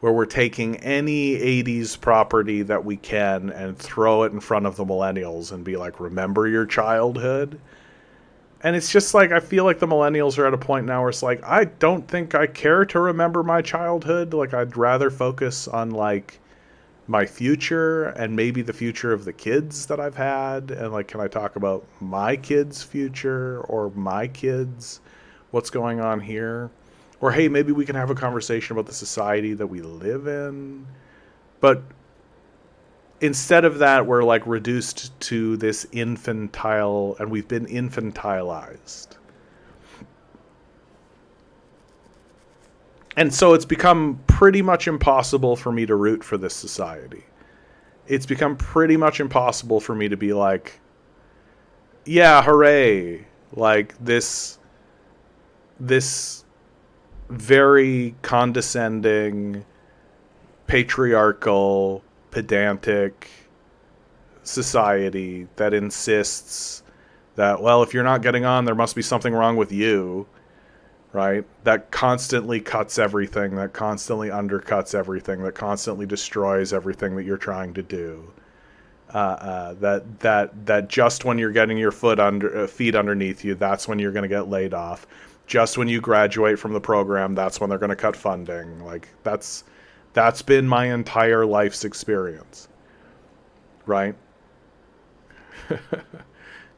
Where we're taking any 80s property that we can and throw it in front of the millennials and be like, remember your childhood? And it's just like, I feel like the millennials are at a point now where it's like, I don't think I care to remember my childhood. Like, I'd rather focus on, like, my future and maybe the future of the kids that I've had. And, like, can I talk about my kids' future or my kids? What's going on here? Or, hey, maybe we can have a conversation about the society that we live in. But instead of that, we're, like, reduced to this infantile, and we've been infantilized. And so it's become pretty much impossible for me to root for this society. It's become pretty much impossible for me to be like, yeah, hooray. Like, this very condescending, patriarchal, pedantic society that insists that, well, if you're not getting on, there must be something wrong with you, right? That constantly cuts everything, that constantly undercuts everything, that constantly destroys everything that you're trying to do. That just when you're getting your feet underneath you, that's when you're going to get laid off. Just when you graduate from the program, that's when they're going to cut funding. Like, that's been my entire life's experience, right?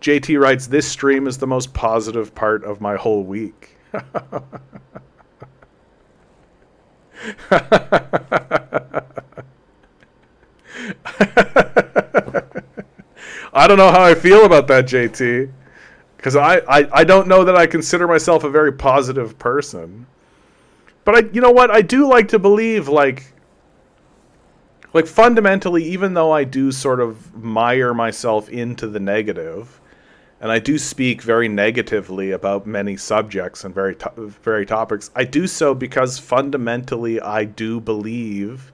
JT writes, this stream is the most positive part of my whole week. I don't know how I feel about that, JT. Because I don't know that I consider myself a very positive person. But you know what? I do like to believe, like fundamentally, even though I do sort of mire myself into the negative, and I do speak very negatively about many subjects and very topics, I do so because fundamentally I do believe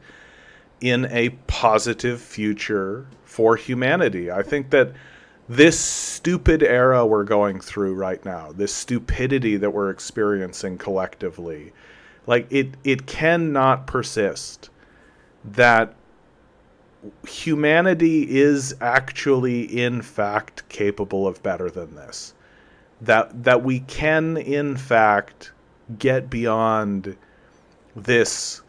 in a positive future for humanity. I think that this stupid era we're going through right now, this stupidity that we're experiencing collectively, like it cannot persist. That humanity is actually in fact capable of better than this. That we can in fact get beyond this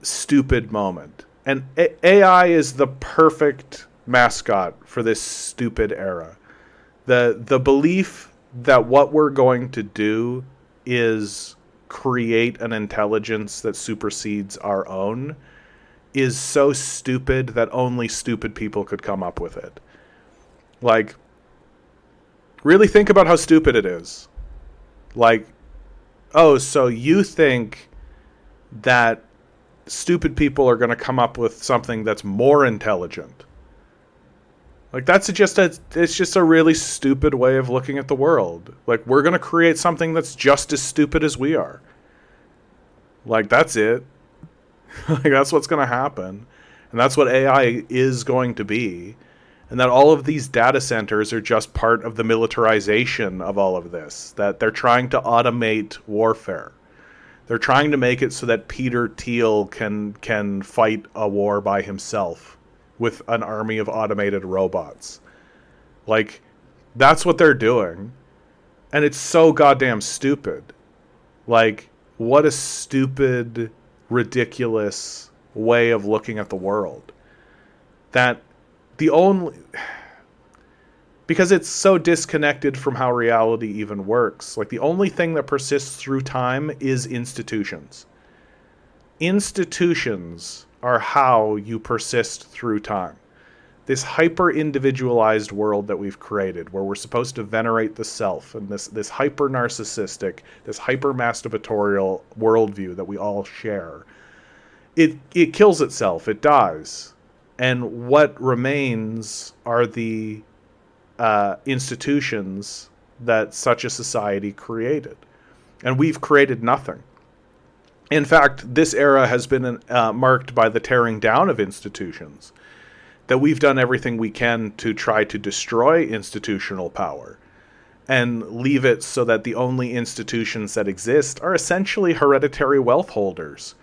stupid moment. And AI is the perfect mascot for this stupid era. The belief that what we're going to do is create an intelligence that supersedes our own is so stupid that only stupid people could come up with it. Like, really think about how stupid it is. Like, oh, so you think that stupid people are going to come up with something that's more intelligent? Like, it's just a really stupid way of looking at the world. Like, we're going to create something that's just as stupid as we are. Like, that's it. Like, that's what's going to happen. And that's what AI is going to be. And that all of these data centers are just part of the militarization of all of this. That they're trying to automate warfare. They're trying to make it so that Peter Thiel can fight a war by himself with an army of automated robots. Like, that's what they're doing. And it's so goddamn stupid. Like, what a stupid, ridiculous way of looking at the world. That the only... Because it's so disconnected from how reality even works. Like, the only thing that persists through time is institutions. Institutions are how you persist through time. This hyper-individualized world that we've created, where we're supposed to venerate the self, and this hyper-narcissistic, this hyper-masturbatorial worldview that we all share, it kills itself. It dies. And what remains are the institutions that such a society created. And we've created nothing. In fact, this era has been marked by the tearing down of institutions. That we've done everything we can to try to destroy institutional power and leave it so that the only institutions that exist are essentially hereditary wealth holders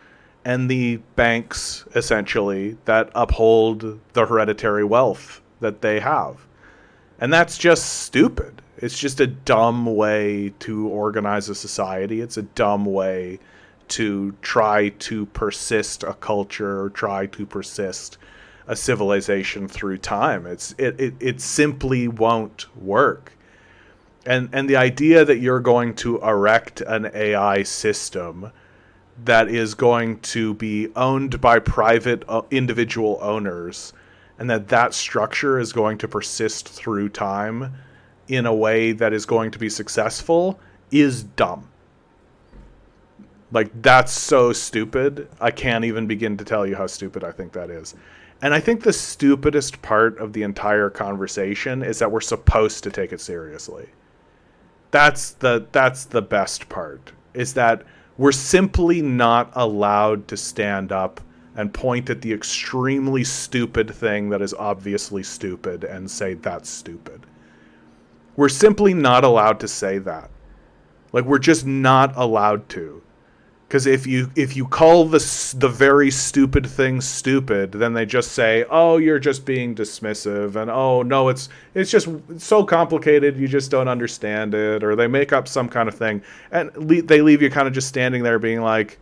and the banks, essentially, that uphold the hereditary wealth that they have. And that's just stupid. It's just a dumb way to organize a society. It's a dumb way to try to persist a culture or try to persist a civilization through time. It simply won't work. And the idea that you're going to erect an AI system that is going to be owned by private individual owners, and that structure is going to persist through time in a way that is going to be successful, is dumb. Like, that's so stupid. I can't even begin to tell you how stupid I think that is. And I think the stupidest part of the entire conversation is that we're supposed to take it seriously. That's the best part, is that we're simply not allowed to stand up and point at the extremely stupid thing that is obviously stupid and say that's stupid. We're simply not allowed to say that. Like, we're just not allowed to. Because if you call the very stupid thing stupid, then they just say, oh, you're just being dismissive, and oh, no, it's just so complicated, you just don't understand it, or they make up some kind of thing, and they leave you kind of just standing there being like,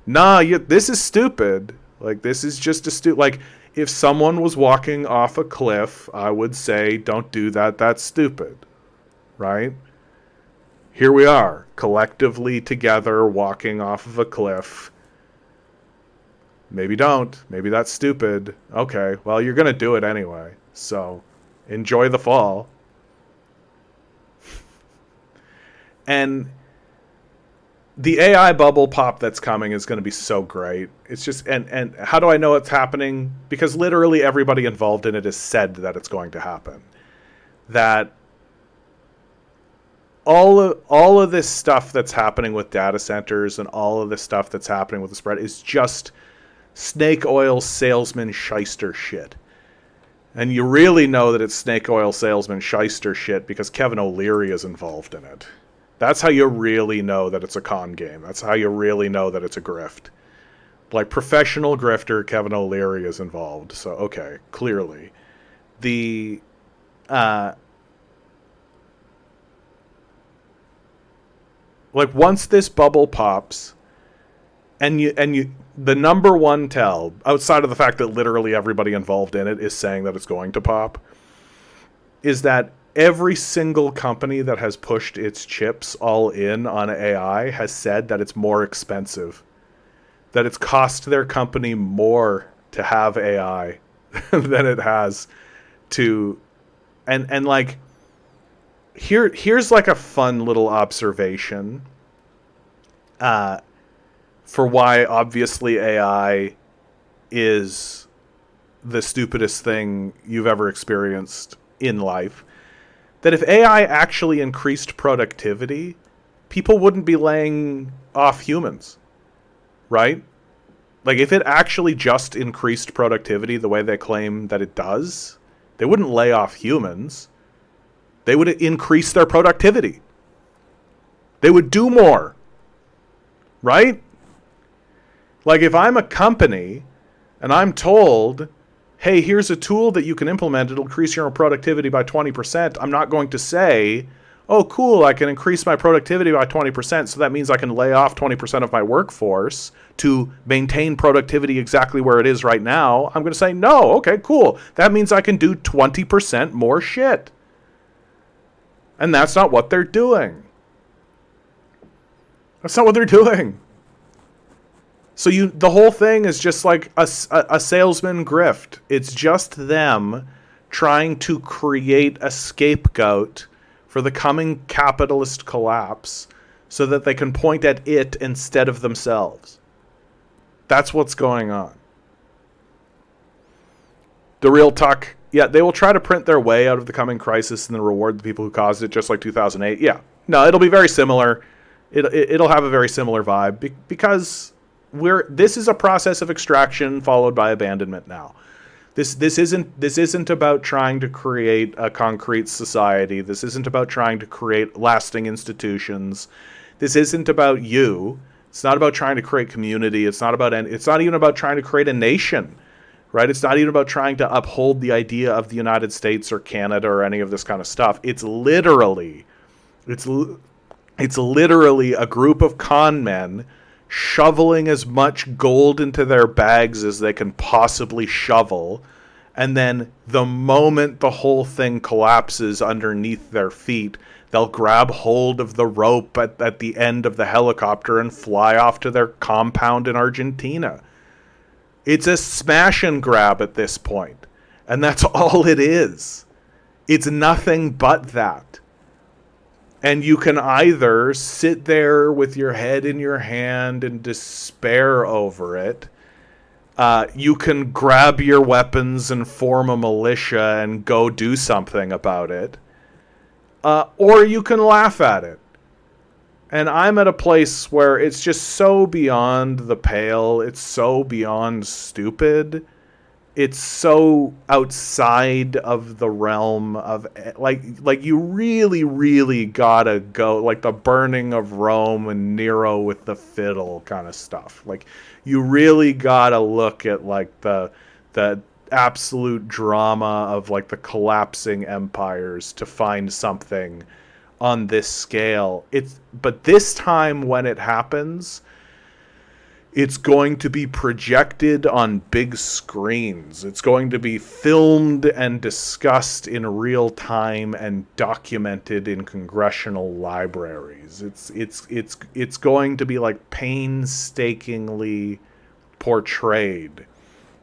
nah, this is stupid. Like, this is just a stupid... Like, if someone was walking off a cliff, I would say, don't do that, that's stupid. Right? Here we are, collectively together, walking off of a cliff. Maybe don't. Maybe that's stupid. Okay, well, you're going to do it anyway. So, enjoy the fall. And the AI bubble pop that's coming is going to be so great. It's just... And how do I know it's happening? Because literally everybody involved in it has said that it's going to happen. that all of this stuff that's happening with data centers and all of this stuff that's happening with the spread is just snake oil salesman shyster shit. And you really know that it's snake oil salesman shyster shit because Kevin O'Leary is involved in it. That's how you really know that it's a con game. That's how you really know that it's a grift. Like, professional grifter Kevin O'Leary is involved. So, okay, clearly. The like, once this bubble pops, and you the number one tell, outside of the fact that literally everybody involved in it is saying that it's going to pop, is that every single company that has pushed its chips all in on AI has said that it's more expensive. That it's cost their company more to have AI than it has to... And like, here's like a fun little observation for why obviously AI is the stupidest thing you've ever experienced in life. That if AI actually increased productivity, people wouldn't be laying off humans, right? Like, if it actually just increased productivity the way they claim that it does, they wouldn't lay off humans. They would increase their productivity. They would do more, right? Like, if I'm a company and I'm told, hey, here's a tool that you can implement, it'll increase your productivity by 20%, I'm not going to say, oh, cool, I can increase my productivity by 20%, so that means I can lay off 20% of my workforce to maintain productivity exactly where it is right now. I'm going to say, no, okay, cool. That means I can do 20% more shit. And that's not what they're doing. That's not what they're doing. So the whole thing is just like a salesman grift. It's just them trying to create a scapegoat for the coming capitalist collapse so that they can point at it instead of themselves. That's what's going on. The real talk, yeah, they will try to print their way out of the coming crisis and then reward the people who caused it, just like 2008. Yeah, no, it'll be very similar. It'll have a very similar vibe because this is a process of extraction followed by abandonment now. This isn't about trying to create a concrete society. This isn't about trying to create lasting institutions. This isn't about you. It's not about trying to create community. It's not even about trying to create a nation, right? It's not even about trying to uphold the idea of the United States or Canada or any of this kind of stuff. It's literally a group of con men shoveling as much gold into their bags as they can possibly shovel, and then the moment the whole thing collapses underneath their feet, they'll grab hold of the rope at the end of the helicopter and fly off to their compound in Argentina. It's a smash and grab at this point, and that's all it is. It's nothing but that. And you can either sit there with your head in your hand and despair over it. You can grab your weapons and form a militia and go do something about it. Or you can laugh at it. And I'm at a place where it's just so beyond the pale. It's so beyond stupid. It's so outside of the realm of, like you really, really gotta go, like the burning of Rome and Nero with the fiddle kind of stuff. Like, you really gotta look at like the absolute drama of like the collapsing empires to find something on this scale. But this time when it happens, it's going to be projected on big screens. It's going to be filmed and discussed in real time and documented in congressional libraries. It's going to be like painstakingly portrayed,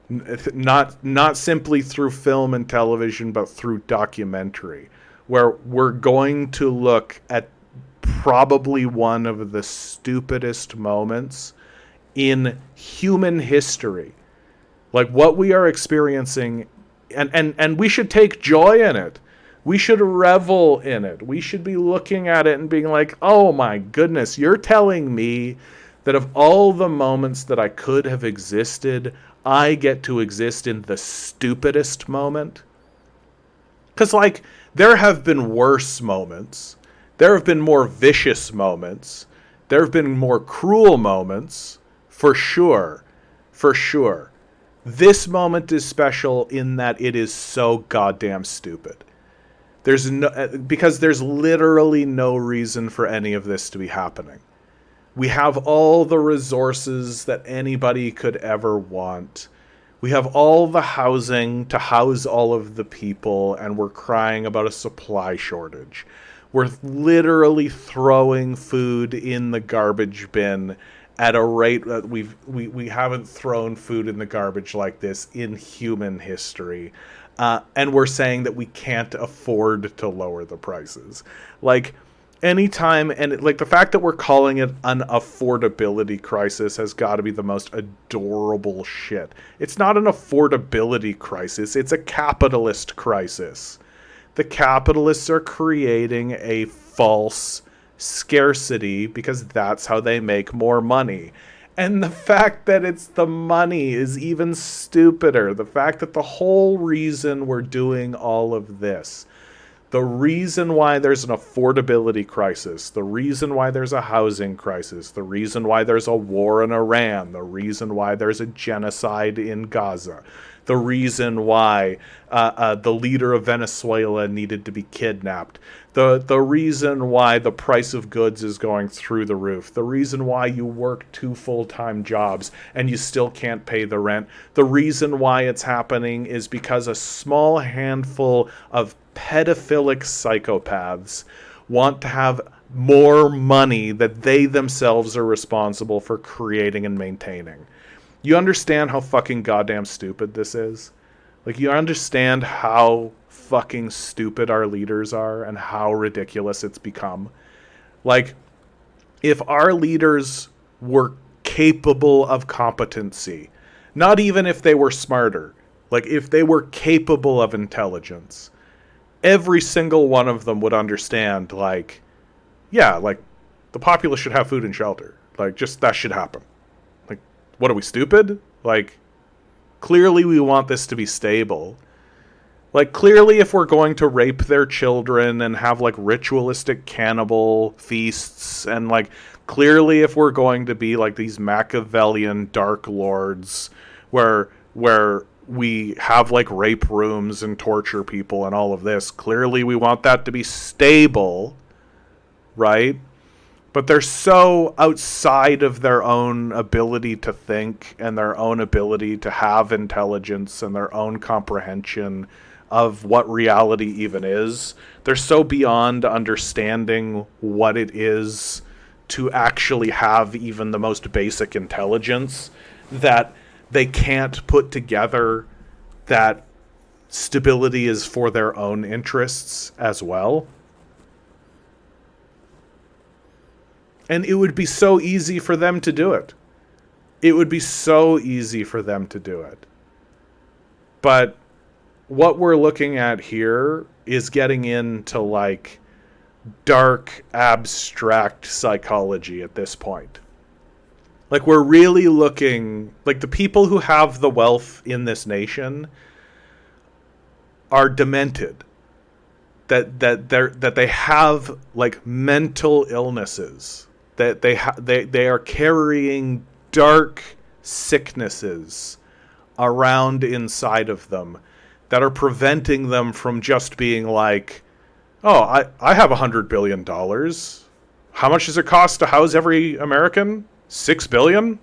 not simply through film and television, but through documentary, where we're going to look at probably one of the stupidest moments in human history. Like, what we are experiencing, and we should take joy in it. We should revel in it. We should be looking at it and being like, oh my goodness, you're telling me that of all the moments that I could have existed, I get to exist in the stupidest moment? Because, like, there have been worse moments. There have been more vicious moments. There have been more cruel moments, for sure. For sure. This moment is special in that it is so goddamn stupid. Because there's literally no reason for any of this to be happening. We have all the resources that anybody could ever want. We have all the housing to house all of the people, and we're crying about a supply shortage. We're literally throwing food in the garbage bin at a rate that we haven't thrown food in the garbage like this in human history. And we're saying that we can't afford to lower the prices. Like, anytime, and like the fact that we're calling it an affordability crisis has got to be the most adorable shit. It's not an affordability crisis, it's a capitalist crisis. The capitalists are creating a false scarcity because that's how they make more money. And the fact that it's the money is even stupider. The fact that the whole reason we're doing all of this, the reason why there's an affordability crisis, the reason why there's a housing crisis, the reason why there's a war in Iran, the reason why there's a genocide in Gaza, the reason why the leader of Venezuela needed to be kidnapped, the reason why the price of goods is going through the roof, the reason why you work 2 full-time jobs and you still can't pay the rent, the reason why it's happening is because a small handful of pedophilic psychopaths want to have more money that they themselves are responsible for creating and maintaining. You understand how fucking goddamn stupid this is? Like, you understand how fucking stupid our leaders are and how ridiculous it's become? Like, if our leaders were capable of competency, not even if they were smarter, like if they were capable of intelligence, every single one of them would understand, like, yeah, like, the populace should have food and shelter. Like, just that should happen. Like, what are we, stupid? Like, clearly we want this to be stable. Like, clearly if we're going to rape their children and have, like, ritualistic cannibal feasts, and, like, clearly if we're going to be, like, these Machiavellian dark lords where we have, like, rape rooms and torture people and all of this, clearly we want that to be stable, right? But they're so outside of their own ability to think and their own ability to have intelligence and their own comprehension of what reality even is. They're so beyond understanding what it is to actually have even the most basic intelligence that they can't put together that stability is for their own interests as well. And it would be so easy for them to do it. It would be so easy for them to do it. But what we're looking at here is getting into, like, dark, abstract psychology at this point. Like, we're really looking, like, the people who have the wealth in this nation are demented. That they have, like, mental illnesses. That they are carrying dark sicknesses around inside of them that are preventing them from just being like, oh, I have $100 billion. How much does it cost to house every American? $6 billion?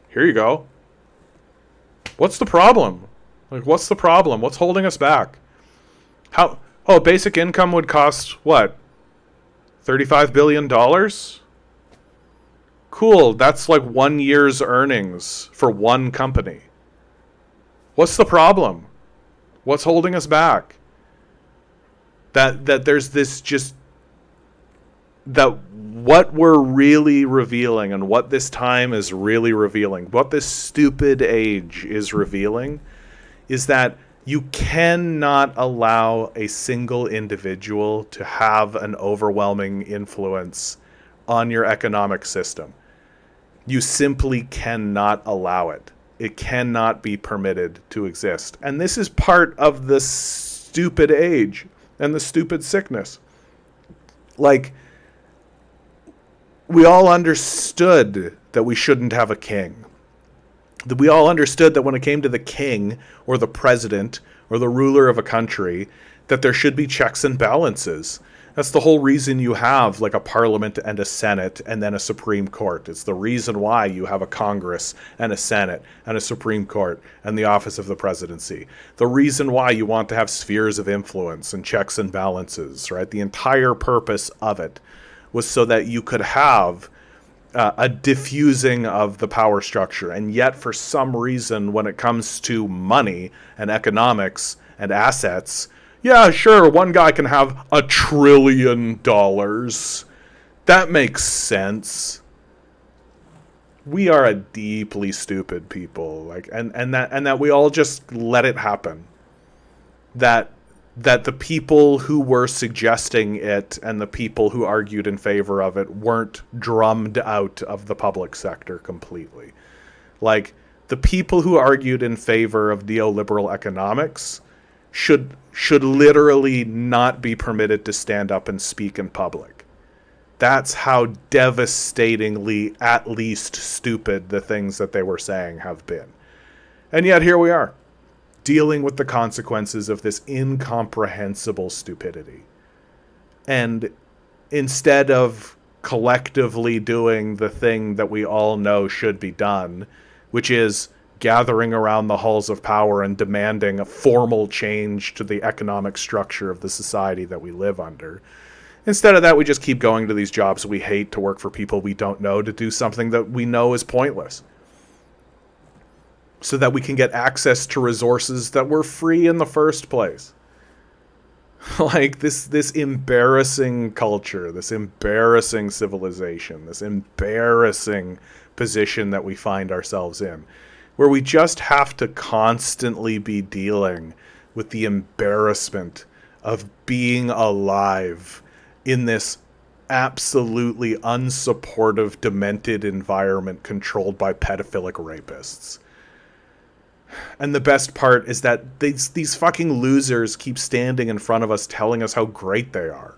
Here you go. What's the problem? Like, what's the problem? What's holding us back? Basic income would cost, what? $35 billion? Cool, that's like 1 year's earnings for one company. What's the problem? What's holding us back? That there's this just... That what we're really revealing and what this time is really revealing, what this stupid age is revealing, is that You cannot allow a single individual to have an overwhelming influence on your economic system. You simply cannot allow it. It cannot be permitted to exist. And this is part of the stupid age and the stupid sickness. Like, we all understood that we shouldn't have a king. We all understood that when it came to the king or the president or the ruler of a country, that there should be checks and balances. That's the whole reason you have like a parliament and a senate and then a Supreme Court. It's the reason why you have a Congress and a Senate and a Supreme Court and the office of the presidency. The reason why you want to have spheres of influence and checks and balances, right? The entire purpose of it was so that you could have a diffusing of the power structure. And yet, for some reason, when it comes to money and economics and assets, yeah, sure, one guy can have $1 trillion. That makes sense. We are a deeply stupid people, like, and that we all just let it happen. That the people who were suggesting it and the people who argued in favor of it weren't drummed out of the public sector completely. Like, the people who argued in favor of neoliberal economics should literally not be permitted to stand up and speak in public. That's how devastatingly, at least, stupid the things that they were saying have been. And yet here we are, dealing with the consequences of this incomprehensible stupidity. And instead of collectively doing the thing that we all know should be done, which is gathering around the halls of power and demanding a formal change to the economic structure of the society that we live under, instead of that, we just keep going to these jobs we hate to work for people we don't know, to do something that we know is pointless, so that we can get access to resources that were free in the first place. Like this embarrassing culture, this embarrassing civilization, this embarrassing position that we find ourselves in, where we just have to constantly be dealing with the embarrassment of being alive in this absolutely unsupportive, demented environment controlled by pedophilic rapists. And the best part is that these fucking losers keep standing in front of us telling us how great they are.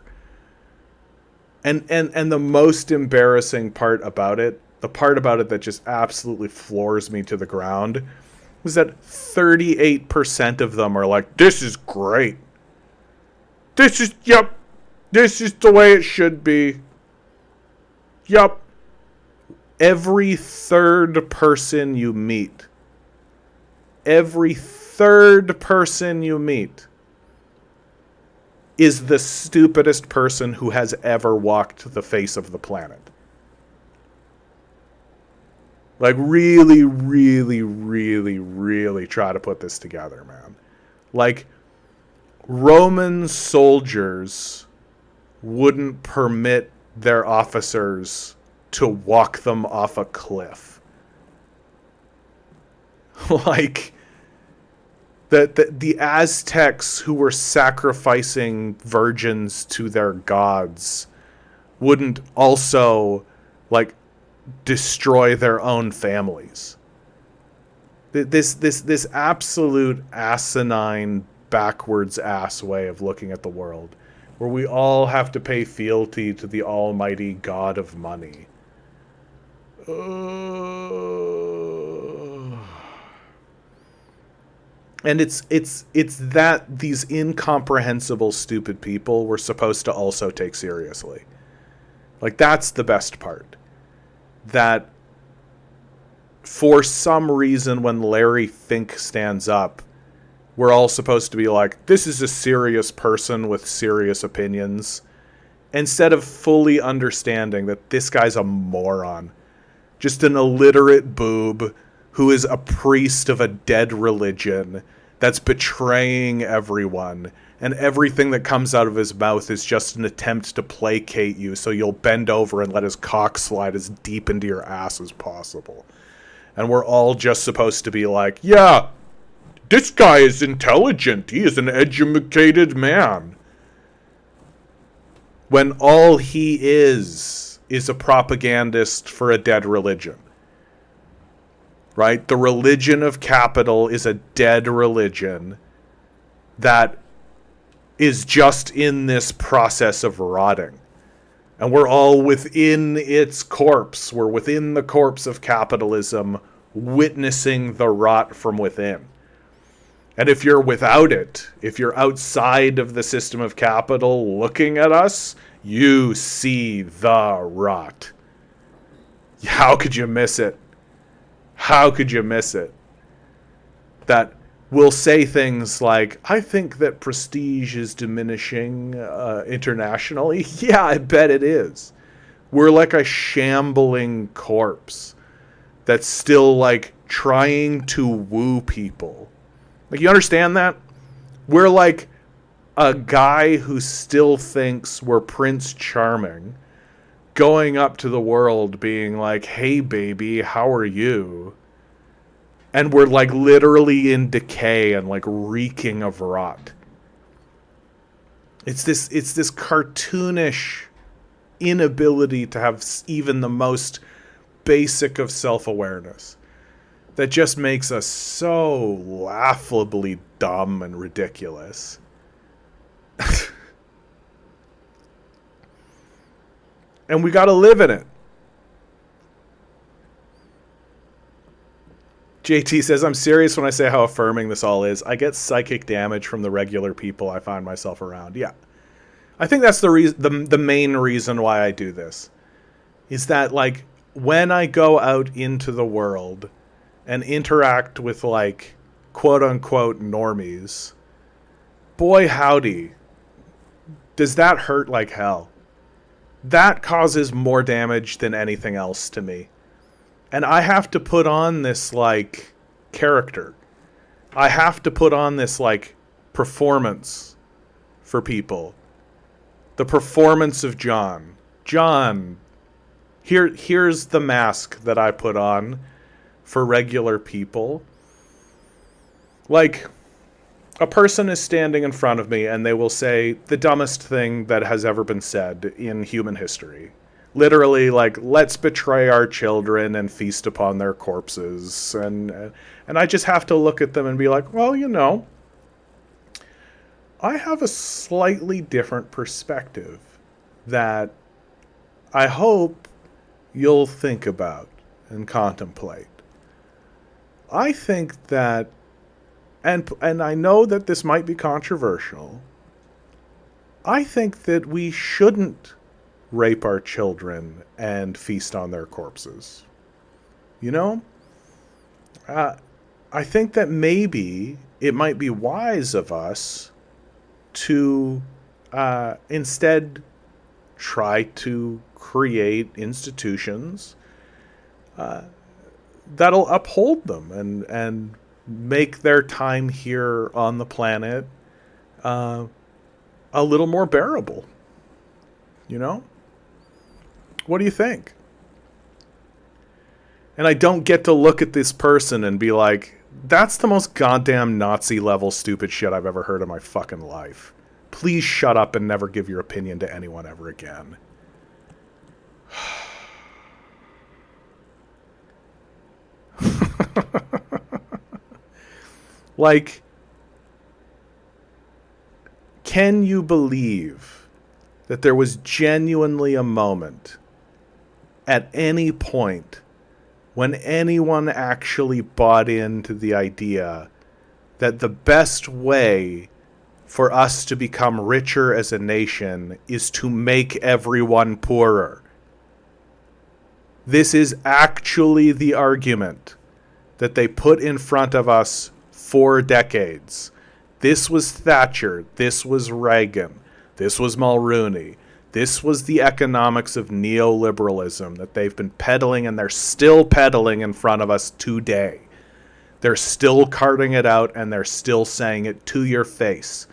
And the most embarrassing part about it, the part about it that just absolutely floors me to the ground, was that 38% of them are like, this is great. This is the way it should be. Yup. Every third person you meet is the stupidest person who has ever walked the face of the planet. Like, really, really, really, really try to put this together, man. Like, Roman soldiers wouldn't permit their officers to walk them off a cliff. Like, the Aztecs who were sacrificing virgins to their gods wouldn't also, like, destroy their own families. This absolute asinine, backwards ass way of looking at the world, where we all have to pay fealty to the almighty god of money. And it's that these incomprehensible, stupid people we're supposed to also take seriously. Like, that's the best part. That for some reason, when Larry Fink stands up, we're all supposed to be like, this is a serious person with serious opinions, instead of fully understanding that this guy's a moron. Just an illiterate boob who is a priest of a dead religion that's betraying everyone, and everything that comes out of his mouth is just an attempt to placate you so you'll bend over and let his cock slide as deep into your ass as possible. And we're all just supposed to be like, yeah, this guy is intelligent. He is an educated man. When all he is a propagandist for a dead religion. Right? The religion of capital is a dead religion that is just in this process of rotting. And we're all within its corpse. We're within the corpse of capitalism, witnessing the rot from within. And if you're without it, if you're outside of the system of capital looking at us, you see the rot. How could you miss it? How could you miss it? That will say things like, I think that prestige is diminishing internationally. Yeah, I bet it is. We're like a shambling corpse that's still like trying to woo people. Like, you understand that? We're like a guy who still thinks we're Prince Charming going up to the world being like, hey baby, how are you? And we're like literally in decay and like reeking of rot. It's this cartoonish inability to have even the most basic of self-awareness that just makes us so laughably dumb and ridiculous. And we got to live in it. JT says, I'm serious when I say how affirming this all is. I get psychic damage from the regular people I find myself around. Yeah. I think that's the reason, the main reason why I do this. Is that, like, when I go out into the world and interact with, like, quote-unquote normies, boy howdy, does that hurt like hell. That causes more damage than anything else to me. And I have to put on this, like, character. I have to put on this, like, performance for people. The performance of John. John, here's the mask that I put on for regular people. Like, a person is standing in front of me and they will say the dumbest thing that has ever been said in human history. Literally, like, let's betray our children and feast upon their corpses. And I just have to look at them and be like, well, you know, I have a slightly different perspective that I hope you'll think about and contemplate. I think that, and I know that this might be controversial, I think that we shouldn't rape our children and feast on their corpses. You know? I think that maybe it might be wise of us to instead try to create institutions that'll uphold them and make their time here on the planet a little more bearable. You know? What do you think? And I don't get to look at this person and be like, that's the most goddamn Nazi level stupid shit I've ever heard in my fucking life. Please shut up and never give your opinion to anyone ever again. Like, can you believe that there was genuinely a moment at any point when anyone actually bought into the idea that the best way for us to become richer as a nation is to make everyone poorer? This is actually the argument that they put in front of us for decades. This was Thatcher. This was Reagan. This was Mulrooney. This was the economics of neoliberalism that they've been peddling, and they're still peddling in front of us today. They're still carting it out, and they're still saying it to your face.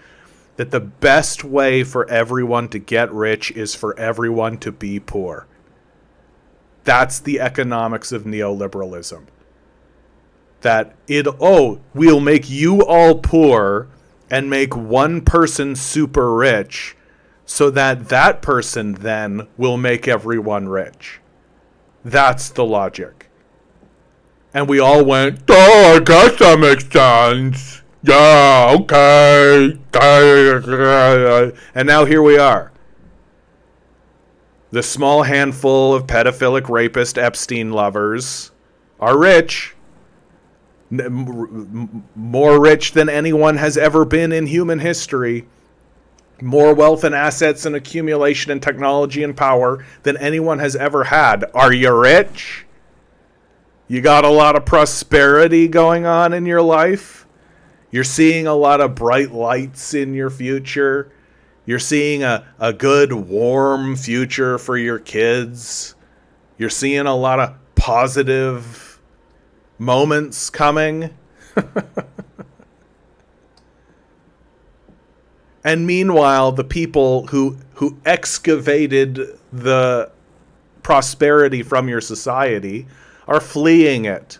That the best way for everyone to get rich is for everyone to be poor. That's the economics of neoliberalism. that we'll make you all poor and make one person super rich so that that person then will make everyone rich. That's the logic. And we all went, oh, I guess that makes sense. Yeah, okay. And now here we are. The small handful of pedophilic rapist Epstein lovers are rich. More rich than anyone has ever been in human history. More wealth and assets and accumulation and technology and power than anyone has ever had. Are you rich? You got a lot of prosperity going on in your life? You're seeing a lot of bright lights in your future? You're seeing a good, warm future for your kids? You're seeing a lot of positive moments coming? And meanwhile, the people who excavated the prosperity from your society are fleeing it,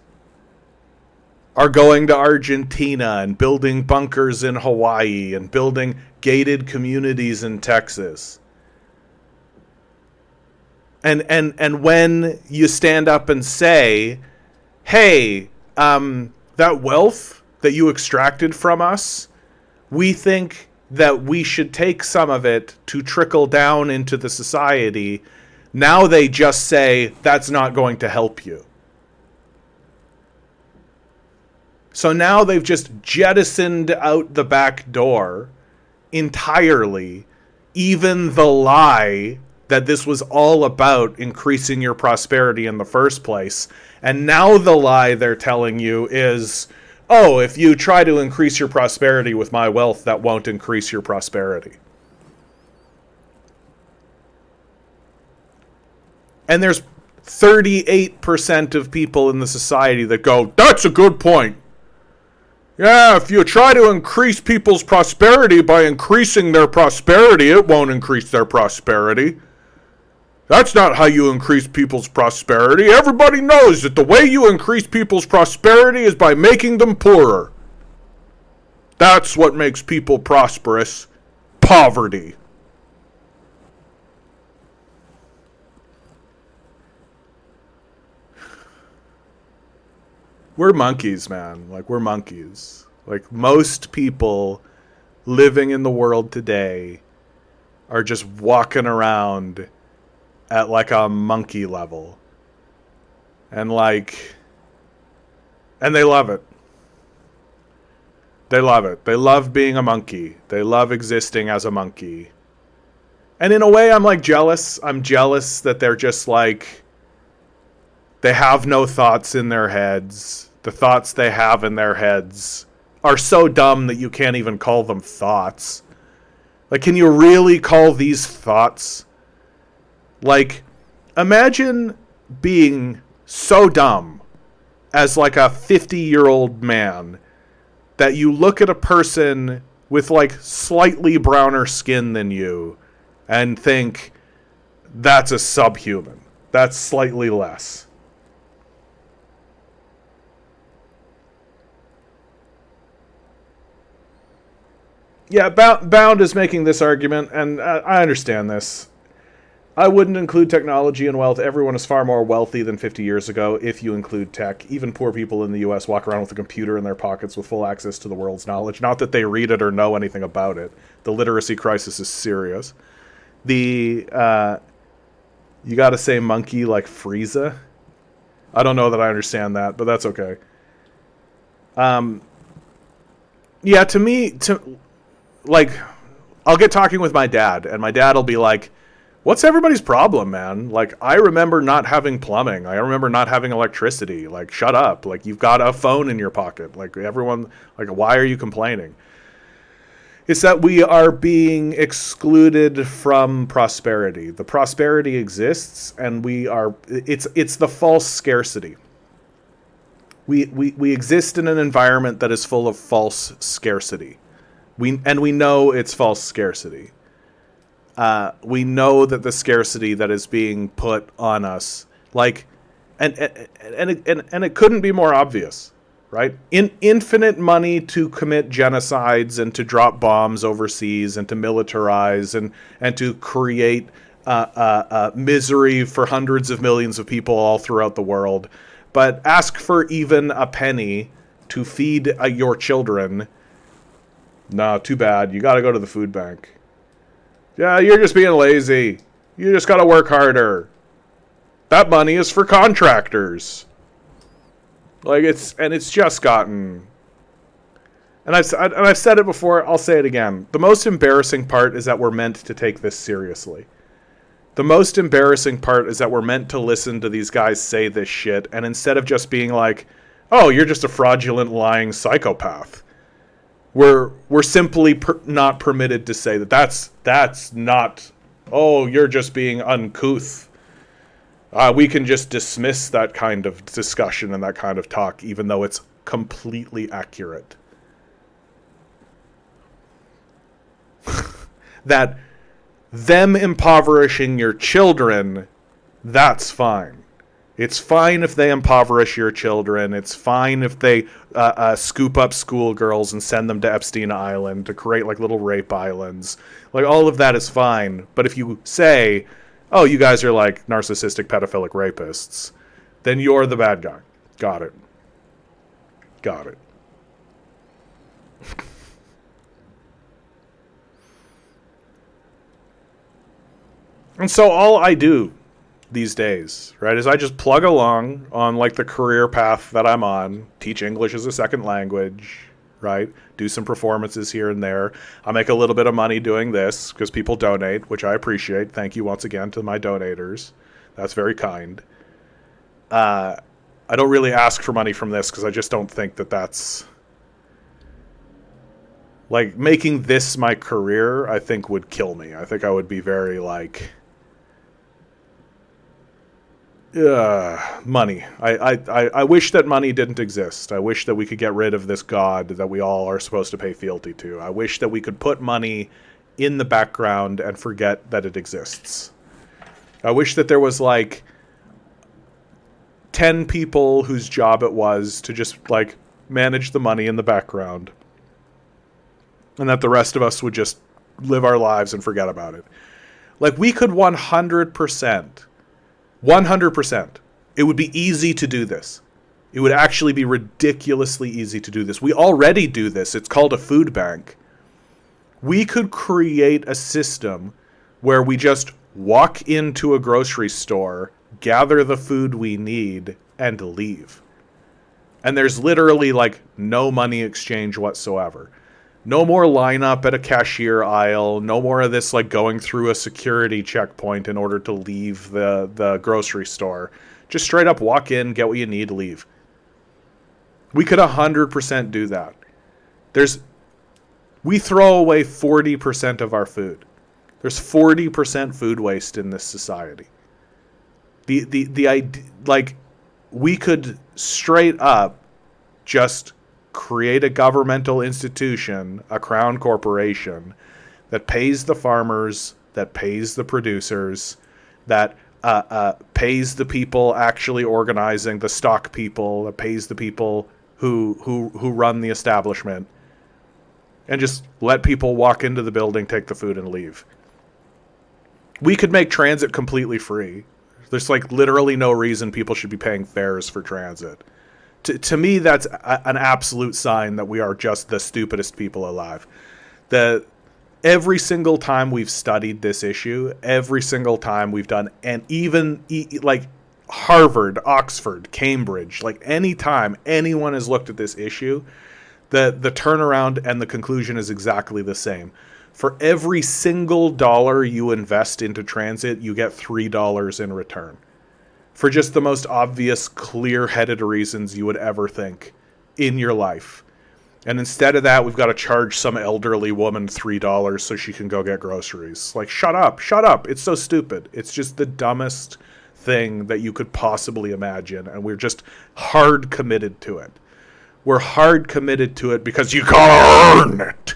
are going to Argentina and building bunkers in Hawaii and building gated communities in Texas. And when you stand up and say, hey, that wealth that you extracted from us, we think that we should take some of it to trickle down into the society. Now they just say, that's not going to help you. So now they've just jettisoned out the back door entirely, even the lie that this was all about increasing your prosperity in the first place. And now the lie they're telling you is, oh, if you try to increase your prosperity with my wealth, that won't increase your prosperity. And there's 38% of people in the society that go, that's a good point. Yeah, if you try to increase people's prosperity by increasing their prosperity, it won't increase their prosperity. That's not how you increase people's prosperity. Everybody knows that the way you increase people's prosperity is by making them poorer. That's what makes people prosperous. Poverty. We're monkeys, man. Like, we're monkeys. Like, most people living in the world today are just walking around at like a monkey level. And they love it. They love it. They love being a monkey. They love existing as a monkey. And in a way, I'm like jealous. I'm jealous that they're just like, they have no thoughts in their heads. The thoughts they have in their heads are so dumb that you can't even call them thoughts. Like, can you really call these thoughts? Like, imagine being so dumb as like a 50-year-old man that you look at a person with like slightly browner skin than you and think, that's a subhuman. That's slightly less. Yeah, Bound is making this argument, and I understand this. I wouldn't include technology and wealth. Everyone is far more wealthy than 50 years ago if you include tech. Even poor people in the U.S. walk around with a computer in their pockets with full access to the world's knowledge. Not that they read it or know anything about it. The literacy crisis is serious. You gotta say monkey like Frieza. I don't know that I understand that, but that's okay. Yeah, to me, like, I'll get talking with my dad, and my dad will be like, what's everybody's problem, man? Like, I remember not having plumbing. I remember not having electricity. Like, shut up. Like, you've got a phone in your pocket. Like, everyone, like, why are you complaining? It's that we are being excluded from prosperity. The prosperity exists, and it's the false scarcity. We exist in an environment that is full of false scarcity. We know it's false scarcity. We know that the scarcity that is being put on us, like, and it couldn't be more obvious. right? Infinite money to commit genocides and to drop bombs overseas and to militarize and to create misery for hundreds of millions of people all throughout the world. But ask for even a penny to feed your children. No, too bad. You got to go to the food bank. Yeah, you're just being lazy. You just got to work harder. That money is for contractors. Like, it's just gotten... And I've said it before, I'll say it again. The most embarrassing part is that we're meant to take this seriously. The most embarrassing part is that we're meant to listen to these guys say this shit, and instead of just being like, oh, you're just a fraudulent, lying psychopath, we're simply not permitted to say that. That's not, oh, you're just being uncouth. We can just dismiss that kind of discussion and that kind of talk, even though it's completely accurate. That them impoverishing your children, that's fine. It's fine if they impoverish your children. It's fine if they scoop up schoolgirls and send them to Epstein Island to create like little rape islands. Like, all of that is fine. But if you say, oh, you guys are like narcissistic pedophilic rapists, then you're the bad guy. Got it. Got it. And so all I do these days, right, is I just plug along on like the career path that I'm on, teach English as a second language, right, do some performances here and there. I make a little bit of money doing this because people donate, which I appreciate. Thank you once again to my donators. That's very kind. I don't really ask for money from this because I just don't think that that's... Like, making this my career, I think would kill me. I think I would be very, like... money. I wish that money didn't exist. I wish that we could get rid of this god that we all are supposed to pay fealty to. I wish that we could put money in the background and forget that it exists. I wish that there was like 10 people whose job it was to just like manage the money in the background, and that the rest of us would just live our lives and forget about it. Like, we could 100%. It would be easy to do this. It would actually be ridiculously easy to do this. We already do this. It's called a food bank. We could create a system where we just walk into a grocery store, gather the food we need, and leave. And there's literally like no money exchange whatsoever. No more lineup at a cashier aisle. No more of this like going through a security checkpoint in order to leave the grocery store. Just straight up walk in, get what you need, leave. We could 100% do that. We throw away 40% of our food. There's 40% food waste in this society. The idea, like, we could straight up just create a governmental institution, a crown corporation, that pays the farmers, that pays the producers, that pays the people actually organizing, the stock people, that pays the people who run the establishment, and just let people walk into the building, take the food, and leave. We could make transit completely free. There's like literally no reason people should be paying fares for transit. To me, that's an absolute sign that we are just the stupidest people alive. Every single time we've studied this issue, every single time we've done, and even like Harvard, Oxford, Cambridge, like any time anyone has looked at this issue, the turnaround and the conclusion is exactly the same. For every single dollar you invest into transit, you get $3 in return. For just the most obvious, clear-headed reasons you would ever think in your life. And instead of that, we've got to charge some elderly woman $3 so she can go get groceries. Like, shut up. It's so stupid. It's just the dumbest thing that you could possibly imagine, and we're just hard committed to it. We're hard committed to it because you gotta earn it.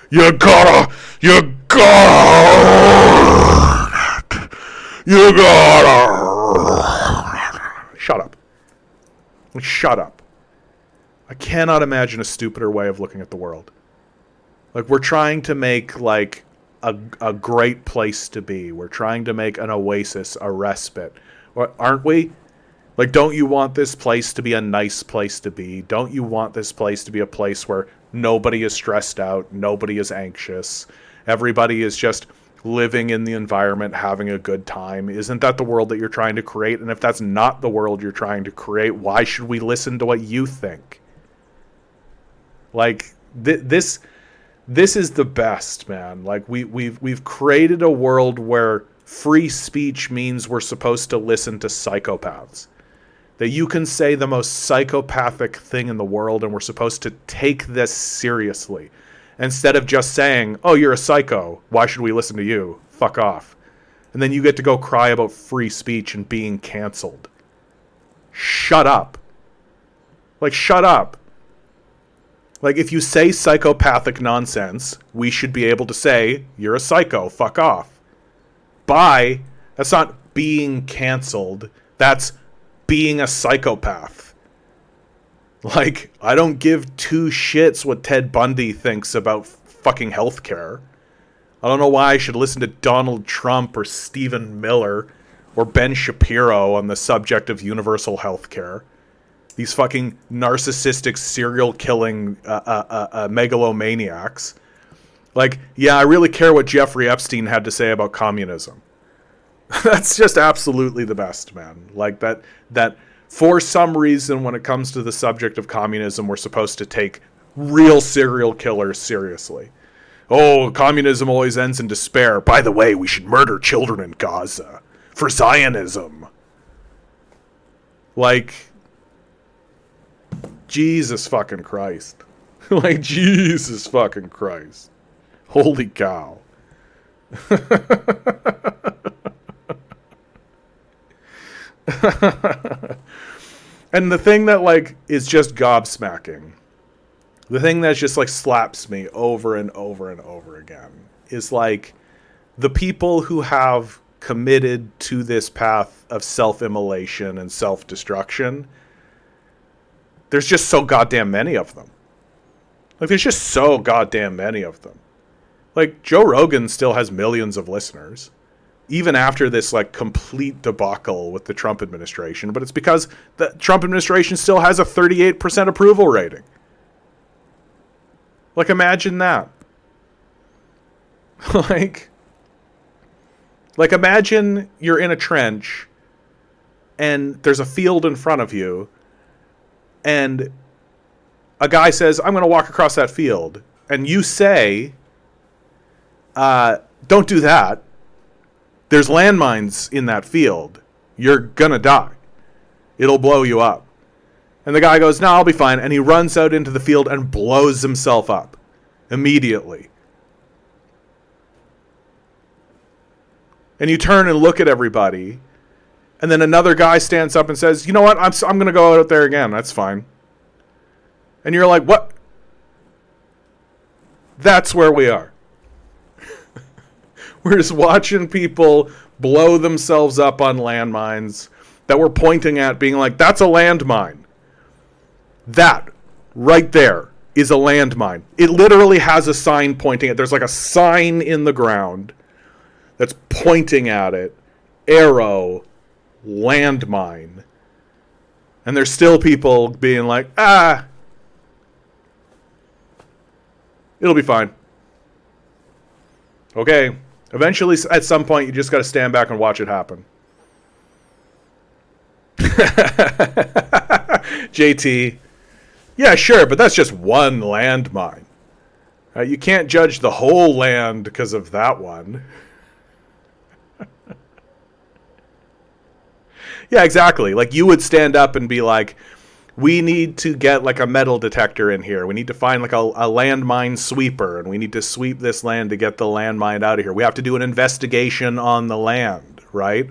You gotta earn it. You gotta... Shut up. I cannot imagine a stupider way of looking at the world. Like, we're trying to make, like, a great place to be. We're trying to make an oasis, a respite. Or, aren't we? Like, don't you want this place to be a nice place to be? Don't you want this place to be a place where nobody is stressed out, nobody is anxious, everybody is just living in the environment, having a good time? Isn't that the world that you're trying to create? And if that's not the world you're trying to create, why should we listen to what you think? Like, this is the best, man. Like, we've created a world where free speech means we're supposed to listen to psychopaths. That you can say the most psychopathic thing in the world and we're supposed to take this seriously. Instead of just saying, oh, you're a psycho, why should we listen to you? Fuck off. And then you get to go cry about free speech and being canceled. Shut up. Like, shut up. Like, if you say psychopathic nonsense, we should be able to say, you're a psycho, fuck off. Bye. That's not being canceled. That's being a psychopath. Like, I don't give two shits what Ted Bundy thinks about fucking healthcare. I don't know why I should listen to Donald Trump or Stephen Miller or Ben Shapiro on the subject of universal healthcare. These fucking narcissistic, serial-killing megalomaniacs. Like, yeah, I really care what Jeffrey Epstein had to say about communism. That's just absolutely the best, man. Like, that for some reason, when it comes to the subject of communism, we're supposed to take real serial killers seriously. Oh, communism always ends in despair. By the way, we should murder children in Gaza for Zionism. Like, Jesus fucking Christ. Like, Jesus fucking Christ. Holy cow. And the thing that, like, is just gobsmacking, the thing that just, like, slaps me over and over and over again is, like, the people who have committed to this path of self-immolation and self-destruction. There's just so goddamn many of them. Like, there's just so goddamn many of them. Like, Joe Rogan still has millions of listeners, even after this, like, complete debacle with the Trump administration. But it's because the Trump administration still has a 38% approval rating. Like, imagine that. like, imagine you're in a trench and there's a field in front of you and a guy says, I'm going to walk across that field. And you say, don't do that. There's landmines in that field. You're going to die. It'll blow you up. And the guy goes, no, I'll be fine. And he runs out into the field and blows himself up immediately. And you turn and look at everybody. And then another guy stands up and says, you know what? I'm going to go out there again. That's fine. And you're like, what? That's where we are. We're just watching people blow themselves up on landmines that we're pointing at, being like, that's a landmine. That right there is a landmine. It literally has a sign pointing at it. There's like a sign in the ground that's pointing at it. Arrow, landmine. And there's still people being like, it'll be fine. Okay. Eventually, at some point, you just got to stand back and watch it happen. JT. Yeah, sure, but that's just one landmine. You can't judge the whole land because of that one. Yeah, exactly. Like, you would stand up and be like, we need to get, like, a metal detector in here. We need to find, like, a landmine sweeper, and we need to sweep this land to get the landmine out of here. We have to do an investigation on the land, right?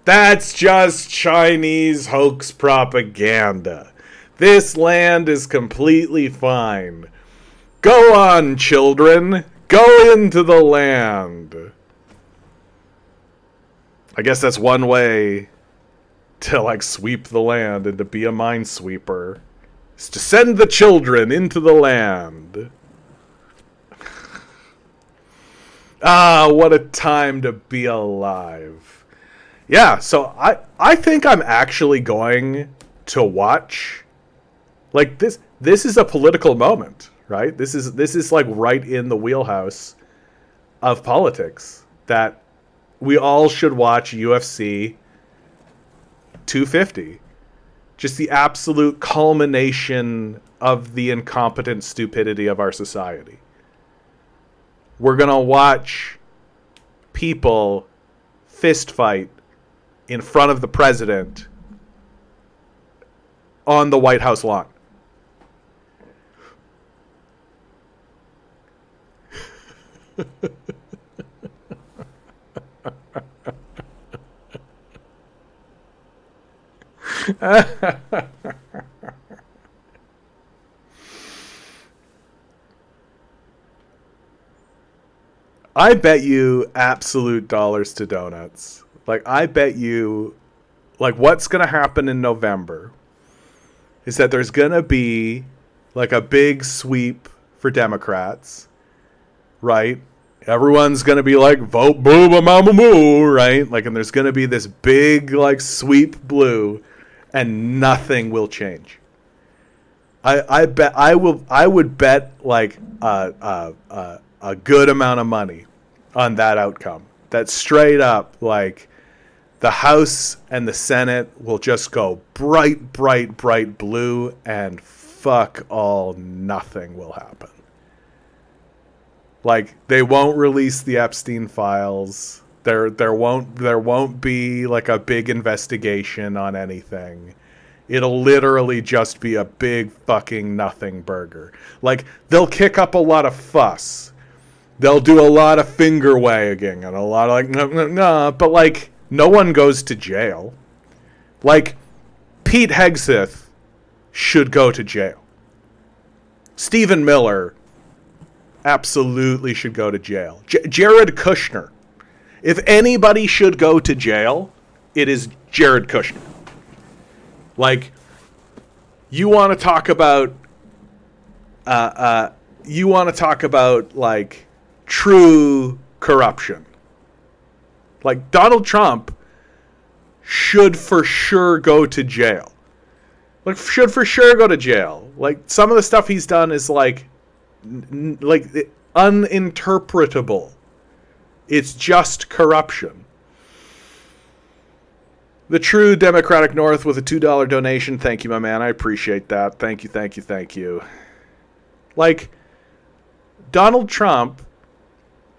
That's just Chinese hoax propaganda. This land is completely fine. Go on, children. Go into the land. I guess that's one way to, like, sweep the land and to be a minesweeper. is to send the children into the land. Ah, what a time to be alive. Yeah, so I think I'm actually going to watch, like, this is a political moment, right? This is like right in the wheelhouse of politics, that we all should watch UFC 250. Just the absolute culmination of the incompetent stupidity of our society. We're going to watch people fist fight in front of the president on the White House lawn. I bet you absolute dollars to donuts. Like, I bet you, like, what's going to happen in November is that there's going to be, like, a big sweep for Democrats, right? Everyone's going to be like, vote boo, mama moo, right? Like, and there's going to be this big, like, sweep blue, and nothing will change. I would bet, like, a good amount of money on that outcome. That straight up, like, the House and the Senate will just go bright, bright, bright blue, and fuck all, nothing will happen. Like, they won't release the Epstein files. There won't be, like, a big investigation on anything. It'll literally just be a big fucking nothing burger. Like, they'll kick up a lot of fuss. They'll do a lot of finger wagging and a lot of, like, no, but, like, no one goes to jail. Like, Pete Hegseth should go to jail. Stephen Miller absolutely should go to jail. Jared Kushner. If anybody should go to jail, it is Jared Kushner. Like, you want to talk about, like, true corruption. Like, Donald Trump should for sure go to jail. Like, should for sure go to jail. Like, some of the stuff he's done is, like uninterpretable. It's just corruption. The True Democratic North with a $2 donation. Thank you, my man. I appreciate that. Thank you, thank you, thank you. Like, Donald Trump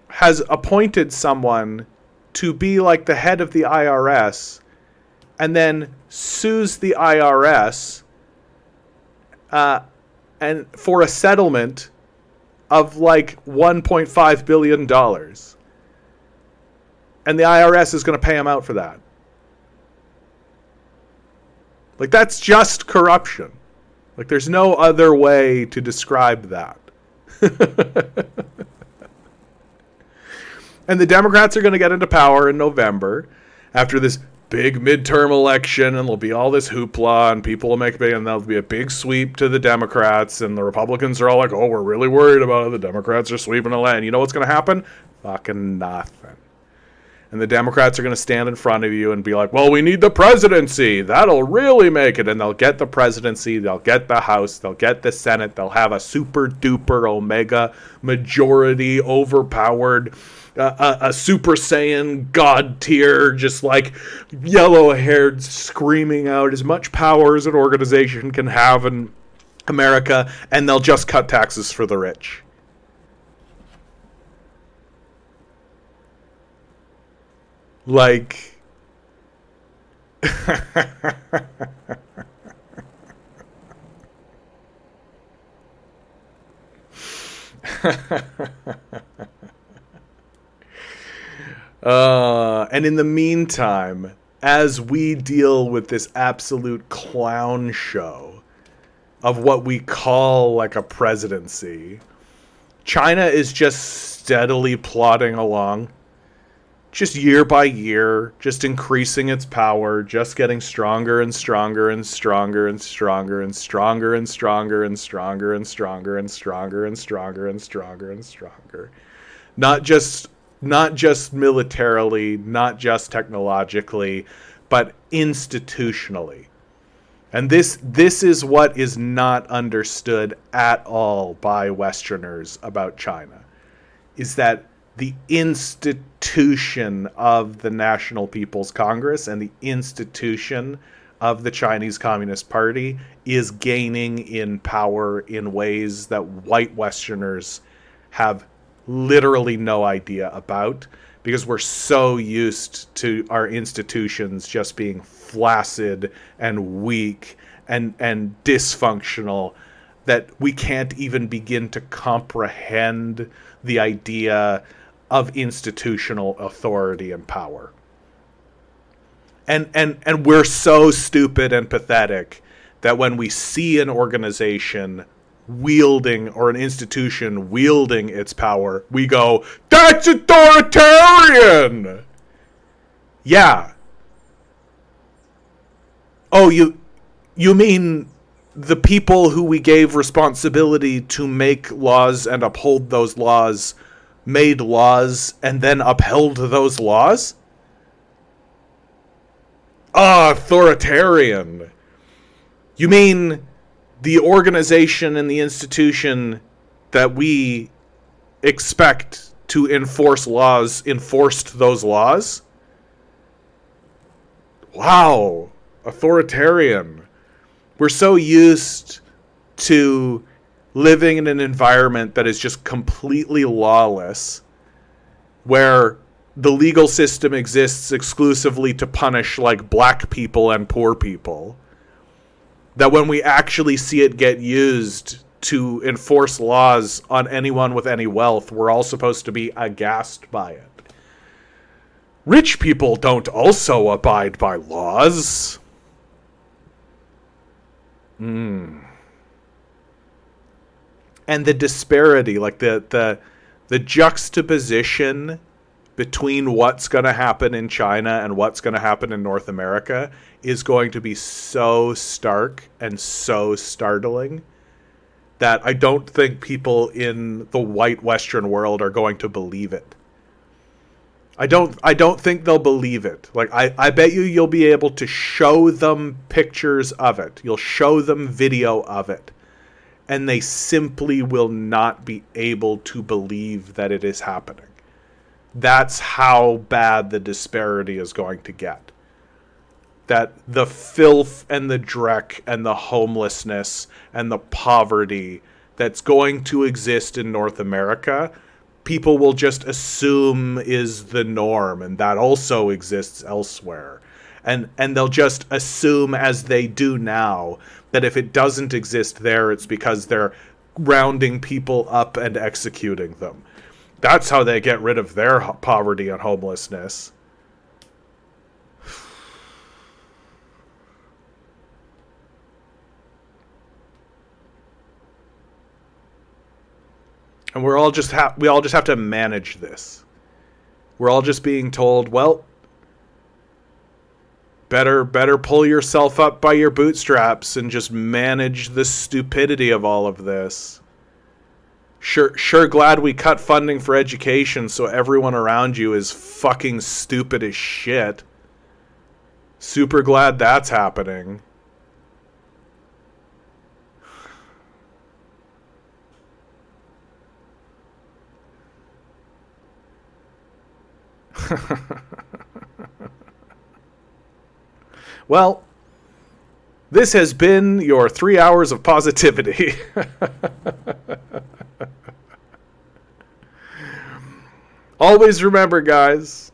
has appointed someone to be like the head of the IRS and then sues the IRS and for a settlement of like $1.5 billion. And the IRS is going to pay him out for that. Like, that's just corruption. Like, there's no other way to describe that. And the Democrats are going to get into power in November after this big midterm election, and there'll be all this hoopla, and people will make big, and there'll be a big sweep to the Democrats, and the Republicans are all like, oh, we're really worried about it. The Democrats are sweeping the land. You know what's going to happen? Fucking nothing. And the Democrats are going to stand in front of you and be like, well, we need the presidency. That'll really make it. And they'll get the presidency. They'll get the House. They'll get the Senate. They'll have a super duper omega majority overpowered, a Super Saiyan God tier, just like yellow haired, screaming out as much power as an organization can have in America. And they'll just cut taxes for the rich. Like, and in the meantime, as we deal with this absolute clown show of what we call like a presidency, China is just steadily plodding along. just year by year, just increasing its power, just getting stronger and stronger and stronger and stronger and stronger and stronger and stronger and stronger and stronger and stronger and stronger and stronger. Not just militarily, not just technologically, but institutionally. And this is what is not understood at all by Westerners about China, is that the institution of the National People's Congress and the institution of the Chinese Communist Party is gaining in power in ways that white Westerners have literally no idea about, because we're so used to our institutions just being flaccid and weak and dysfunctional that we can't even begin to comprehend the idea of institutional authority and power. And we're so stupid and pathetic that when we see an organization wielding, or an institution wielding its power, we go, "That's authoritarian!" Yeah. Oh, you mean the people who we gave responsibility to make laws and uphold those laws made laws and then upheld those laws? Authoritarian. You mean the organization and the institution that we expect to enforce laws enforced those laws? Wow. Authoritarian. We're so used to living in an environment that is just completely lawless, where the legal system exists exclusively to punish like black people and poor people, that when we actually see it get used to enforce laws on anyone with any wealth, we're all supposed to be aghast by it. Rich people don't also abide by laws. And the disparity, like the juxtaposition between what's going to happen in China and what's going to happen in North America is going to be so stark and so startling that I don't think people in the white Western world are going to believe it. I don't think they'll believe it. Like, I bet you'll be able to show them pictures of it. You'll show them video of it. And they simply will not be able to believe that it is happening. That's how bad the disparity is going to get. That the filth and the dreck and the homelessness and the poverty that's going to exist in North America, people will just assume is the norm, and that also exists elsewhere. And they'll just assume, as they do now, that if it doesn't exist there, it's because they're rounding people up and executing them. That's how they get rid of their poverty and homelessness. And we all just have to manage this. We're all just being told, well, better pull yourself up by your bootstraps and just manage the stupidity of all of this. Sure glad we cut funding for education so everyone around you is fucking stupid as shit. Super glad that's happening. Well, this has been your 3 hours of positivity. Always remember, guys,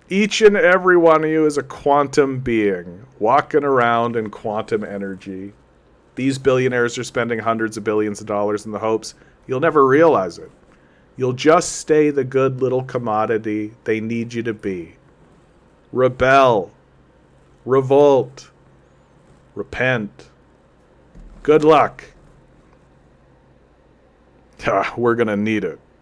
each and every one of you is a quantum being walking around in quantum energy. These billionaires are spending hundreds of billions of dollars in the hopes you'll never realize it. You'll just stay the good little commodity they need you to be. Rebel. Revolt. Repent. Good luck. We're gonna need it.